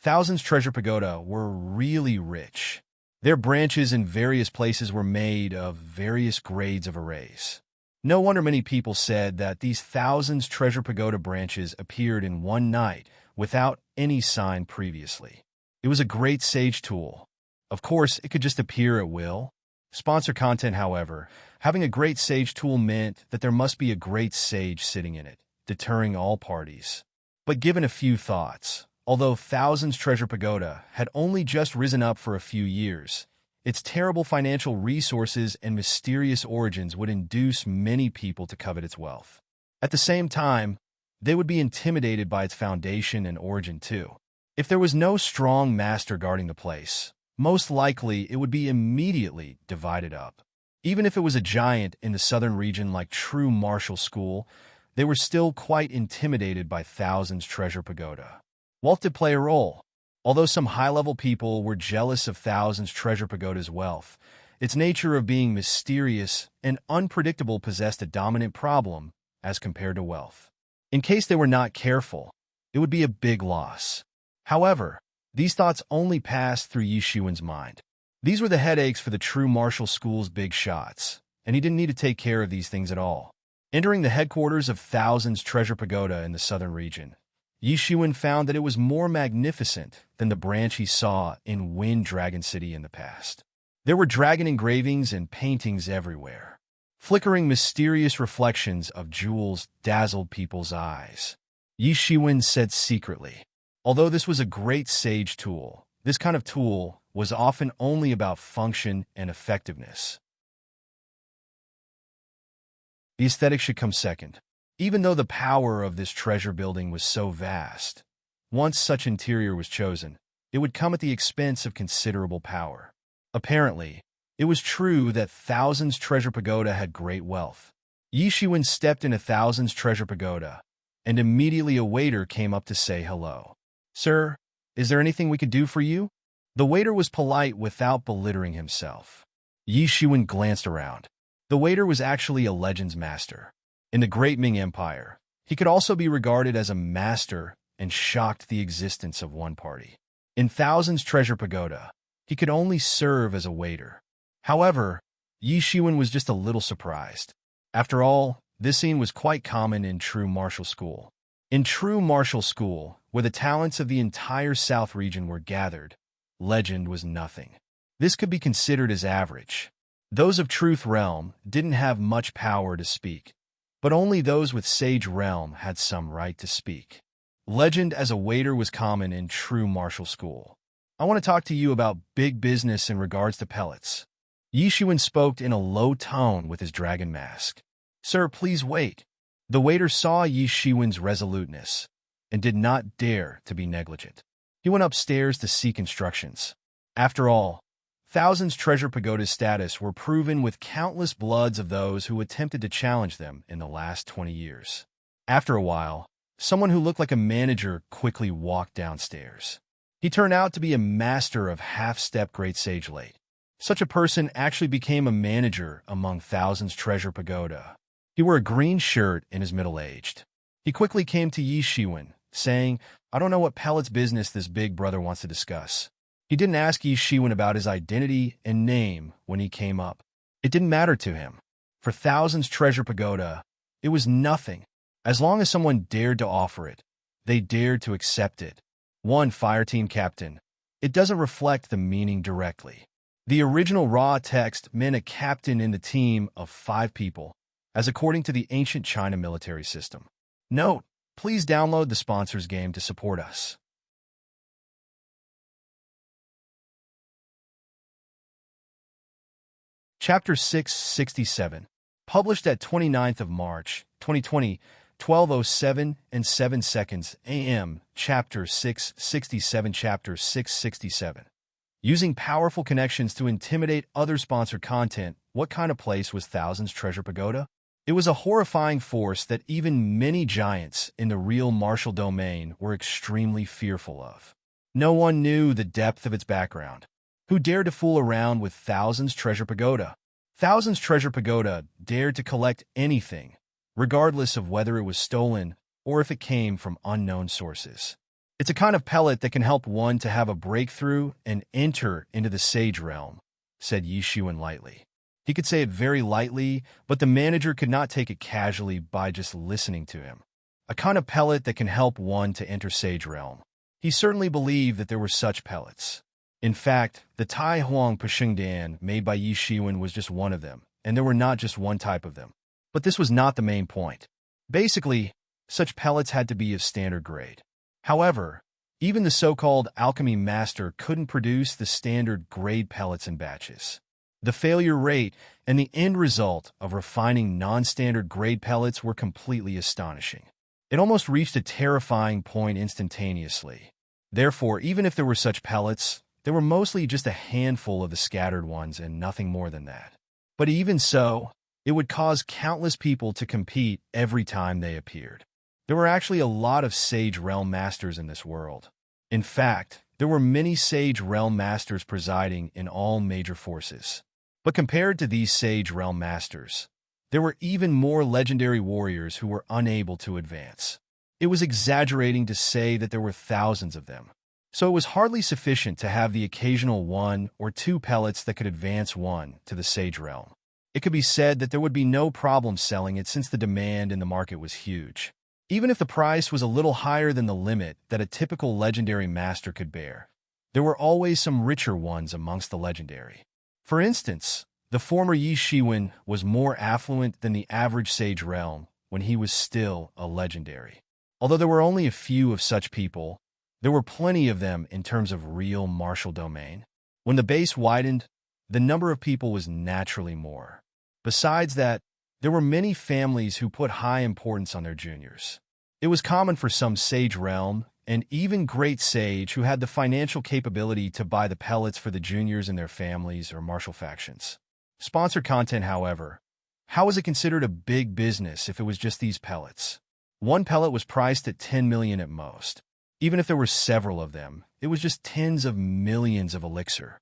Thousands Treasure Pagoda were really rich. Their branches in various places were made of various grades of arrays. No wonder many people said that these Thousands Treasure Pagoda branches appeared in one night without any sign previously. It was a great sage tool. Of course, it could just appear at will. Sponsor content, however, having a great sage tool meant that there must be a great sage sitting in it, deterring all parties. But given a few thoughts, although Thousands Treasure Pagoda had only just risen up for a few years, its terrible financial resources and mysterious origins would induce many people to covet its wealth. At the same time, they would be intimidated by its foundation and origin too. If there was no strong master guarding the place, most likely it would be immediately divided up. Even if it was a giant in the southern region like true martial school, they were still quite intimidated by Thousands Treasure Pagoda. Wealth did play a role. Although some high-level people were jealous of Thousands Treasure Pagoda's wealth, its nature of being mysterious and unpredictable possessed a dominant problem as compared to wealth. In case they were not careful, it would be a big loss. However, these thoughts only passed through Yi Shiwen's mind. These were the headaches for the true martial school's big shots, and he didn't need to take care of these things at all. Entering the headquarters of Thousands Treasure Pagoda in the southern region, Yi Shiwen found that it was more magnificent than the branch he saw in Wind Dragon City in the past. There were dragon engravings and paintings everywhere. Flickering mysterious reflections of jewels dazzled people's eyes. Yi Shiwen said secretly, although this was a great sage tool, this kind of tool was often only about function and effectiveness. The aesthetic should come second. Even though the power of this treasure building was so vast, once such interior was chosen, it would come at the expense of considerable power. Apparently, it was true that Thousands Treasure Pagoda had great wealth. Yi Shiwen stepped into Thousands Treasure Pagoda, and immediately a waiter came up to say hello. "Sir, is there anything we could do for you?" The waiter was polite without belittling himself. Yi Shiwen glanced around. The waiter was actually a Legends master. In the Great Ming Empire, he could also be regarded as a master and shocked the existence of one party. In Thousands Treasure Pagoda, he could only serve as a waiter. However, Yi Shiwen was just a little surprised. After all, this scene was quite common in true martial school. In true martial school, where the talents of the entire South region were gathered, legend was nothing. This could be considered as average. Those of Truth Realm didn't have much power to speak, but only those with Sage Realm had some right to speak. Legend as a waiter was common in true martial school. "I want to talk to you about big business in regards to pellets." Yi Shiwen spoke in a low tone with his dragon mask. "Sir, please wait." The waiter saw Yi Shiwen's resoluteness and did not dare to be negligent. He went upstairs to seek instructions. After all, Thousands Treasure Pagoda's status were proven with countless bloods of those who attempted to challenge them in the last 20 years. After a while, someone who looked like a manager quickly walked downstairs. He turned out to be a master of half-step Great Sage Late. Such a person actually became a manager among Thousands Treasure Pagoda. He wore a green shirt and is middle-aged. He quickly came to Yi Shiwen, saying, "I don't know what pellets business this big brother wants to discuss." He didn't ask Yi Shiwen about his identity and name when he came up. It didn't matter to him. For Thousands Treasure Pagoda, it was nothing. As long as someone dared to offer it, they dared to accept it. One fireteam captain. It doesn't reflect the meaning directly. The original raw text meant a captain in the team of 5 people, as according to the ancient China military system. Note, please download the sponsors game to support us. Chapter 667, published at 29th of March, 2020, 12:07 and 7 seconds AM. Chapter 667. Chapter 667. Using powerful connections to intimidate other sponsored content, what kind of place was Thousands Treasure Pagoda? It was a horrifying force that even many giants in the real martial domain were extremely fearful of. No one knew the depth of its background. Who dared to fool around with Thousands Treasure Pagoda? Thousands Treasure Pagoda dared to collect anything, regardless of whether it was stolen or if it came from unknown sources. It's a kind of pellet that can help one to have a breakthrough and enter into the Sage Realm, said Yi Shiwen lightly. He could say it very lightly, but the manager could not take it casually by just listening to him. A kind of pellet that can help one to enter Sage Realm. He certainly believed that there were such pellets. In fact, the Tai Huang Pashengdan made by Yi Shiwen was just one of them, and there were not just one type of them. But this was not the main point. Basically, such pellets had to be of standard grade. However, even the so-called alchemy master couldn't produce the standard grade pellets in batches. The failure rate and the end result of refining non-standard grade pellets were completely astonishing. It almost reached a terrifying point instantaneously. Therefore, even if there were such pellets, there were mostly just a handful of the scattered ones and nothing more than that. But even so, it would cause countless people to compete every time they appeared. There were actually a lot of Sage Realm Masters in this world. In fact, there were many Sage Realm Masters presiding in all major forces. But compared to these Sage Realm Masters, there were even more legendary warriors who were unable to advance. It was exaggerating to say that there were thousands of them. So it was hardly sufficient to have the occasional one or two pellets that could advance one to the Sage Realm. It could be said that there would be no problem selling it since the demand in the market was huge. Even if the price was a little higher than the limit that a typical legendary master could bear, there were always some richer ones amongst the legendary. For instance, the former Yi Shiwen was more affluent than the average Sage Realm when he was still a legendary. Although there were only a few of such people, there were plenty of them in terms of real martial domain. When the base widened, the number of people was naturally more. Besides that, there were many families who put high importance on their juniors. It was common for some Sage Realm and even Great Sage who had the financial capability to buy the pellets for the juniors in their families or martial factions. Sponsored content, however. How was it considered a big business if it was just these pellets? One pellet was priced at 10 million at most. Even if there were several of them, it was just tens of millions of elixir.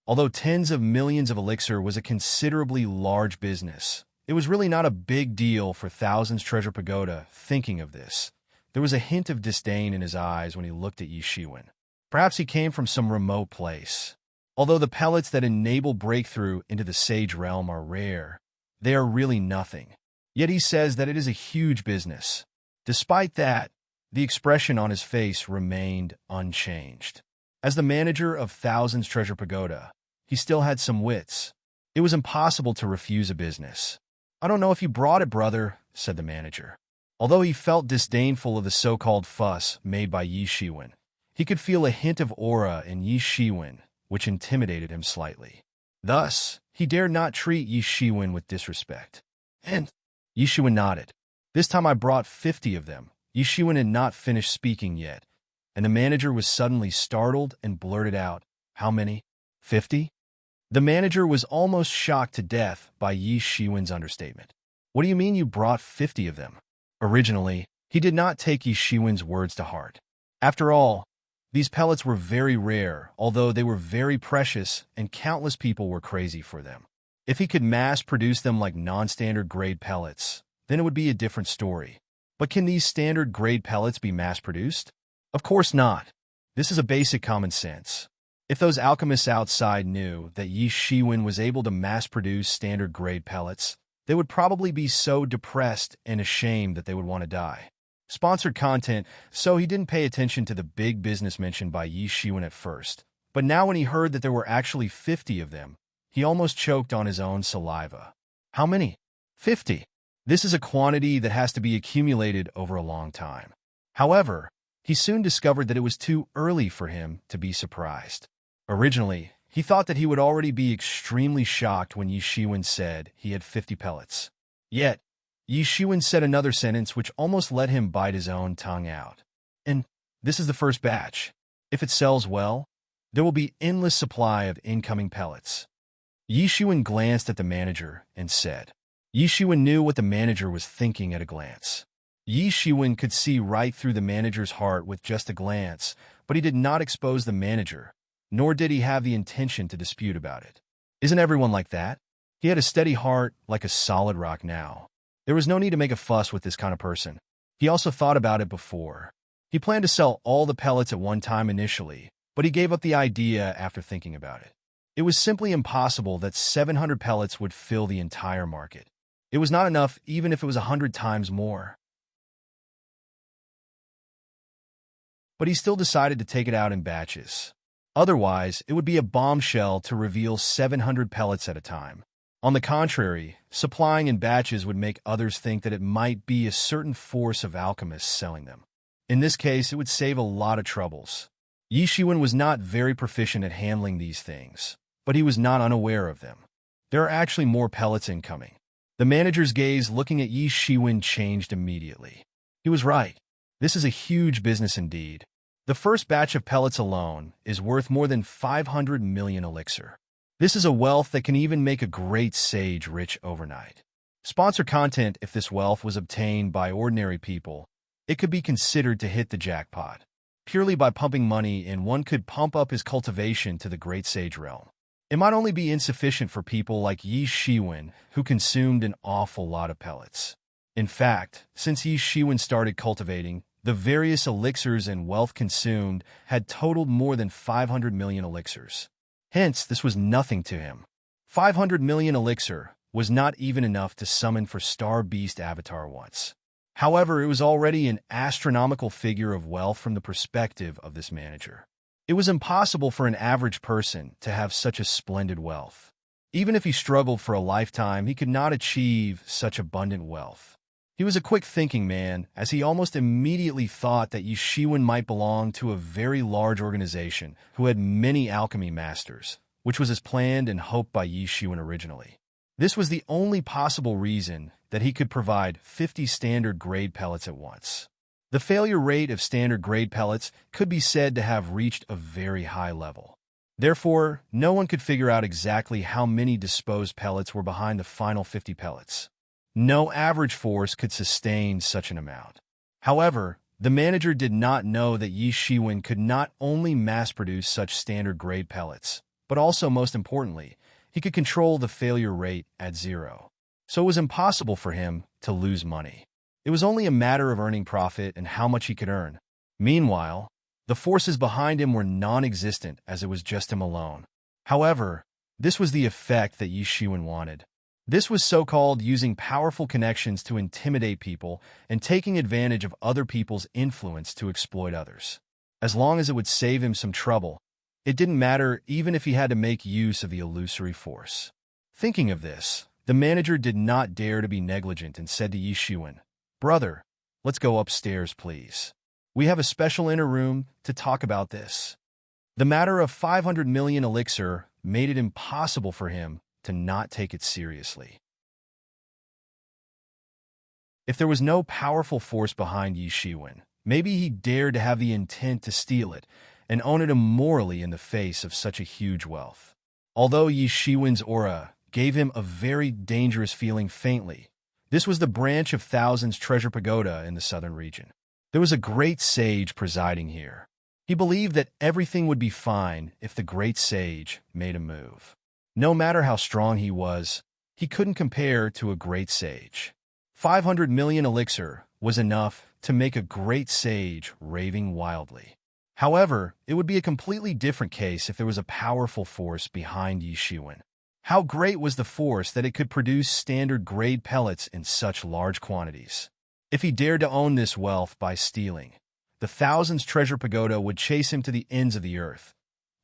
Although tens of millions of elixir was a considerably large business, it was really not a big deal for Thousands Treasure Pagoda thinking of this. There was a hint of disdain in his eyes when he looked at Yi Shiwen. Perhaps he came from some remote place. Although the pellets that enable breakthrough into the Sage Realm are rare, they are really nothing. Yet he says that it is a huge business. Despite that, the expression on his face remained unchanged. As the manager of Thousands Treasure Pagoda, he still had some wits. It was impossible to refuse a business. "I don't know if you brought it, brother," said the manager. Although he felt disdainful of the so-called fuss made by Yi Shiwen, he could feel a hint of aura in Yi Shiwen, which intimidated him slightly. Thus, he dared not treat Yi Shiwen with disrespect. And Yi Shiwen nodded. "This time I brought 50 of them." Yi Shiwen had not finished speaking yet, and the manager was suddenly startled and blurted out, "How many? 50? The manager was almost shocked to death by Yi Shiwen's understatement. "What do you mean you brought 50 of them?" Originally, he did not take Yi Shiwen's words to heart. After all, these pellets were very rare, although they were very precious and countless people were crazy for them. If he could mass-produce them like non-standard grade pellets, then it would be a different story. But can these standard grade pellets be mass-produced? Of course not. This is a basic common sense. If those alchemists outside knew that Yi Shiwen was able to mass-produce standard grade pellets, they would probably be so depressed and ashamed that they would want to die. Sponsored content, so he didn't pay attention to the big business mentioned by Yi Shiwen at first. But now when he heard that there were actually 50 of them, he almost choked on his own saliva. How many? 50. This is a quantity that has to be accumulated over a long time. However, he soon discovered that it was too early for him to be surprised. Originally, he thought that he would already be extremely shocked when Yi Shiwen said he had 50 pellets. Yet, Yi Shiwen said another sentence which almost let him bite his own tongue out. "And this is the first batch. If it sells well, there will be endless supply of incoming pellets." Yi Shiwen glanced at the manager and said. Yi Shiwen knew what the manager was thinking at a glance. Yi Shiwen could see right through the manager's heart with just a glance, but he did not expose the manager, nor did he have the intention to dispute about it. Isn't everyone like that? He had a steady heart, like a solid rock now. There was no need to make a fuss with this kind of person. He also thought about it before. He planned to sell all the pellets at one time initially, but he gave up the idea after thinking about it. It was simply impossible that 700 pellets would fill the entire market. It was not enough even if it was 100 times more. but he still decided to take it out in batches. Otherwise, it would be a bombshell to reveal 700 pellets at a time. On the contrary, supplying in batches would make others think that it might be a certain force of alchemists selling them. In this case, it would save a lot of troubles. Yi Shiwen was not very proficient at handling these things, but he was not unaware of them. There are actually more pellets incoming. The manager's gaze looking at Yi Shiwen changed immediately. He was right. This is a huge business indeed. The first batch of pellets alone is worth more than 500 million elixir. This is a wealth that can even make a great sage rich overnight. Sponsor content: if this wealth was obtained by ordinary people, it could be considered to hit the jackpot. Purely by pumping money in, one could pump up his cultivation to the great sage realm. It might only be insufficient for people like Yi Shiwen, who consumed an awful lot of pellets. In fact, since Yi Shiwen started cultivating, the various elixirs and wealth consumed had totaled more than 500 million elixirs. Hence, this was nothing to him. 500 million elixir was not even enough to summon for Star Beast Avatar once. However, it was already an astronomical figure of wealth from the perspective of this manager. It was impossible for an average person to have such a splendid wealth. Even if he struggled for a lifetime, he could not achieve such abundant wealth. He was a quick-thinking man, as he almost immediately thought that Yi Shiwen might belong to a very large organization who had many alchemy masters, which was as planned and hoped by Yi Shiwen originally. This was the only possible reason that he could provide 50 standard grade pellets at once. The failure rate of standard grade pellets could be said to have reached a very high level. Therefore, no one could figure out exactly how many disposed pellets were behind the final 50 pellets. No average force could sustain such an amount. However, the manager did not know that Yi Shiwen could not only mass-produce such standard-grade pellets, but also, most importantly, he could control the failure rate at 0. So it was impossible for him to lose money. It was only a matter of earning profit and how much he could earn. Meanwhile, the forces behind him were non-existent, as it was just him alone. However, this was the effect that Yi Shiwen wanted. This was so-called using powerful connections to intimidate people and taking advantage of other people's influence to exploit others. As long as it would save him some trouble, it didn't matter even if he had to make use of the illusory force. Thinking of this, the manager did not dare to be negligent and said to Yi Shiwen, "Brother, let's go upstairs, please. We have a special inner room to talk about this." The matter of 500 million elixir made it impossible for him to not take it seriously. If there was no powerful force behind Yi Shiwen, maybe he dared to have the intent to steal it and own it immorally in the face of such a huge wealth. Although Yi Shiwen's aura gave him a very dangerous feeling faintly, this was the branch of Thousands Treasure Pagoda in the southern region. There was a great sage presiding here. He believed that everything would be fine if the great sage made a move. No matter how strong he was, he couldn't compare to a great sage. 500 million elixir was enough to make a great sage raving wildly. However, it would be a completely different case if there was a powerful force behind Yi Shiwen. How great was the force that it could produce standard-grade pellets in such large quantities? If he dared to own this wealth by stealing, the Thousands Treasure Pagoda would chase him to the ends of the earth,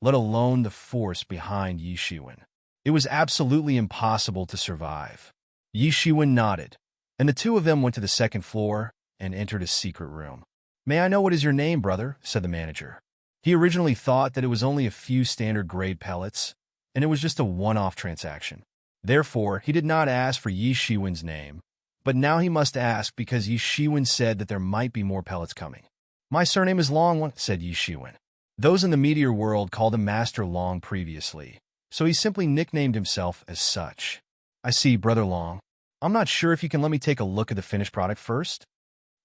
let alone the force behind Yi Shiwen. It was absolutely impossible to survive. Yi Shiwen nodded, and the two of them went to the second floor and entered a secret room. "May I know what is your name, brother?" said the manager. He originally thought that it was only a few standard-grade pellets, and it was just a one-off transaction. Therefore, he did not ask for Yi Shiwen's name, but now he must ask because Yi Shiwen said that there might be more pellets coming. "My surname is Long, said Yi Shiwen. Those in the meteor world called him Master Long previously, so he simply nicknamed himself as such. "I see, Brother Long. I'm not sure if you can let me take a look at the finished product first?"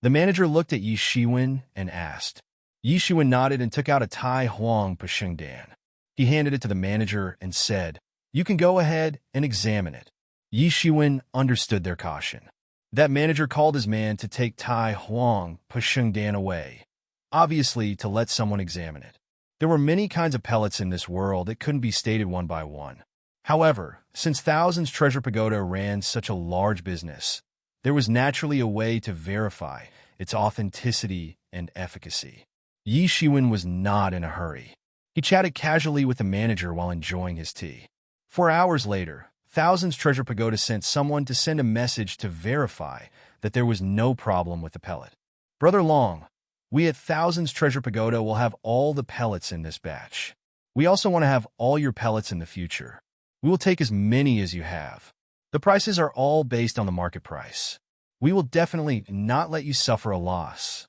The manager looked at Yi Shiwen and asked. Yi Shiwen nodded and took out a Tai Huang Pasheng Dan. He handed it to the manager and said, "You can go ahead and examine it." Yi Shiwen understood their caution. That manager called his man to take Tai Huang Pasheng Dan away, obviously to let someone examine it. There were many kinds of pellets in this world that couldn't be stated one by one. However, since Thousands Treasure Pagoda ran such a large business, there was naturally a way to verify its authenticity and efficacy. Yi Shiwen was not in a hurry. He chatted casually with the manager while enjoying his tea. 4 hours later, Thousands Treasure Pagoda sent someone to send a message to verify that there was no problem with the pellet. Brother Long, we at Thousands Treasure Pagoda will have all the pellets in this batch. We also want to have all your pellets in the future. We will take as many as you have. The prices are all based on the market price. We will definitely not let you suffer a loss.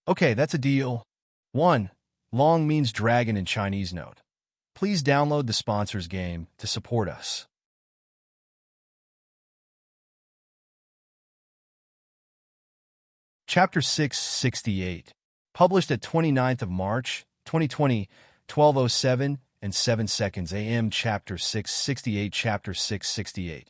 Okay, that's a deal. 1. Long means dragon in Chinese note. Please download the sponsors game to support us. Chapter 668. Published at 29th of March, 2020, 12:07 and 7 seconds AM. Chapter 668. Chapter 668.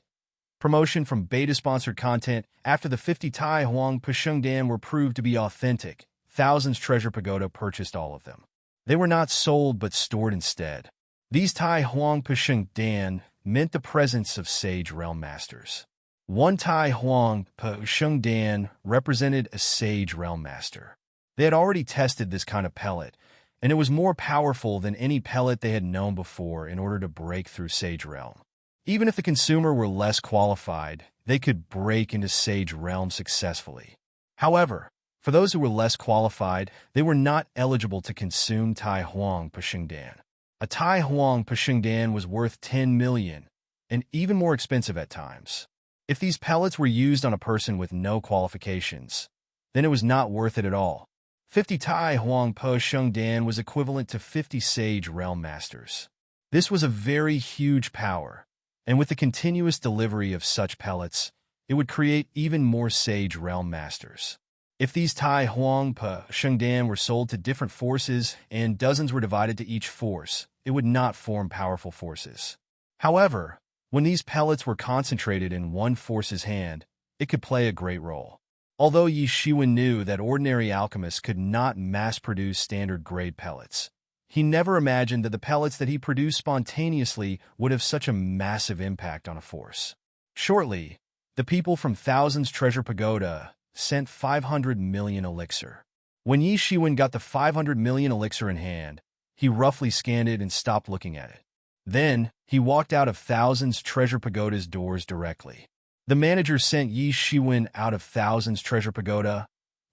Promotion from beta-sponsored content. After the 50 Tai Huang Pusheng Dan were proved to be authentic, Thousands Treasure Pagoda purchased all of them. They were not sold but stored instead. These Tai Huang Pusheng Dan meant the presence of Sage Realm Masters. One Tai Huang Pusheng Dan represented a Sage Realm Master. They had already tested this kind of pellet, and it was more powerful than any pellet they had known before in order to break through Sage Realm. Even if the consumer were less qualified, they could break into Sage Realm successfully. However, for those who were less qualified, they were not eligible to consume Tai Huang Pusheng Dan. A Tai Huang Pusheng Dan was worth 10 million, and even more expensive at times. If these pellets were used on a person with no qualifications, then it was not worth it at all. 50 Tai Huang Pusheng Dan was equivalent to 50 Sage Realm Masters. This was a very huge power, and with the continuous delivery of such pellets, it would create even more Sage Realm Masters. If these Tai Huang Pusheng Dan were sold to different forces and dozens were divided to each force, it would not form powerful forces. However, when these pellets were concentrated in one force's hand, it could play a great role. Although Yi Shiwen knew that ordinary alchemists could not mass-produce standard-grade pellets, he never imagined that the pellets that he produced spontaneously would have such a massive impact on a force. Shortly, the people from Thousands Treasure Pagoda sent 500 million elixir. When Yi Shiwen got the 500 million elixir in hand, he roughly scanned it and stopped looking at it. Then, he walked out of Thousands Treasure Pagoda's doors directly. The manager sent Yi Shiwen out of Thousands Treasure Pagoda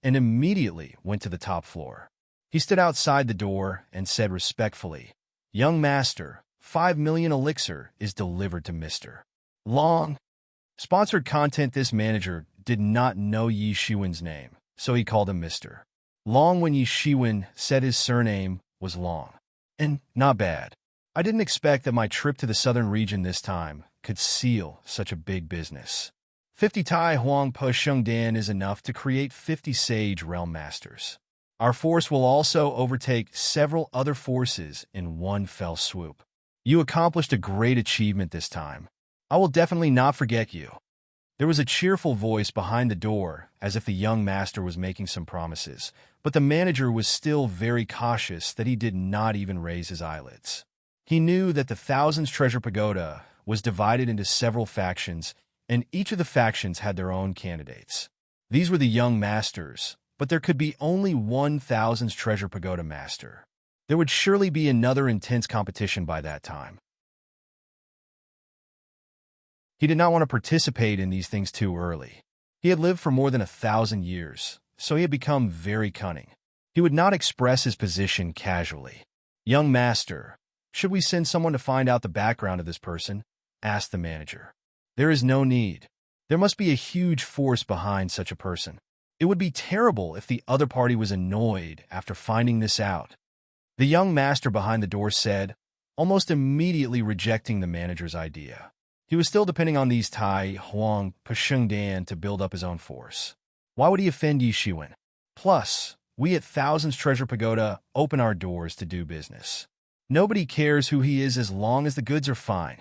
and immediately went to the top floor. He stood outside the door and said respectfully, "Young master, 5 million elixir is delivered to Mr. Long." Sponsored content. This manager did not know Yi Shiwen's name, so he called him Mr. Long when Yi Shiwen said his surname was Long. And not bad. I didn't expect that my trip to the southern region this time could seal such a big business. 50 Tai Huang Pusheng Dan is enough to create 50 Sage Realm Masters. Our force will also overtake several other forces in one fell swoop. You accomplished a great achievement this time. I will definitely not forget you. There was a cheerful voice behind the door, as if the young master was making some promises, but the manager was still very cautious that he did not even raise his eyelids. He knew that the Thousands Treasure Pagoda was divided into several factions, and each of the factions had their own candidates. These were the young masters, but there could be only one Thousands Treasure Pagoda master. There would surely be another intense competition by that time. He did not want to participate in these things too early. He had lived for more than 1,000 years, so he had become very cunning. He would not express his position casually. "Young master, should we send someone to find out the background of this person?" asked the manager. "There is no need. There must be a huge force behind such a person. It would be terrible if the other party was annoyed after finding this out," the young master behind the door said, almost immediately rejecting the manager's idea. He was still depending on these Tai Huang Pusheng Dan to build up his own force. Why would he offend Yi Shiwen? Plus, we at Thousands Treasure Pagoda open our doors to do business. Nobody cares who he is as long as the goods are fine.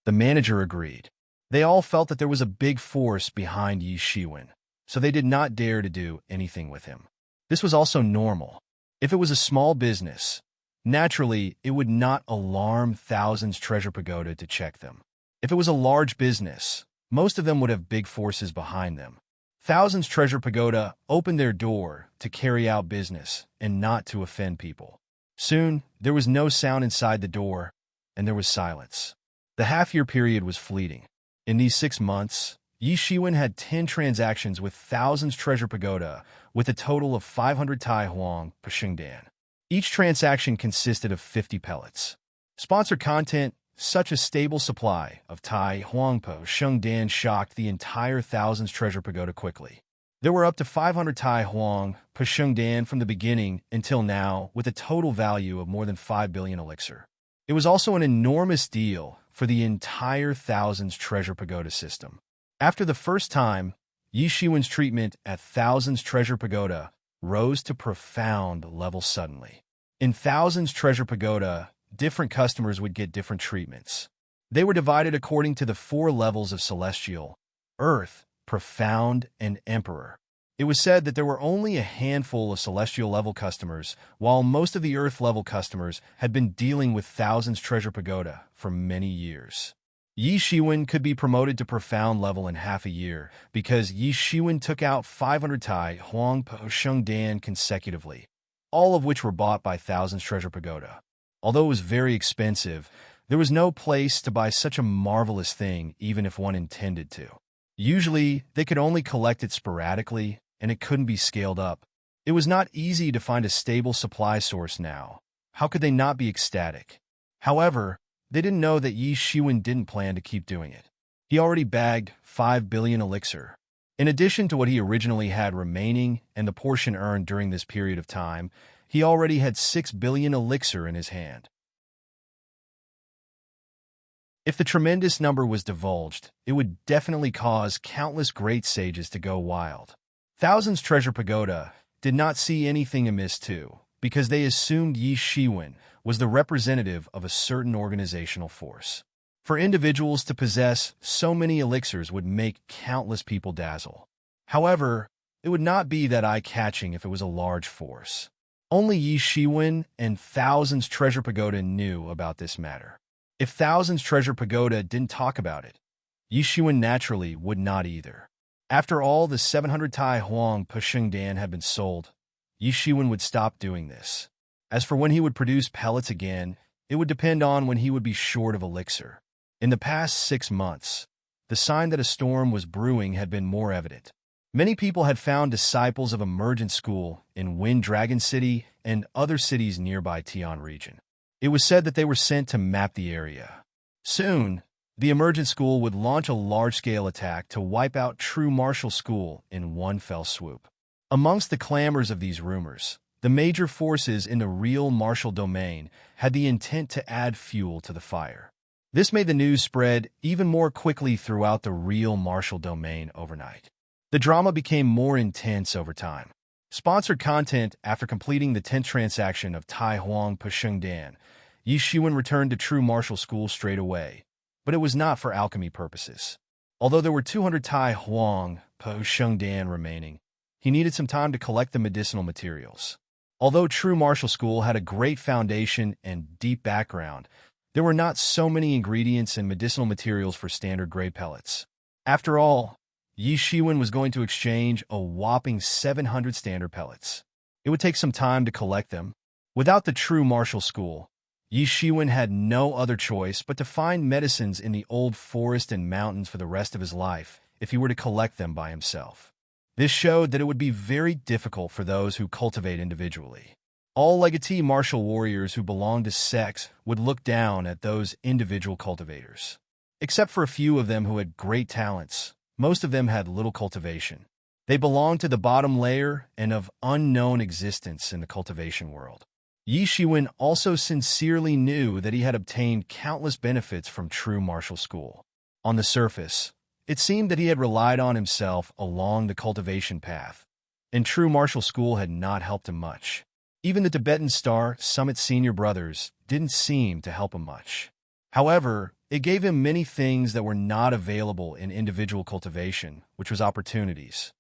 The manager agreed. They all felt that there was a big force behind Yi Shiwen, so they did not dare to do anything with him. This was also normal. If it was a small business, naturally, it would not alarm Thousands Treasure Pagoda to check them. If it was a large business, most of them would have big forces behind them. Thousands Treasure Pagoda opened their door to carry out business and not to offend people. Soon, there was no sound inside the door, and there was silence. The half-year period was fleeting. In these 6 months, Yi Shiwen had 10 transactions with Thousands Treasure Pagoda, with a total of 500 Tai Huang per Shengdan. Each transaction consisted of 50 pellets. Sponsored content, such a stable supply of Tai Huang per Shengdan, shocked the entire Thousands Treasure Pagoda quickly. There were up to 500 Tai Huang per Shengdan from the beginning until now, with a total value of more than 5 billion elixir. It was also an enormous deal for the entire Thousands Treasure Pagoda system. After the first time, Yi Shiwen's treatment at Thousands Treasure Pagoda rose to profound levels suddenly. In Thousands Treasure Pagoda, different customers would get different treatments. They were divided according to the 4 levels of Celestial, Earth, Profound, and Emperor. It was said that there were only a handful of Celestial-level customers, while most of the Earth-level customers had been dealing with Thousands Treasure Pagoda for many years. Yi Shiwen could be promoted to Profound level in half a year because Yi Shiwen took out 500 Tai Huang per Shengdan consecutively, all of which were bought by Thousands Treasure Pagoda. Although it was very expensive, there was no place to buy such a marvelous thing even if one intended to. Usually, they could only collect it sporadically, and it couldn't be scaled up. It was not easy to find a stable supply source now. How could they not be ecstatic? However, they didn't know that Yi Shiwen didn't plan to keep doing it. He already bagged 5 billion elixir. In addition to what he originally had remaining and the portion earned during this period of time, he already had 6 billion elixir in his hand. If the tremendous number was divulged, it would definitely cause countless great sages to go wild. Thousands Treasure Pagoda did not see anything amiss too, because they assumed Yi Shiwen was the representative of a certain organizational force. For individuals to possess so many elixirs would make countless people dazzle. However, it would not be that eye-catching if it was a large force. Only Yi Shiwen and Thousands Treasure Pagoda knew about this matter. If Thousands Treasure Pagoda didn't talk about it, Yi Shiwen naturally would not either. After all the 700 Tai Huang per Shengdan had been sold, Yi Shiwen would stop doing this. As for when he would produce pellets again, it would depend on when he would be short of elixir. In the past 6 months, the sign that a storm was brewing had been more evident. Many people had found disciples of Emergent School in Wind Dragon City and other cities nearby Tian region. It was said that they were sent to map the area. Soon, the Emergent School would launch a large-scale attack to wipe out True Martial School in one fell swoop. Amongst the clamors of these rumors, the major forces in the real martial domain had the intent to add fuel to the fire. This made the news spread even more quickly throughout the real martial domain overnight. The drama became more intense over time. Sponsored content after completing the 10th transaction of Tai Huang per Shengdan, Yi Shiwen returned to True Martial School straight away, but it was not for alchemy purposes. Although there were 200 Tai Huang per Shengdan remaining, he needed some time to collect the medicinal materials. Although True Martial School had a great foundation and deep background, there were not so many ingredients and medicinal materials for standard grade pellets. After all, Yi Shiwen was going to exchange a whopping 700 standard pellets. It would take some time to collect them. Without the True Martial School, Yi Shiwen had no other choice but to find medicines in the old forest and mountains for the rest of his life if he were to collect them by himself. This showed that it would be very difficult for those who cultivate individually. All legatee martial warriors who belonged to sects would look down at those individual cultivators. Except for a few of them who had great talents, most of them had little cultivation. They belonged to the bottom layer and of unknown existence in the cultivation world. Yi Shiwen also sincerely knew that he had obtained countless benefits from True Martial School. On the surface, it seemed that he had relied on himself along the cultivation path, and True Martial School had not helped him much. Even the Tibetan Star Summit Senior Brothers didn't seem to help him much. However, it gave him many things that were not available in individual cultivation, which was opportunities.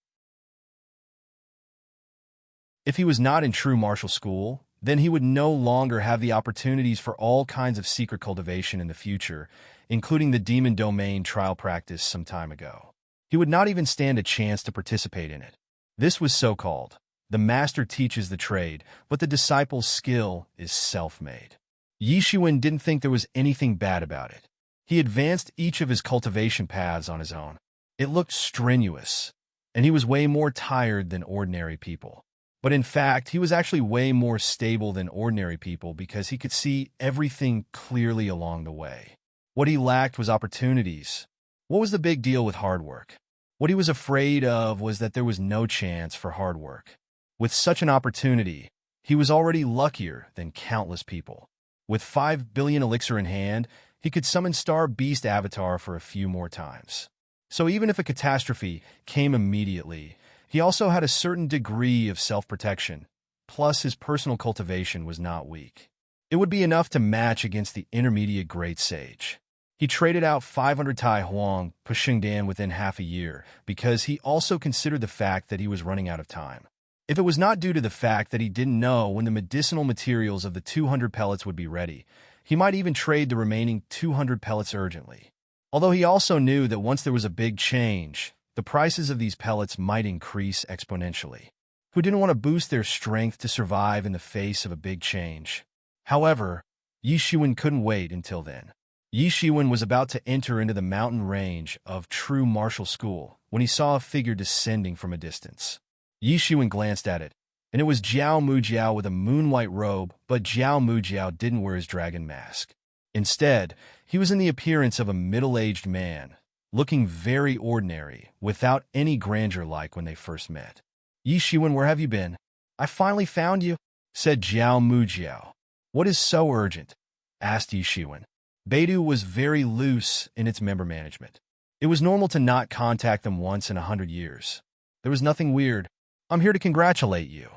If he was not in True Martial School, then he would no longer have the opportunities for all kinds of secret cultivation in the future, including the demon domain trial practice some time ago. He would not even stand a chance to participate in it. This was so-called. The master teaches the trade, but the disciple's skill is self-made. Yi Shiwen didn't think there was anything bad about it. He advanced each of his cultivation paths on his own. It looked strenuous, and he was way more tired than ordinary people. But in fact, he was actually way more stable than ordinary people because he could see everything clearly along the way. What he lacked was opportunities. What was the big deal with hard work? What he was afraid of was that there was no chance for hard work. With such an opportunity, he was already luckier than countless people. With 5 billion elixir in hand, he could summon Star Beast Avatar for a few more times. So even if a catastrophe came immediately, he also had a certain degree of self-protection, plus his personal cultivation was not weak. It would be enough to match against the intermediate Great Sage. He traded out 500 Tai Huang, pushing Dan within half a year, because he also considered the fact that he was running out of time. If it was not due to the fact that he didn't know when the medicinal materials of the 200 pellets would be ready, he might even trade the remaining 200 pellets urgently. Although he also knew that once there was a big change, the prices of these pellets might increase exponentially. Who didn't want to boost their strength to survive in the face of a big change? However, Yi Shiwen couldn't wait until then. Yi Shiwen was about to enter into the mountain range of true martial school when he saw a figure descending from a distance. Yi Shiwen glanced at it, and it was Jiao Mujiao with a moon-white robe, but Jiao Mujiao didn't wear his dragon mask. Instead, he was in the appearance of a middle-aged man, looking very ordinary, without any grandeur like when they first met. Yi Shiwen, where have you been? I finally found you, said Jiao Mujiao. What is so urgent? Asked Yi Shiwen. Beidou was very loose in its member management. It was normal to not contact them once in 100 years. There was nothing weird. I'm here to congratulate you,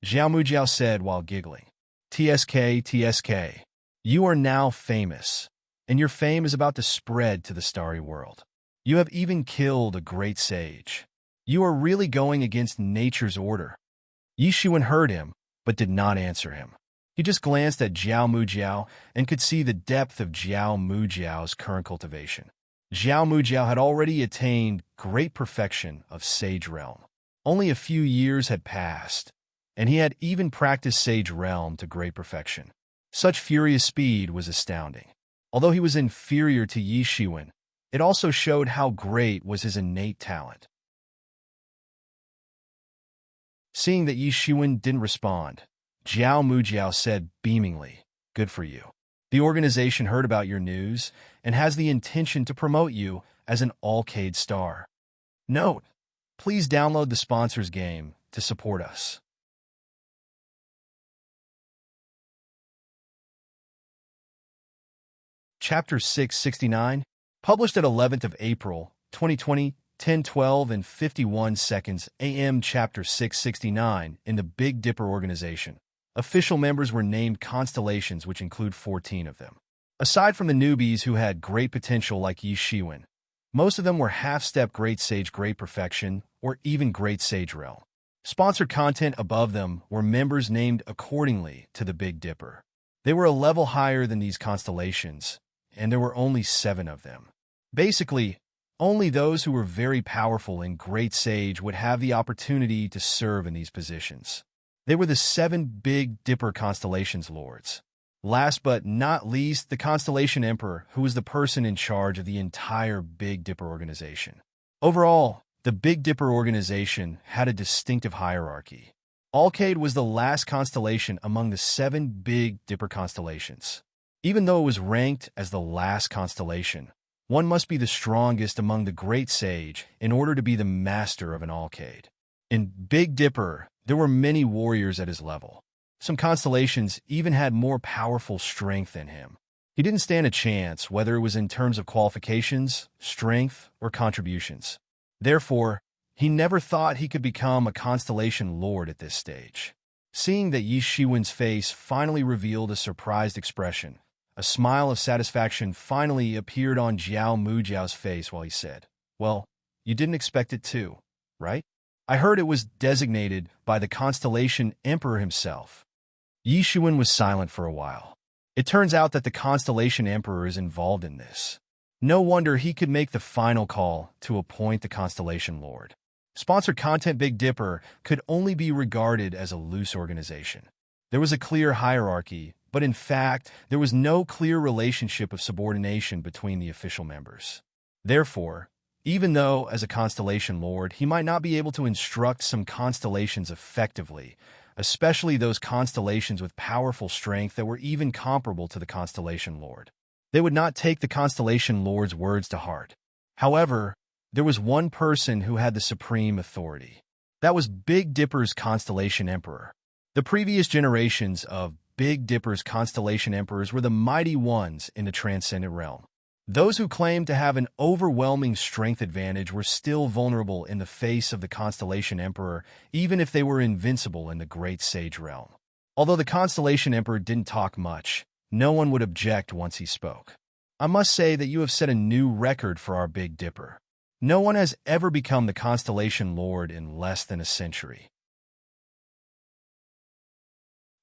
Jiao Mujiao said while giggling. TSK, TSK. You are now famous, and your fame is about to spread to the starry world. You have even killed a great sage. You are really going against nature's order. Yi Shiwen heard him, but did not answer him. He just glanced at Jiao Mujiao and could see the depth of Jiao Mujiao's current cultivation. Jiao Mujiao had already attained great perfection of Sage Realm. Only a few years had passed, and he had even practiced Sage Realm to great perfection. Such furious speed was astounding. Although he was inferior to Yi Shiwen, it also showed how great was his innate talent. Seeing that Yi Shiwen didn't respond, Jiao Mujiao said beamingly, "Good for you. The organization heard about your news and has the intention to promote you as an all-cade star. Note, please download the sponsors game to support us." Chapter 669, published at 11th of April, 2020, 10:12 and 51 seconds AM. Chapter 669 in the Big Dipper organization. Official members were named constellations, which include 14 of them. Aside from the newbies who had great potential like Yi Shiwen, most of them were half-step Great Sage Great Perfection or even Great Sage Realm. Sponsored content above them were members named accordingly to the Big Dipper. They were a level higher than these constellations, and there were only 7 of them. Basically, only those who were very powerful in Great Sage would have the opportunity to serve in these positions. They were the 7 Big Dipper Constellations Lords. Last but not least, the Constellation Emperor, who was the person in charge of the entire Big Dipper organization. Overall, the Big Dipper organization had a distinctive hierarchy. Alcade was the last constellation among the 7 Big Dipper constellations. Even though it was ranked as the last constellation, one must be the strongest among the Great Sage in order to be the master of an Alcade. In Big Dipper, there were many warriors at his level. Some constellations even had more powerful strength than him. He didn't stand a chance, whether it was in terms of qualifications, strength, or contributions. Therefore, he never thought he could become a Constellation Lord at this stage. Seeing that Yi Shiwen's face finally revealed a surprised expression, a smile of satisfaction finally appeared on Jiao Mujiao's face while he said, "Well, you didn't expect it too, right? I heard it was designated by the Constellation Emperor himself." Yi Shiwen was silent for a while. It turns out that the Constellation Emperor is involved in this. No wonder he could make the final call to appoint the Constellation Lord. Sponsored content Big Dipper could only be regarded as a loose organization. There was a clear hierarchy, but in fact, there was no clear relationship of subordination between the official members. Therefore, even though, as a Constellation Lord, he might not be able to instruct some constellations effectively, especially those constellations with powerful strength that were even comparable to the Constellation Lord, they would not take the Constellation Lord's words to heart. However, there was one person who had the supreme authority. That was Big Dipper's Constellation Emperor. The previous generations of Big Dipper's Constellation Emperors were the mighty ones in the transcendent realm. Those who claimed to have an overwhelming strength advantage were still vulnerable in the face of the Constellation Emperor, even if they were invincible in the Great Sage realm. Although the Constellation Emperor didn't talk much, no one would object once he spoke. I must say that you have set a new record for our Big Dipper. No one has ever become the Constellation Lord in less than a century.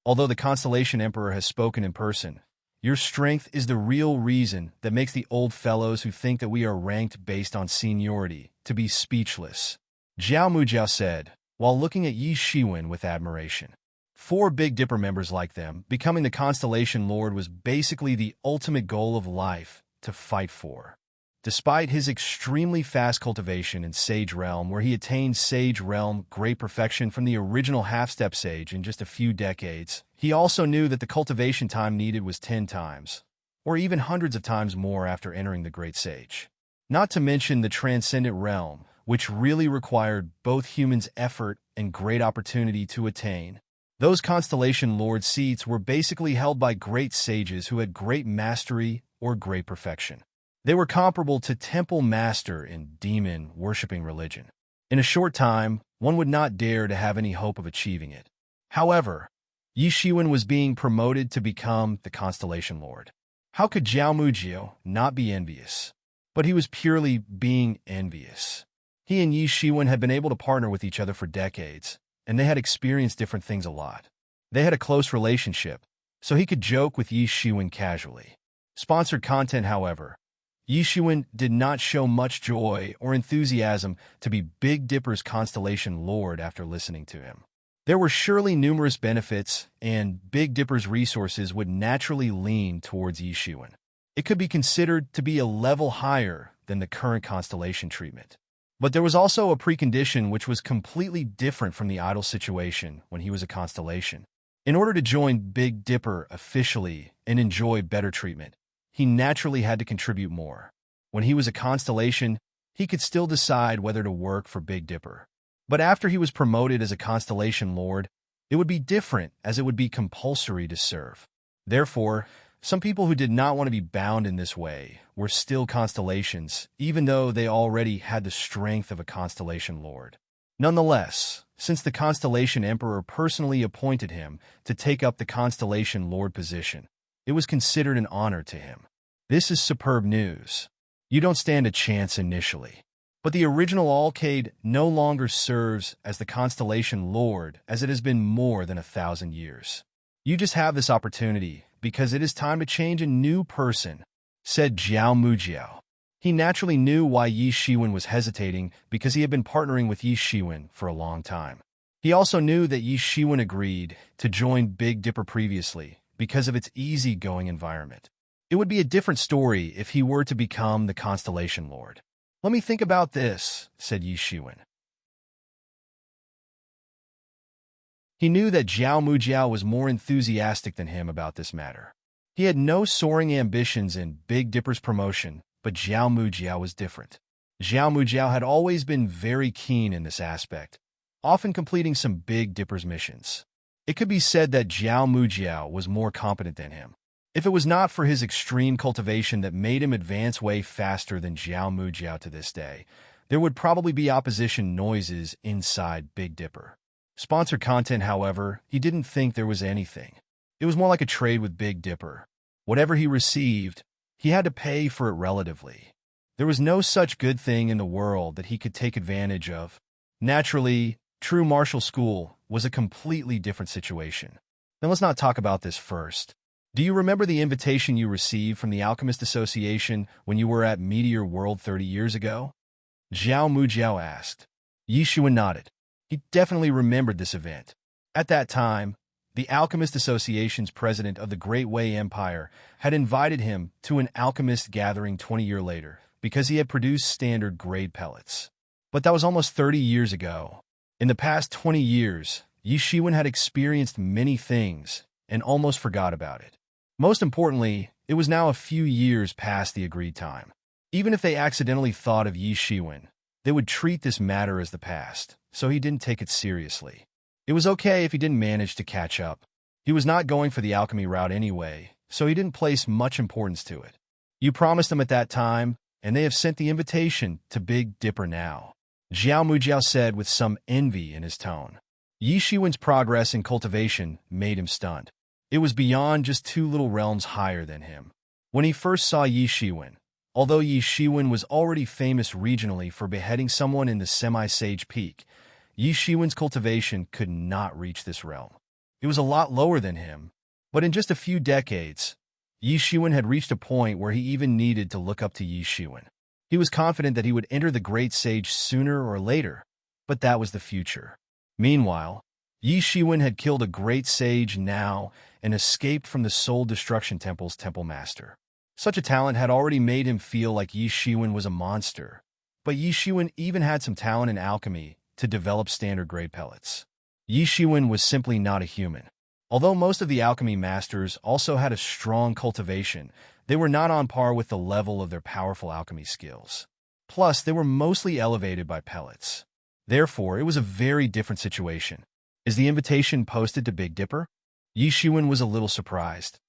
Although the Constellation Emperor has spoken in person, your strength is the real reason that makes the old fellows who think that we are ranked based on seniority to be speechless, Zhao Mujiao said, while looking at Yi Shiwen with admiration. 4 Big Dipper members like them, becoming the Constellation Lord was basically the ultimate goal of life to fight for. Despite his extremely fast cultivation in Sage Realm, where he attained Sage Realm great perfection from the original half-step Sage in just a few decades, he also knew that the cultivation time needed was 10 times, or even hundreds of times more after entering the Great Sage. Not to mention the Transcendent Realm, which really required both humans' effort and great opportunity to attain. Those Constellation Lord seats were basically held by great sages who had great mastery or great perfection. They were comparable to Temple Master in demon-worshipping religion. In a short time, one would not dare to have any hope of achieving it. However, Yi Shiwen was being promoted to become the Constellation Lord. How could Zhao Mujiao not be envious? But he was purely being envious. He and Yi Shiwen had been able to partner with each other for decades, and they had experienced different things a lot. They had a close relationship, so he could joke with Yi Shiwen casually. Sponsored content, however, Yi Shiwen did not show much joy or enthusiasm to be Big Dipper's Constellation Lord after listening to him. There were surely numerous benefits, and Big Dipper's resources would naturally lean towards Yi Shiwen. It could be considered to be a level higher than the current constellation treatment. But there was also a precondition which was completely different from the idle situation when he was a constellation. In order to join Big Dipper officially and enjoy better treatment, he naturally had to contribute more. When he was a constellation, he could still decide whether to work for Big Dipper. But after he was promoted as a Constellation Lord, it would be different, as it would be compulsory to serve. Therefore, some people who did not want to be bound in this way were still constellations, even though they already had the strength of a Constellation Lord. Nonetheless, since the Constellation Emperor personally appointed him to take up the Constellation Lord position, it was considered an honor to him. This is superb news. You don't stand a chance initially. But the original Alcade no longer serves as the Constellation Lord, as it has been more than 1,000 years. You just have this opportunity because it is time to change a new person, said Zhao Mujiao. He naturally knew why Yi Shiwen was hesitating because he had been partnering with Yi Shiwen for a long time. He also knew that Yi Shiwen agreed to join Big Dipper previously because of its easygoing environment. It would be a different story if he were to become the Constellation Lord. Let me think about this, said Yi Shiwen. He knew that Zhao Mujiao was more enthusiastic than him about this matter. He had no soaring ambitions in Big Dipper's promotion, but Zhao Mujiao was different. Zhao Mujiao had always been very keen in this aspect, often completing some Big Dipper's missions. It could be said that Zhao Mujiao was more competent than him. If it was not for his extreme cultivation that made him advance way faster than Zhao Mujiao to this day, there would probably be opposition noises inside Big Dipper. Sponsored content, however, he didn't think there was anything. It was more like a trade with Big Dipper. Whatever he received, he had to pay for it relatively. There was no such good thing in the world that he could take advantage of. Naturally, true martial school was a completely different situation. Now let's not talk about this first. Do you remember the invitation you received from the Alchemist Association when you were at Meteor World 30 years ago? Zhao Mujiao asked. Yi Xuan nodded. He definitely remembered this event. At that time, the Alchemist Association's president of the Great Wei Empire had invited him to an alchemist gathering 20 years later because he had produced standard grade pellets. But that was almost 30 years ago. In the past 20 years, Yi Xuan had experienced many things and almost forgot about it. Most importantly, it was now a few years past the agreed time. Even if they accidentally thought of Yi Xuan, they would treat this matter as the past, so he didn't take it seriously. It was okay if he didn't manage to catch up. He was not going for the alchemy route anyway, so he didn't place much importance to it. You promised them at that time, and they have sent the invitation to Big Dipper now, Zhao Mujiao said with some envy in his tone. Yi Xuan's progress in cultivation made him stunned. It was beyond just 2 little realms higher than him. When he first saw Yi Xuan, although Yi Xuan was already famous regionally for beheading someone in the semi-sage peak, Yi Xuan's cultivation could not reach this realm. It was a lot lower than him, but in just a few decades, Yi Xuan had reached a point where he even needed to look up to Yi Xuan. He was confident that he would enter the Great Sage sooner or later, but that was the future. Meanwhile, Yi Xuan had killed a Great Sage now and escaped from the Soul Destruction Temple's Temple Master. Such a talent had already made him feel like Yi Xuan was a monster, but Yi Xuan even had some talent in alchemy to develop standard grade pellets. Yi Xuan was simply not a human. Although most of the alchemy masters also had a strong cultivation, they were not on par with the level of their powerful alchemy skills. Plus, they were mostly elevated by pellets. Therefore, it was a very different situation. Is the invitation posted to Big Dipper? Yi Xuan was a little surprised.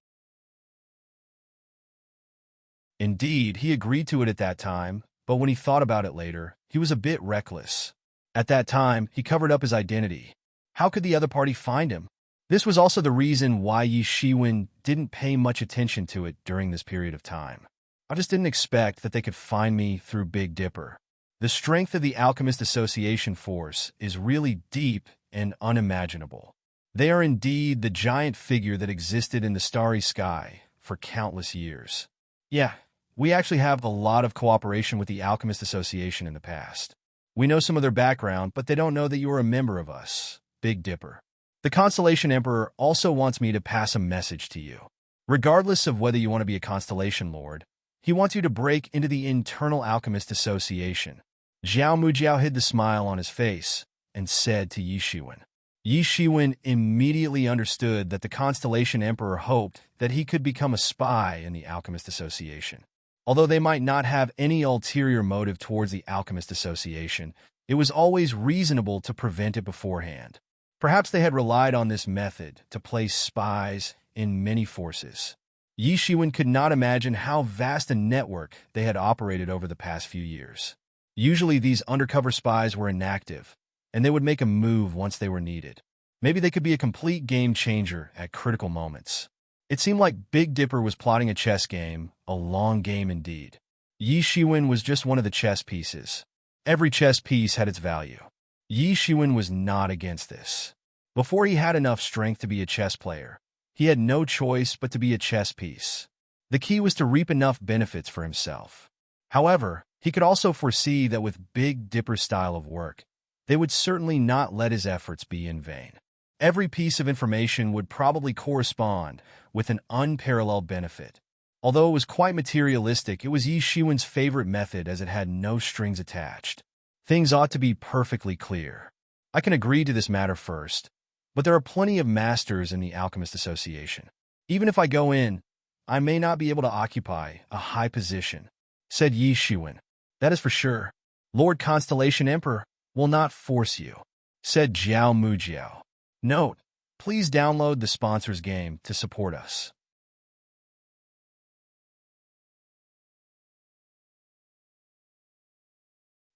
Indeed, he agreed to it at that time, but when he thought about it later, he was a bit reckless. At that time, he covered up his identity. How could the other party find him? This was also the reason why Yi Xuan didn't pay much attention to it during this period of time. I just didn't expect that they could find me through Big Dipper. The strength of the Alchemist Association force is really deep and unimaginable. They are indeed the giant figure that existed in the starry sky for countless years. Yeah, we actually have a lot of cooperation with the Alchemist Association in the past. We know some of their background, but they don't know that you are a member of us, Big Dipper. The Constellation Emperor also wants me to pass a message to you. Regardless of whether you want to be a Constellation Lord, he wants you to break into the internal Alchemist Association. Zhao Mujiao hid the smile on his face and said to Yi Xuan. Yi Xuan immediately understood that the Constellation Emperor hoped that he could become a spy in the Alchemist Association. Although they might not have any ulterior motive towards the Alchemist Association, it was always reasonable to prevent it beforehand. Perhaps they had relied on this method to place spies in many forces. Yi Xuan could not imagine how vast a network they had operated over the past few years. Usually these undercover spies were inactive, and they would make a move once they were needed. Maybe they could be a complete game changer at critical moments. It seemed like Big Dipper was plotting a chess game, a long game indeed. Yi Xuan was just one of the chess pieces. Every chess piece had its value. Yi Xuan was not against this. Before he had enough strength to be a chess player, he had no choice but to be a chess piece. The key was to reap enough benefits for himself. However, he could also foresee that with Big Dipper's style of work, they would certainly not let his efforts be in vain. Every piece of information would probably correspond with an unparalleled benefit. Although it was quite materialistic, it was Yi Xuan's favorite method as it had no strings attached. Things ought to be perfectly clear. I can agree to this matter first, but there are plenty of masters in the Alchemist Association. Even if I go in, I may not be able to occupy a high position, said Yi Xuan. That is for sure. Lord Constellation Emperor will not force you, said Zhao Mujiao. Note, please download the sponsor's game to support us.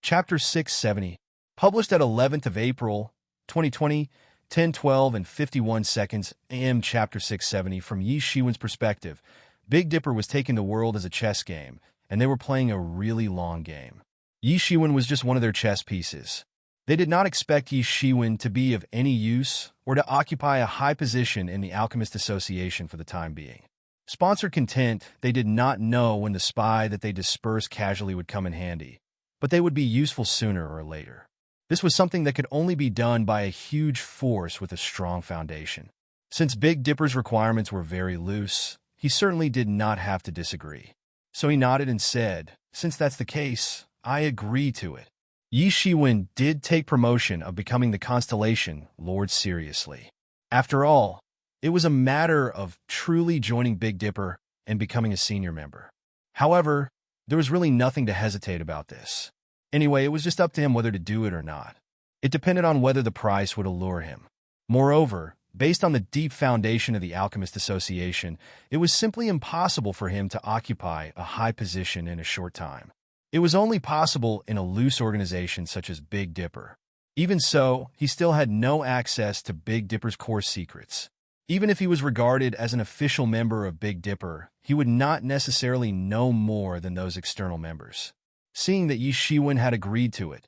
Chapter 670, published at 11th of April, 2020, 10:12 and 51 seconds AM. Chapter 670. From Yi Xuan's perspective, Big Dipper was taking the world as a chess game, and they were playing a really long game. Yi Xuan was just one of their chess pieces. They did not expect Yi Xuan to be of any use or to occupy a high position in the Alchemist Association for the time being. Sponsor content, they did not know when the spy that they dispersed casually would come in handy, but they would be useful sooner or later. This was something that could only be done by a huge force with a strong foundation. Since Big Dipper's requirements were very loose, he certainly did not have to disagree. So he nodded and said, "Since that's the case, I agree to it." Yi Shiwen did take promotion of becoming the Constellation Lord seriously. After all, it was a matter of truly joining Big Dipper and becoming a senior member. However, there was really nothing to hesitate about this. Anyway, it was just up to him whether to do it or not. It depended on whether the price would allure him. Moreover, based on the deep foundation of the Alchemist Association, it was simply impossible for him to occupy a high position in a short time. It was only possible in a loose organization such as Big Dipper. Even so, he still had no access to Big Dipper's core secrets. Even if he was regarded as an official member of Big Dipper, he would not necessarily know more than those external members. Seeing that Yi Shiwen had agreed to it,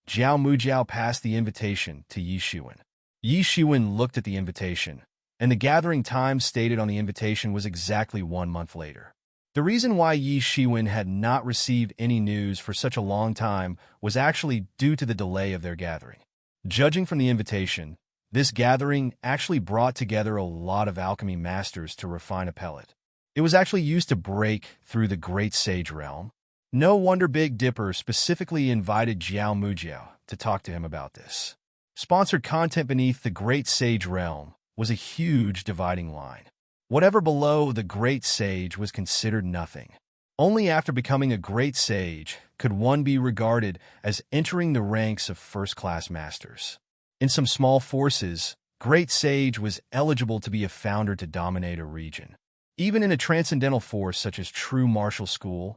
Jiao Mujiao passed the invitation to Yi Shiwen. Yi Shiwen looked at the invitation, and the gathering time stated on the invitation was exactly 1 month later. The reason why Yi Shiwen had not received any news for such a long time was actually due to the delay of their gathering. Judging from the invitation, this gathering actually brought together a lot of alchemy masters to refine a pellet. It was actually used to break through the Great Sage Realm. No wonder Big Dipper specifically invited Jiao Mujiao to talk to him about this. Sponsored content beneath the Great Sage Realm was a huge dividing line. Whatever below the Great Sage was considered nothing. Only after becoming a Great Sage could one be regarded as entering the ranks of first-class masters. In some small forces, Great Sage was eligible to be a founder to dominate a region. Even in a transcendental force such as True Martial School,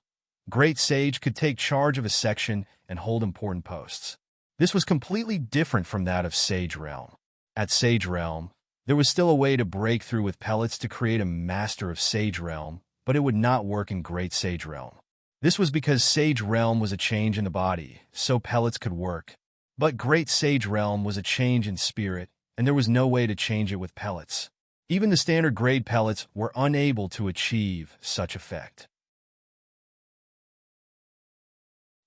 Great Sage could take charge of a section and hold important posts. This was completely different from that of Sage Realm. At Sage Realm, there was still a way to break through with pellets to create a Master of Sage Realm, but it would not work in Great Sage Realm. This was because Sage Realm was a change in the body, so pellets could work. But Great Sage Realm was a change in spirit, and there was no way to change it with pellets. Even the standard grade pellets were unable to achieve such effect.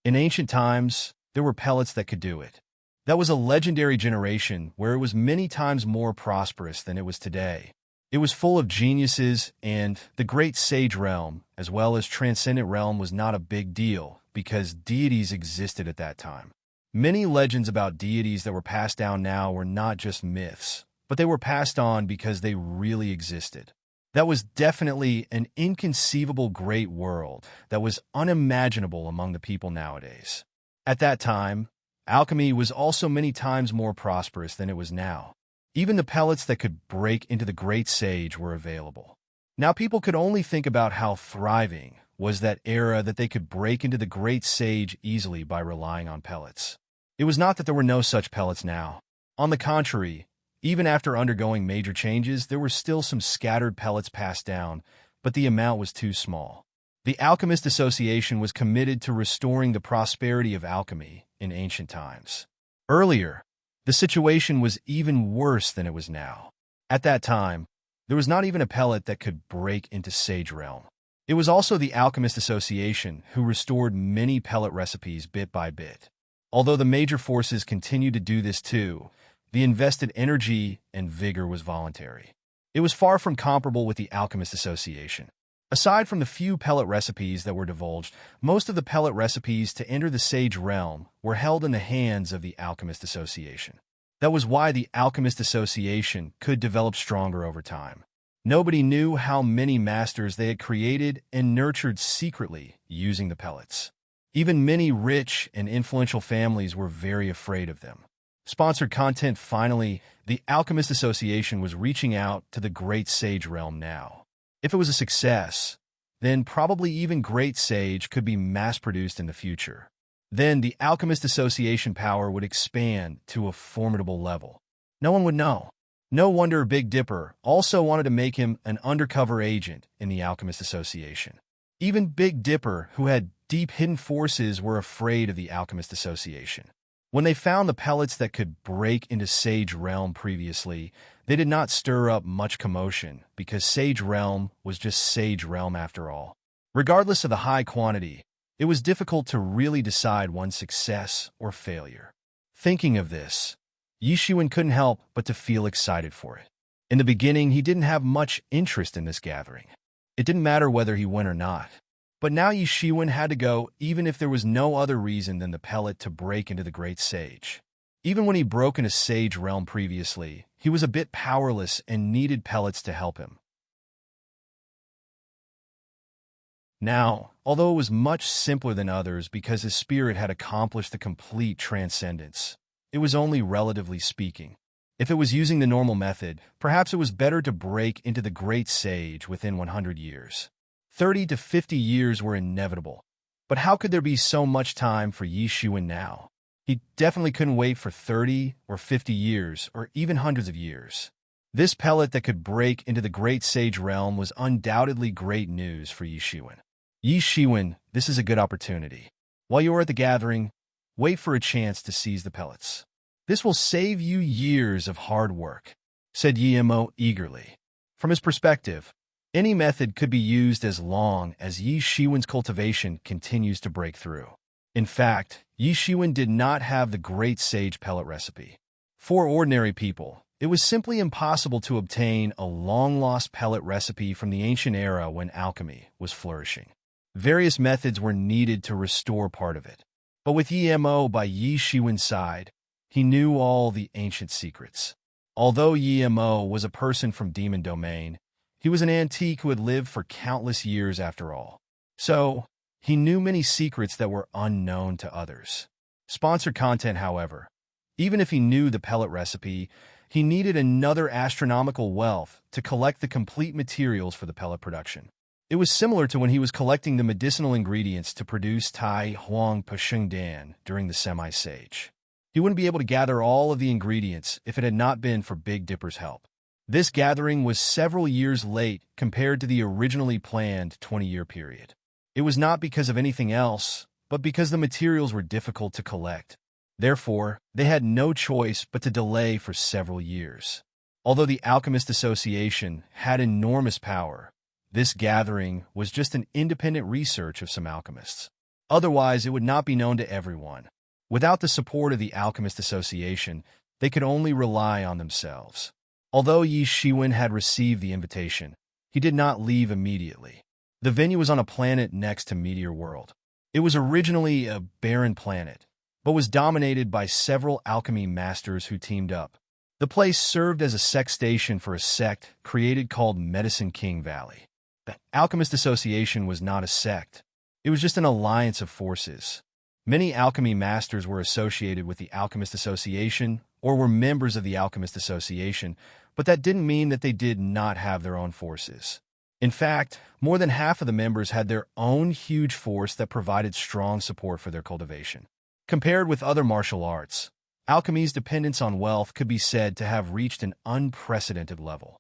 In ancient times, there were pellets that could do it. That was a legendary generation where it was many times more prosperous than it was today. It was full of geniuses, and the Great Sage Realm, as well as Transcendent Realm, was not a big deal because deities existed at that time. Many legends about deities that were passed down now were not just myths, but they were passed on because they really existed. That was definitely an inconceivable great world that was unimaginable among the people nowadays. At that time, alchemy was also many times more prosperous than it was now. Even the pellets that could break into the Great Sage were available. Now people could only think about how thriving was that era that they could break into the Great Sage easily by relying on pellets. It was not that there were no such pellets now. On the contrary, even after undergoing major changes, there were still some scattered pellets passed down, but the amount was too small. The Alchemist Association was committed to restoring the prosperity of alchemy in ancient times. Earlier, the situation was even worse than it was now. At that time, there was not even a pellet that could break into Sage Realm. It was also the Alchemist Association who restored many pellet recipes bit by bit. Although the major forces continued to do this too, the invested energy and vigor was voluntary. It was far from comparable with the Alchemist Association. Aside from the few pellet recipes that were divulged, most of the pellet recipes to enter the Sage Realm were held in the hands of the Alchemist Association. That was why the Alchemist Association could develop stronger over time. Nobody knew how many masters they had created and nurtured secretly using the pellets. Even many rich and influential families were very afraid of them. Sponsored content. Finally, the Alchemist Association was reaching out to the Great Sage Realm now. If it was a success, then probably even Great Sage could be mass-produced in the future. Then the Alchemist Association power would expand to a formidable level. No one would know. No wonder Big Dipper also wanted to make him an undercover agent in the Alchemist Association. Even Big Dipper, who had deep hidden forces, were afraid of the Alchemist Association. When they found the pellets that could break into Sage Realm previously, they did not stir up much commotion because Sage Realm was just Sage Realm after all. Regardless of the high quantity, it was difficult to really decide one's success or failure. Thinking of this, Yi Shiwen couldn't help but to feel excited for it. In the beginning, he didn't have much interest in this gathering. It didn't matter whether he went or not. But now Yi Shiwen had to go even if there was no other reason than the pellet to break into the Great Sage. Even when he broke into Sage Realm previously, he was a bit powerless and needed pellets to help him. Now, although it was much simpler than others because his spirit had accomplished the complete transcendence, it was only relatively speaking. If it was using the normal method, perhaps it was better to break into the Great Sage within 100 years. 30 to 50 years were inevitable. But how could there be so much time for Yi Shiwen now? He definitely couldn't wait for 30 or 50 years, or even hundreds of years. This pellet that could break into the Great Sage Realm was undoubtedly great news for Yi Shiwen. Yi Shiwen, this is a good opportunity. While you are at the gathering, wait for a chance to seize the pellets. This will save you years of hard work, said Yimo eagerly. From his perspective, any method could be used as long as Yi Shiwen's cultivation continues to break through. In fact, Yi Shiwen did not have the Great Sage pellet recipe. For ordinary people, it was simply impossible to obtain a long-lost pellet recipe from the ancient era when alchemy was flourishing. Various methods were needed to restore part of it. But with Yimo by Yi Shiwen's side, he knew all the ancient secrets. Although Yimo was a person from Demon Domain, he was an antique who had lived for countless years after all. So, he knew many secrets that were unknown to others. Sponsored content, however. Even if he knew the pellet recipe, he needed another astronomical wealth to collect the complete materials for the pellet production. It was similar to when he was collecting the medicinal ingredients to produce Tai Huang Pasheng Dan during the Semi-Sage. He wouldn't be able to gather all of the ingredients if it had not been for Big Dipper's help. This gathering was several years late compared to the originally planned 20-year period. It was not because of anything else, but because the materials were difficult to collect. Therefore, they had no choice but to delay for several years. Although the Alchemist Association had enormous power, this gathering was just an independent research of some alchemists. Otherwise, it would not be known to everyone. Without the support of the Alchemist Association, they could only rely on themselves. Although Yi Shiwen had received the invitation, he did not leave immediately. The venue was on a planet next to Meteor World. It was originally a barren planet, but was dominated by several alchemy masters who teamed up. The place served as a sect station for a sect created called Medicine King Valley. The Alchemist Association was not a sect. It was just an alliance of forces. Many alchemy masters were associated with the Alchemist Association or were members of the Alchemist Association, but that didn't mean that they did not have their own forces. In fact, more than half of the members had their own huge force that provided strong support for their cultivation. Compared with other martial arts, alchemy's dependence on wealth could be said to have reached an unprecedented level.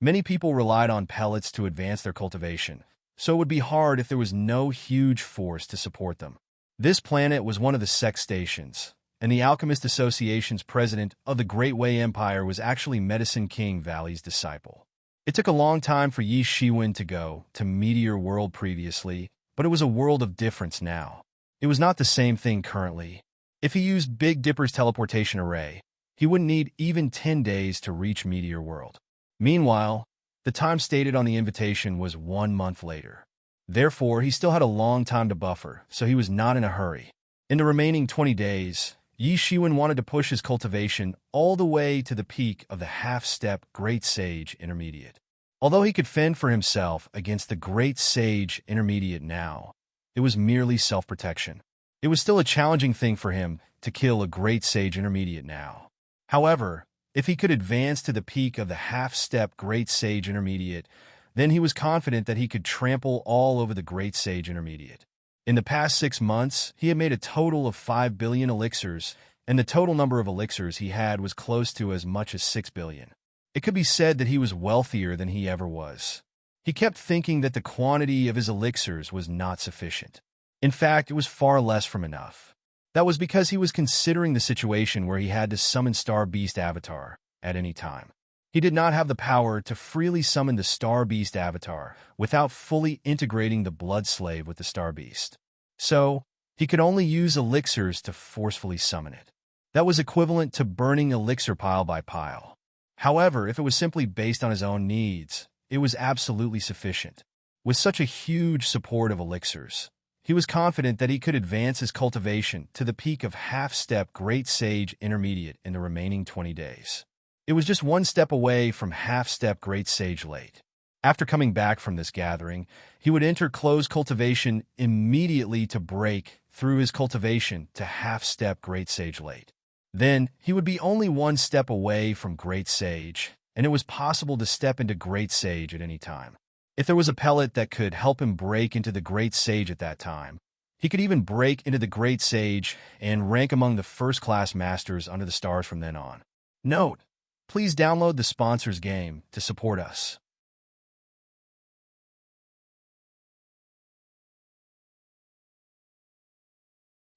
Many people relied on pellets to advance their cultivation, so it would be hard if there was no huge force to support them. This planet was one of the sect stations, and the Alchemist Association's president of the Great Way Empire was actually Medicine King Valley's disciple. It took a long time for Yi Shiwen to go to Meteor World previously, but it was a world of difference now. It was not the same thing currently. If he used Big Dipper's teleportation array, he wouldn't need even 10 days to reach Meteor World. Meanwhile, the time stated on the invitation was 1 month later. Therefore, he still had a long time to buffer, so he was not in a hurry. In the remaining 20 days, Yi Shiwen wanted to push his cultivation all the way to the peak of the half-step Great Sage Intermediate. Although he could fend for himself against the Great Sage Intermediate now, it was merely self-protection. It was still a challenging thing for him to kill a Great Sage Intermediate now. However, if he could advance to the peak of the half-step Great Sage Intermediate, then he was confident that he could trample all over the Great Sage Intermediate. In the past 6 months, he had made a total of 5 billion elixirs, and the total number of elixirs he had was close to as much as 6 billion. It could be said that he was wealthier than he ever was. He kept thinking that the quantity of his elixirs was not sufficient. In fact, it was far less from enough. That was because he was considering the situation where he had to summon Star Beast Avatar at any time. He did not have the power to freely summon the Star Beast Avatar without fully integrating the Blood Slave with the Star Beast. So, he could only use elixirs to forcefully summon it. That was equivalent to burning elixir pile by pile. However, if it was simply based on his own needs, it was absolutely sufficient. With such a huge support of elixirs, he was confident that he could advance his cultivation to the peak of half-step Great Sage Intermediate in the remaining 20 days. It was just one step away from half-step Great Sage Late. After coming back from this gathering, he would enter closed cultivation immediately to break through his cultivation to half-step Great Sage Late. Then, he would be only one step away from Great Sage, and it was possible to step into Great Sage at any time. If there was a pellet that could help him break into the Great Sage at that time, he could even break into the Great Sage and rank among the first-class masters under the stars from then on. Note: please download the sponsor's game to support us.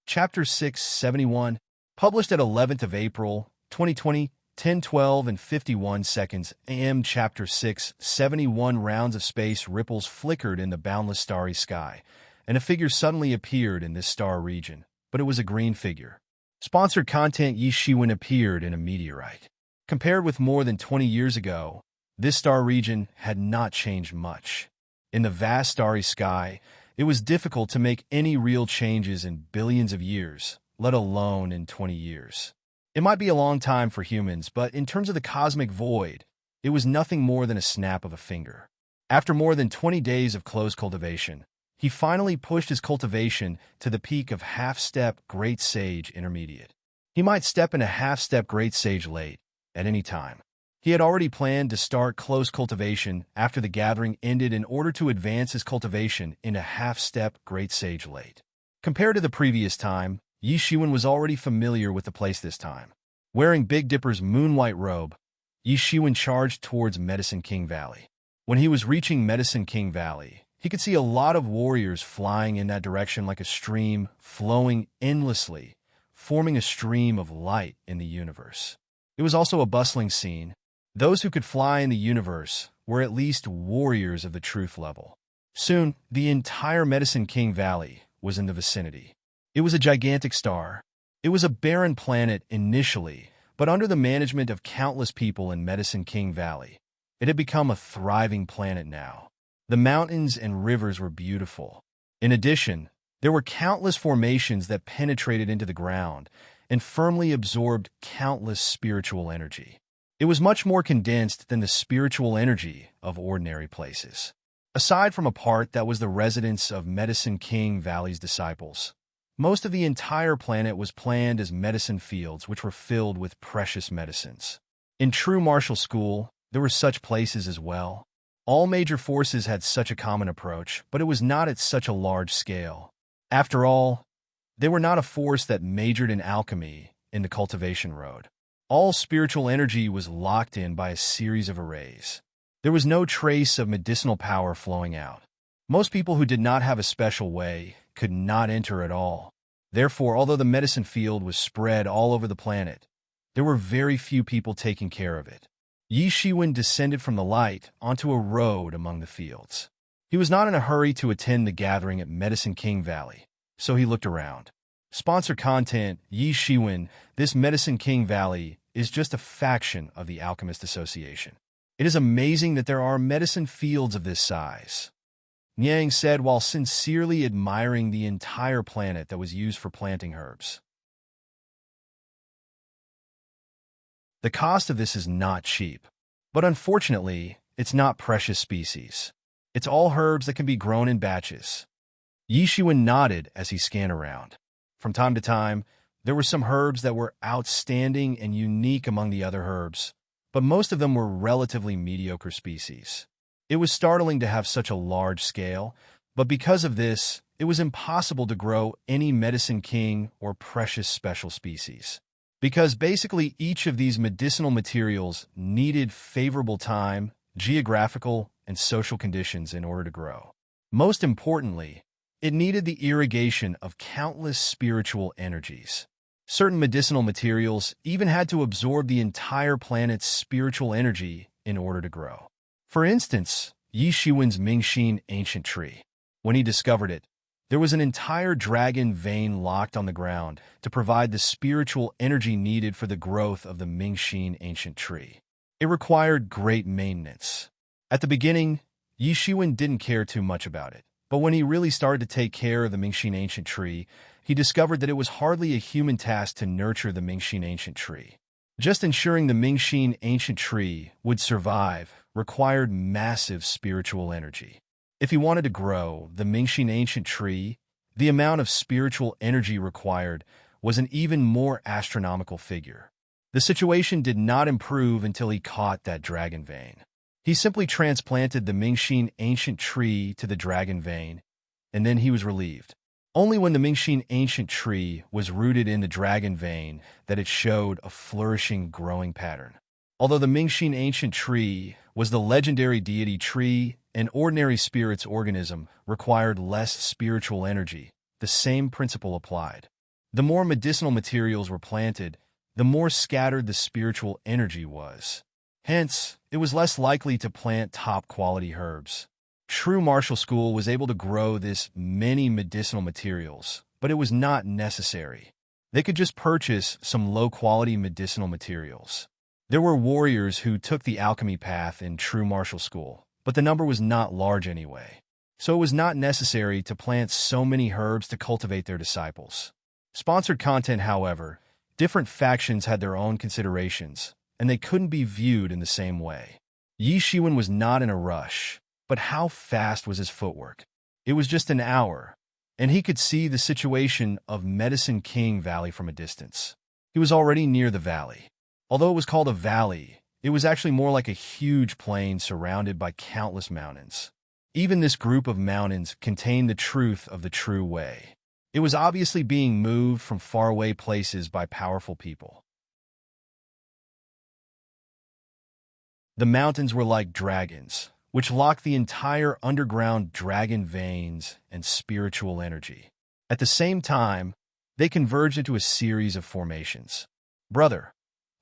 Chapter 671, published at 11th of April, 2020, 10:12 and 51 seconds AM. Chapter 671. Rounds of space ripples flickered in the boundless starry sky, and a figure suddenly appeared in this star region, but it was a green figure. Sponsored content. Yi Shiwen appeared in a meteorite. Compared with more than 20 years ago, this star region had not changed much. In the vast starry sky, it was difficult to make any real changes in billions of years, let alone in 20 years. It might be a long time for humans, but in terms of the cosmic void, it was nothing more than a snap of a finger. After more than 20 days of closed cultivation, he finally pushed his cultivation to the peak of half-step Great Sage Intermediate. He might step into half-step Great Sage Late at any time. He had already planned to start closed cultivation after the gathering ended in order to advance his cultivation into half-step Great Sage Late. Compared to the previous time, Yi Shiwen was already familiar with the place this time. Wearing Big Dipper's moon-white robe, Yi Shiwen charged towards Medicine King Valley. When he was reaching Medicine King Valley, he could see a lot of warriors flying in that direction like a stream, flowing endlessly, forming a stream of light in the universe. It was also a bustling scene. Those who could fly in the universe were at least warriors of the truth level. Soon, the entire Medicine King Valley was in the vicinity. It was a gigantic star. It was a barren planet initially, but under the management of countless people in Medicine King Valley, it had become a thriving planet now. The mountains and rivers were beautiful. In addition, there were countless formations that penetrated into the ground and firmly absorbed countless spiritual energy. It was much more condensed than the spiritual energy of ordinary places. Aside from a part that was the residence of Medicine King Valley's disciples, most of the entire planet was planned as medicine fields which were filled with precious medicines. In true martial school, there were such places as well. All major forces had such a common approach, but it was not at such a large scale. After all, they were not a force that majored in alchemy in the cultivation road. All spiritual energy was locked in by a series of arrays. There was no trace of medicinal power flowing out. Most people who did not have a special way could not enter at all. Therefore, although the medicine field was spread all over the planet, there were very few people taking care of it. Yi Shiwen descended from the light onto a road among the fields. He was not in a hurry to attend the gathering at Medicine King Valley, so he looked around. Sponsor content. Yi Shiwen. This Medicine King Valley is just a faction of the Alchemist Association. It is amazing that there are medicine fields of this size, Yang said while sincerely admiring the entire planet that was used for planting herbs. The cost of this is not cheap, but unfortunately, it's not precious species. It's all herbs that can be grown in batches. Yi Shiwen nodded as he scanned around. From time to time, there were some herbs that were outstanding and unique among the other herbs, but most of them were relatively mediocre species. It was startling to have such a large scale, but because of this, it was impossible to grow any Medicine King or precious special species. Because basically each of these medicinal materials needed favorable time, geographical, and social conditions in order to grow. Most importantly, It needed the irrigation of countless spiritual energies. Certain medicinal materials even had to absorb the entire planet's spiritual energy in order to grow. For instance, Yi Shiwen's Mingxin ancient tree. When he discovered it, there was an entire dragon vein locked on the ground to provide the spiritual energy needed for the growth of the Mingxin ancient tree. It required great maintenance. At the beginning, Yi Shiwen didn't care too much about it, but when he really started to take care of the Mingxin ancient tree, he discovered that it was hardly a human task to nurture the Mingxin ancient tree. Just ensuring the Mingxin ancient tree would survive required massive spiritual energy. If he wanted to grow the Mingxin ancient tree, the amount of spiritual energy required was an even more astronomical figure. The situation did not improve until he caught that dragon vein. He simply transplanted the Mingxin ancient tree to the dragon vein, and then he was relieved. Only when the Mingxin ancient tree was rooted in the dragon vein that it showed a flourishing growing pattern. Although the Mingxin ancient tree was the legendary deity tree, an ordinary spirit's organism required less spiritual energy. The same principle applied. The more medicinal materials were planted, the more scattered the spiritual energy was. Hence, it was less likely to plant top-quality herbs. True martial school was able to grow this many medicinal materials, but it was not necessary. They could just purchase some low-quality medicinal materials. There were warriors who took the alchemy path in true martial school, but the number was not large anyway. So it was not necessary to plant so many herbs to cultivate their disciples. Sponsored content, however, different factions had their own considerations, and they couldn't be viewed in the same way. Yi Shiwen was not in a rush, but how fast was his footwork? It was just an hour, and he could see the situation of Medicine King Valley from a distance. He was already near the valley. Although it was called a valley, it was actually more like a huge plain surrounded by countless mountains. Even this group of mountains contained the truth of the true way. It was obviously being moved from faraway places by powerful people. The mountains were like dragons, which locked the entire underground dragon veins and spiritual energy. At the same time, they converged into a series of formations. Brother,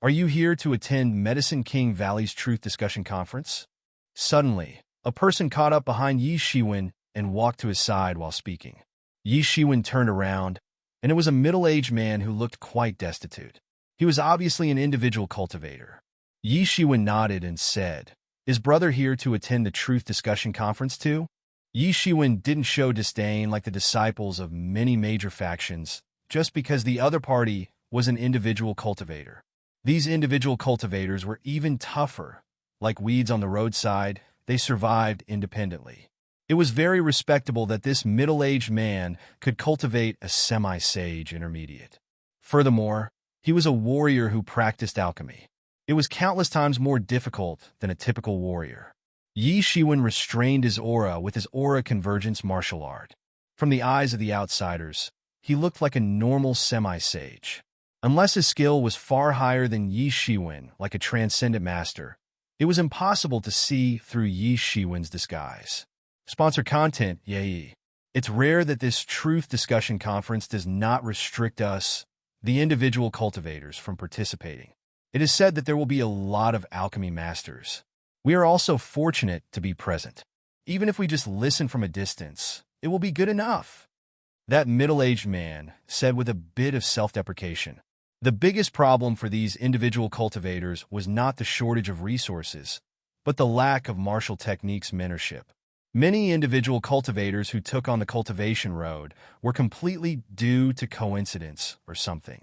are you here to attend Medicine King Valley's Truth Discussion Conference? Suddenly, a person caught up behind Yi Shiwen and walked to his side while speaking. Yi Shiwen turned around, and it was a middle-aged man who looked quite destitute. He was obviously an individual cultivator. Yi Shiwen nodded and said, "Is brother here to attend the Truth Discussion Conference too?" Yi Shiwen didn't show disdain like the disciples of many major factions, just because the other party was an individual cultivator. These individual cultivators were even tougher. Like weeds on the roadside, they survived independently. It was very respectable that this middle-aged man could cultivate a semi-sage intermediate. Furthermore, he was a warrior who practiced alchemy. It was countless times more difficult than a typical warrior. Yi Shiwen restrained his aura with his aura convergence martial art. From the eyes of the outsiders, he looked like a normal semi-sage. Unless his skill was far higher than Yi Shiwen, like a transcendent master, it was impossible to see through Yi Shiwen's disguise. Sponsor content, yay. It's rare that this Truth Discussion Conference does not restrict us, the individual cultivators, from participating. It is said that there will be a lot of alchemy masters. We are also fortunate to be present. Even if we just listen from a distance, it will be good enough. That middle-aged man said with a bit of self-deprecation. The biggest problem for these individual cultivators was not the shortage of resources, but the lack of martial techniques mentorship. Many individual cultivators who took on the cultivation road were completely due to coincidence or something.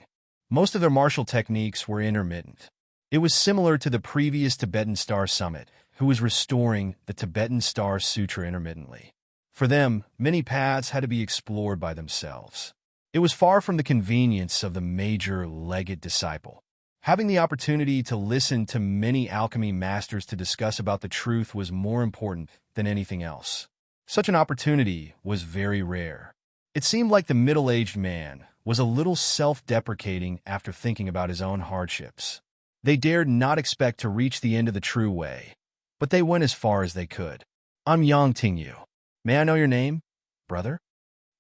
Most of their martial techniques were intermittent. It was similar to the previous Tibetan Star Summit, who was restoring the Tibetan Star Sutra intermittently. For them, many paths had to be explored by themselves. It was far from the convenience of the major legate disciple. Having the opportunity to listen to many alchemy masters to discuss about the truth was more important than anything else. Such an opportunity was very rare. It seemed like the middle-aged man was a little self-deprecating after thinking about his own hardships. They dared not expect to reach the end of the true way, but they went as far as they could. I'm Yang Tingyu. May I know your name, brother?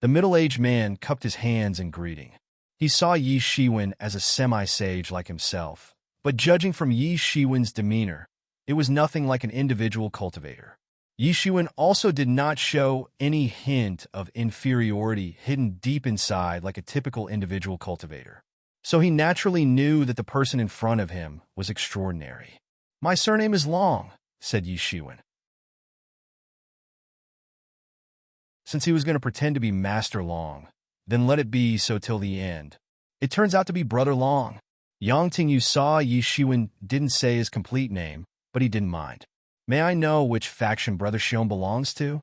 The middle-aged man cupped his hands in greeting. He saw Yi Shiwen as a semi-sage like himself, but judging from Yi Shiwen's demeanor, it was nothing like an individual cultivator. Yi Shiwen also did not show any hint of inferiority hidden deep inside like a typical individual cultivator. So he naturally knew that the person in front of him was extraordinary. "My surname is Long," said Yi Shiwen. Since he was going to pretend to be Master Long, then let it be so till the end. It turns out to be Brother Long. Yang Tingyu saw Yi Shiwen didn't say his complete name, but he didn't mind. "May I know which faction Brother Shion belongs to?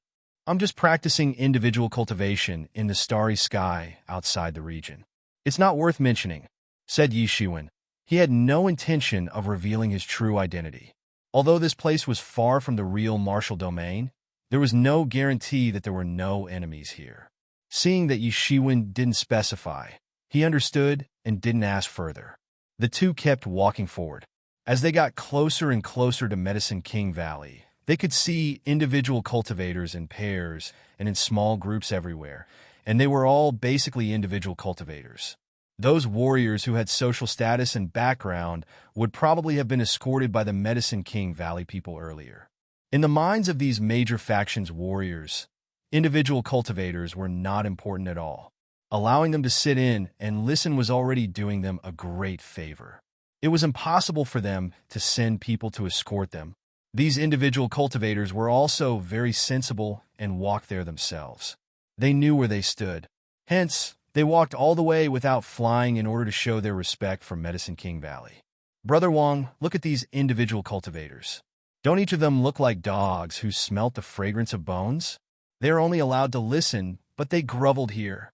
I'm just practicing individual cultivation in the starry sky outside the region." "It's not worth mentioning," said Yi Shiwen. He had no intention of revealing his true identity. Although this place was far from the real martial domain, there was no guarantee that there were no enemies here. Seeing that Yi Shiwen didn't specify, he understood and didn't ask further. The two kept walking forward. As they got closer and closer to Medicine King Valley, they could see individual cultivators in pairs and in small groups everywhere, and they were all basically individual cultivators. Those warriors who had social status and background would probably have been escorted by the Medicine King Valley people earlier. In the minds of these major factions' warriors, individual cultivators were not important at all. Allowing them to sit in and listen was already doing them a great favor. It was impossible for them to send people to escort them. These individual cultivators were also very sensible and walked there themselves. They knew where they stood. Hence, they walked all the way without flying in order to show their respect for Medicine King Valley. "Brother Wang, look at these individual cultivators. Don't each of them look like dogs who smelt the fragrance of bones? They are only allowed to listen, but they groveled here."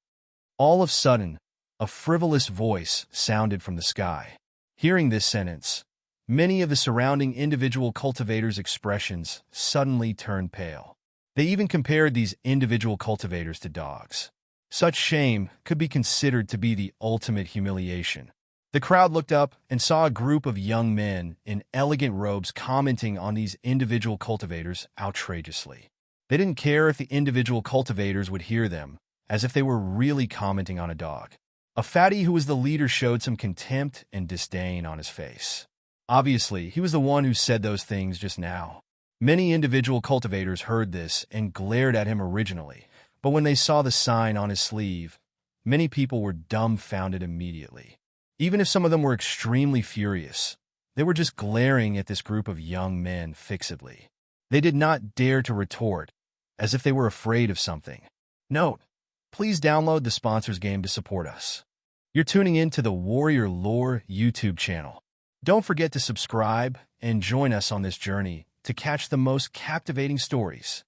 All of a sudden, a frivolous voice sounded from the sky. Hearing this sentence, many of the surrounding individual cultivators' expressions suddenly turned pale. They even compared these individual cultivators to dogs. Such shame could be considered to be the ultimate humiliation. The crowd looked up and saw a group of young men in elegant robes commenting on these individual cultivators outrageously. They didn't care if the individual cultivators would hear them, as if they were really commenting on a dog. A fatty who was the leader showed some contempt and disdain on his face. Obviously, he was the one who said those things just now. Many individual cultivators heard this and glared at him originally, but when they saw the sign on his sleeve, many people were dumbfounded immediately. Even if some of them were extremely furious, they were just glaring at this group of young men fixedly. They did not dare to retort, as if they were afraid of something. Note: please download the sponsors game to support us. You're tuning in to the Warrior Lore YouTube channel. Don't forget to subscribe and join us on this journey to catch the most captivating stories.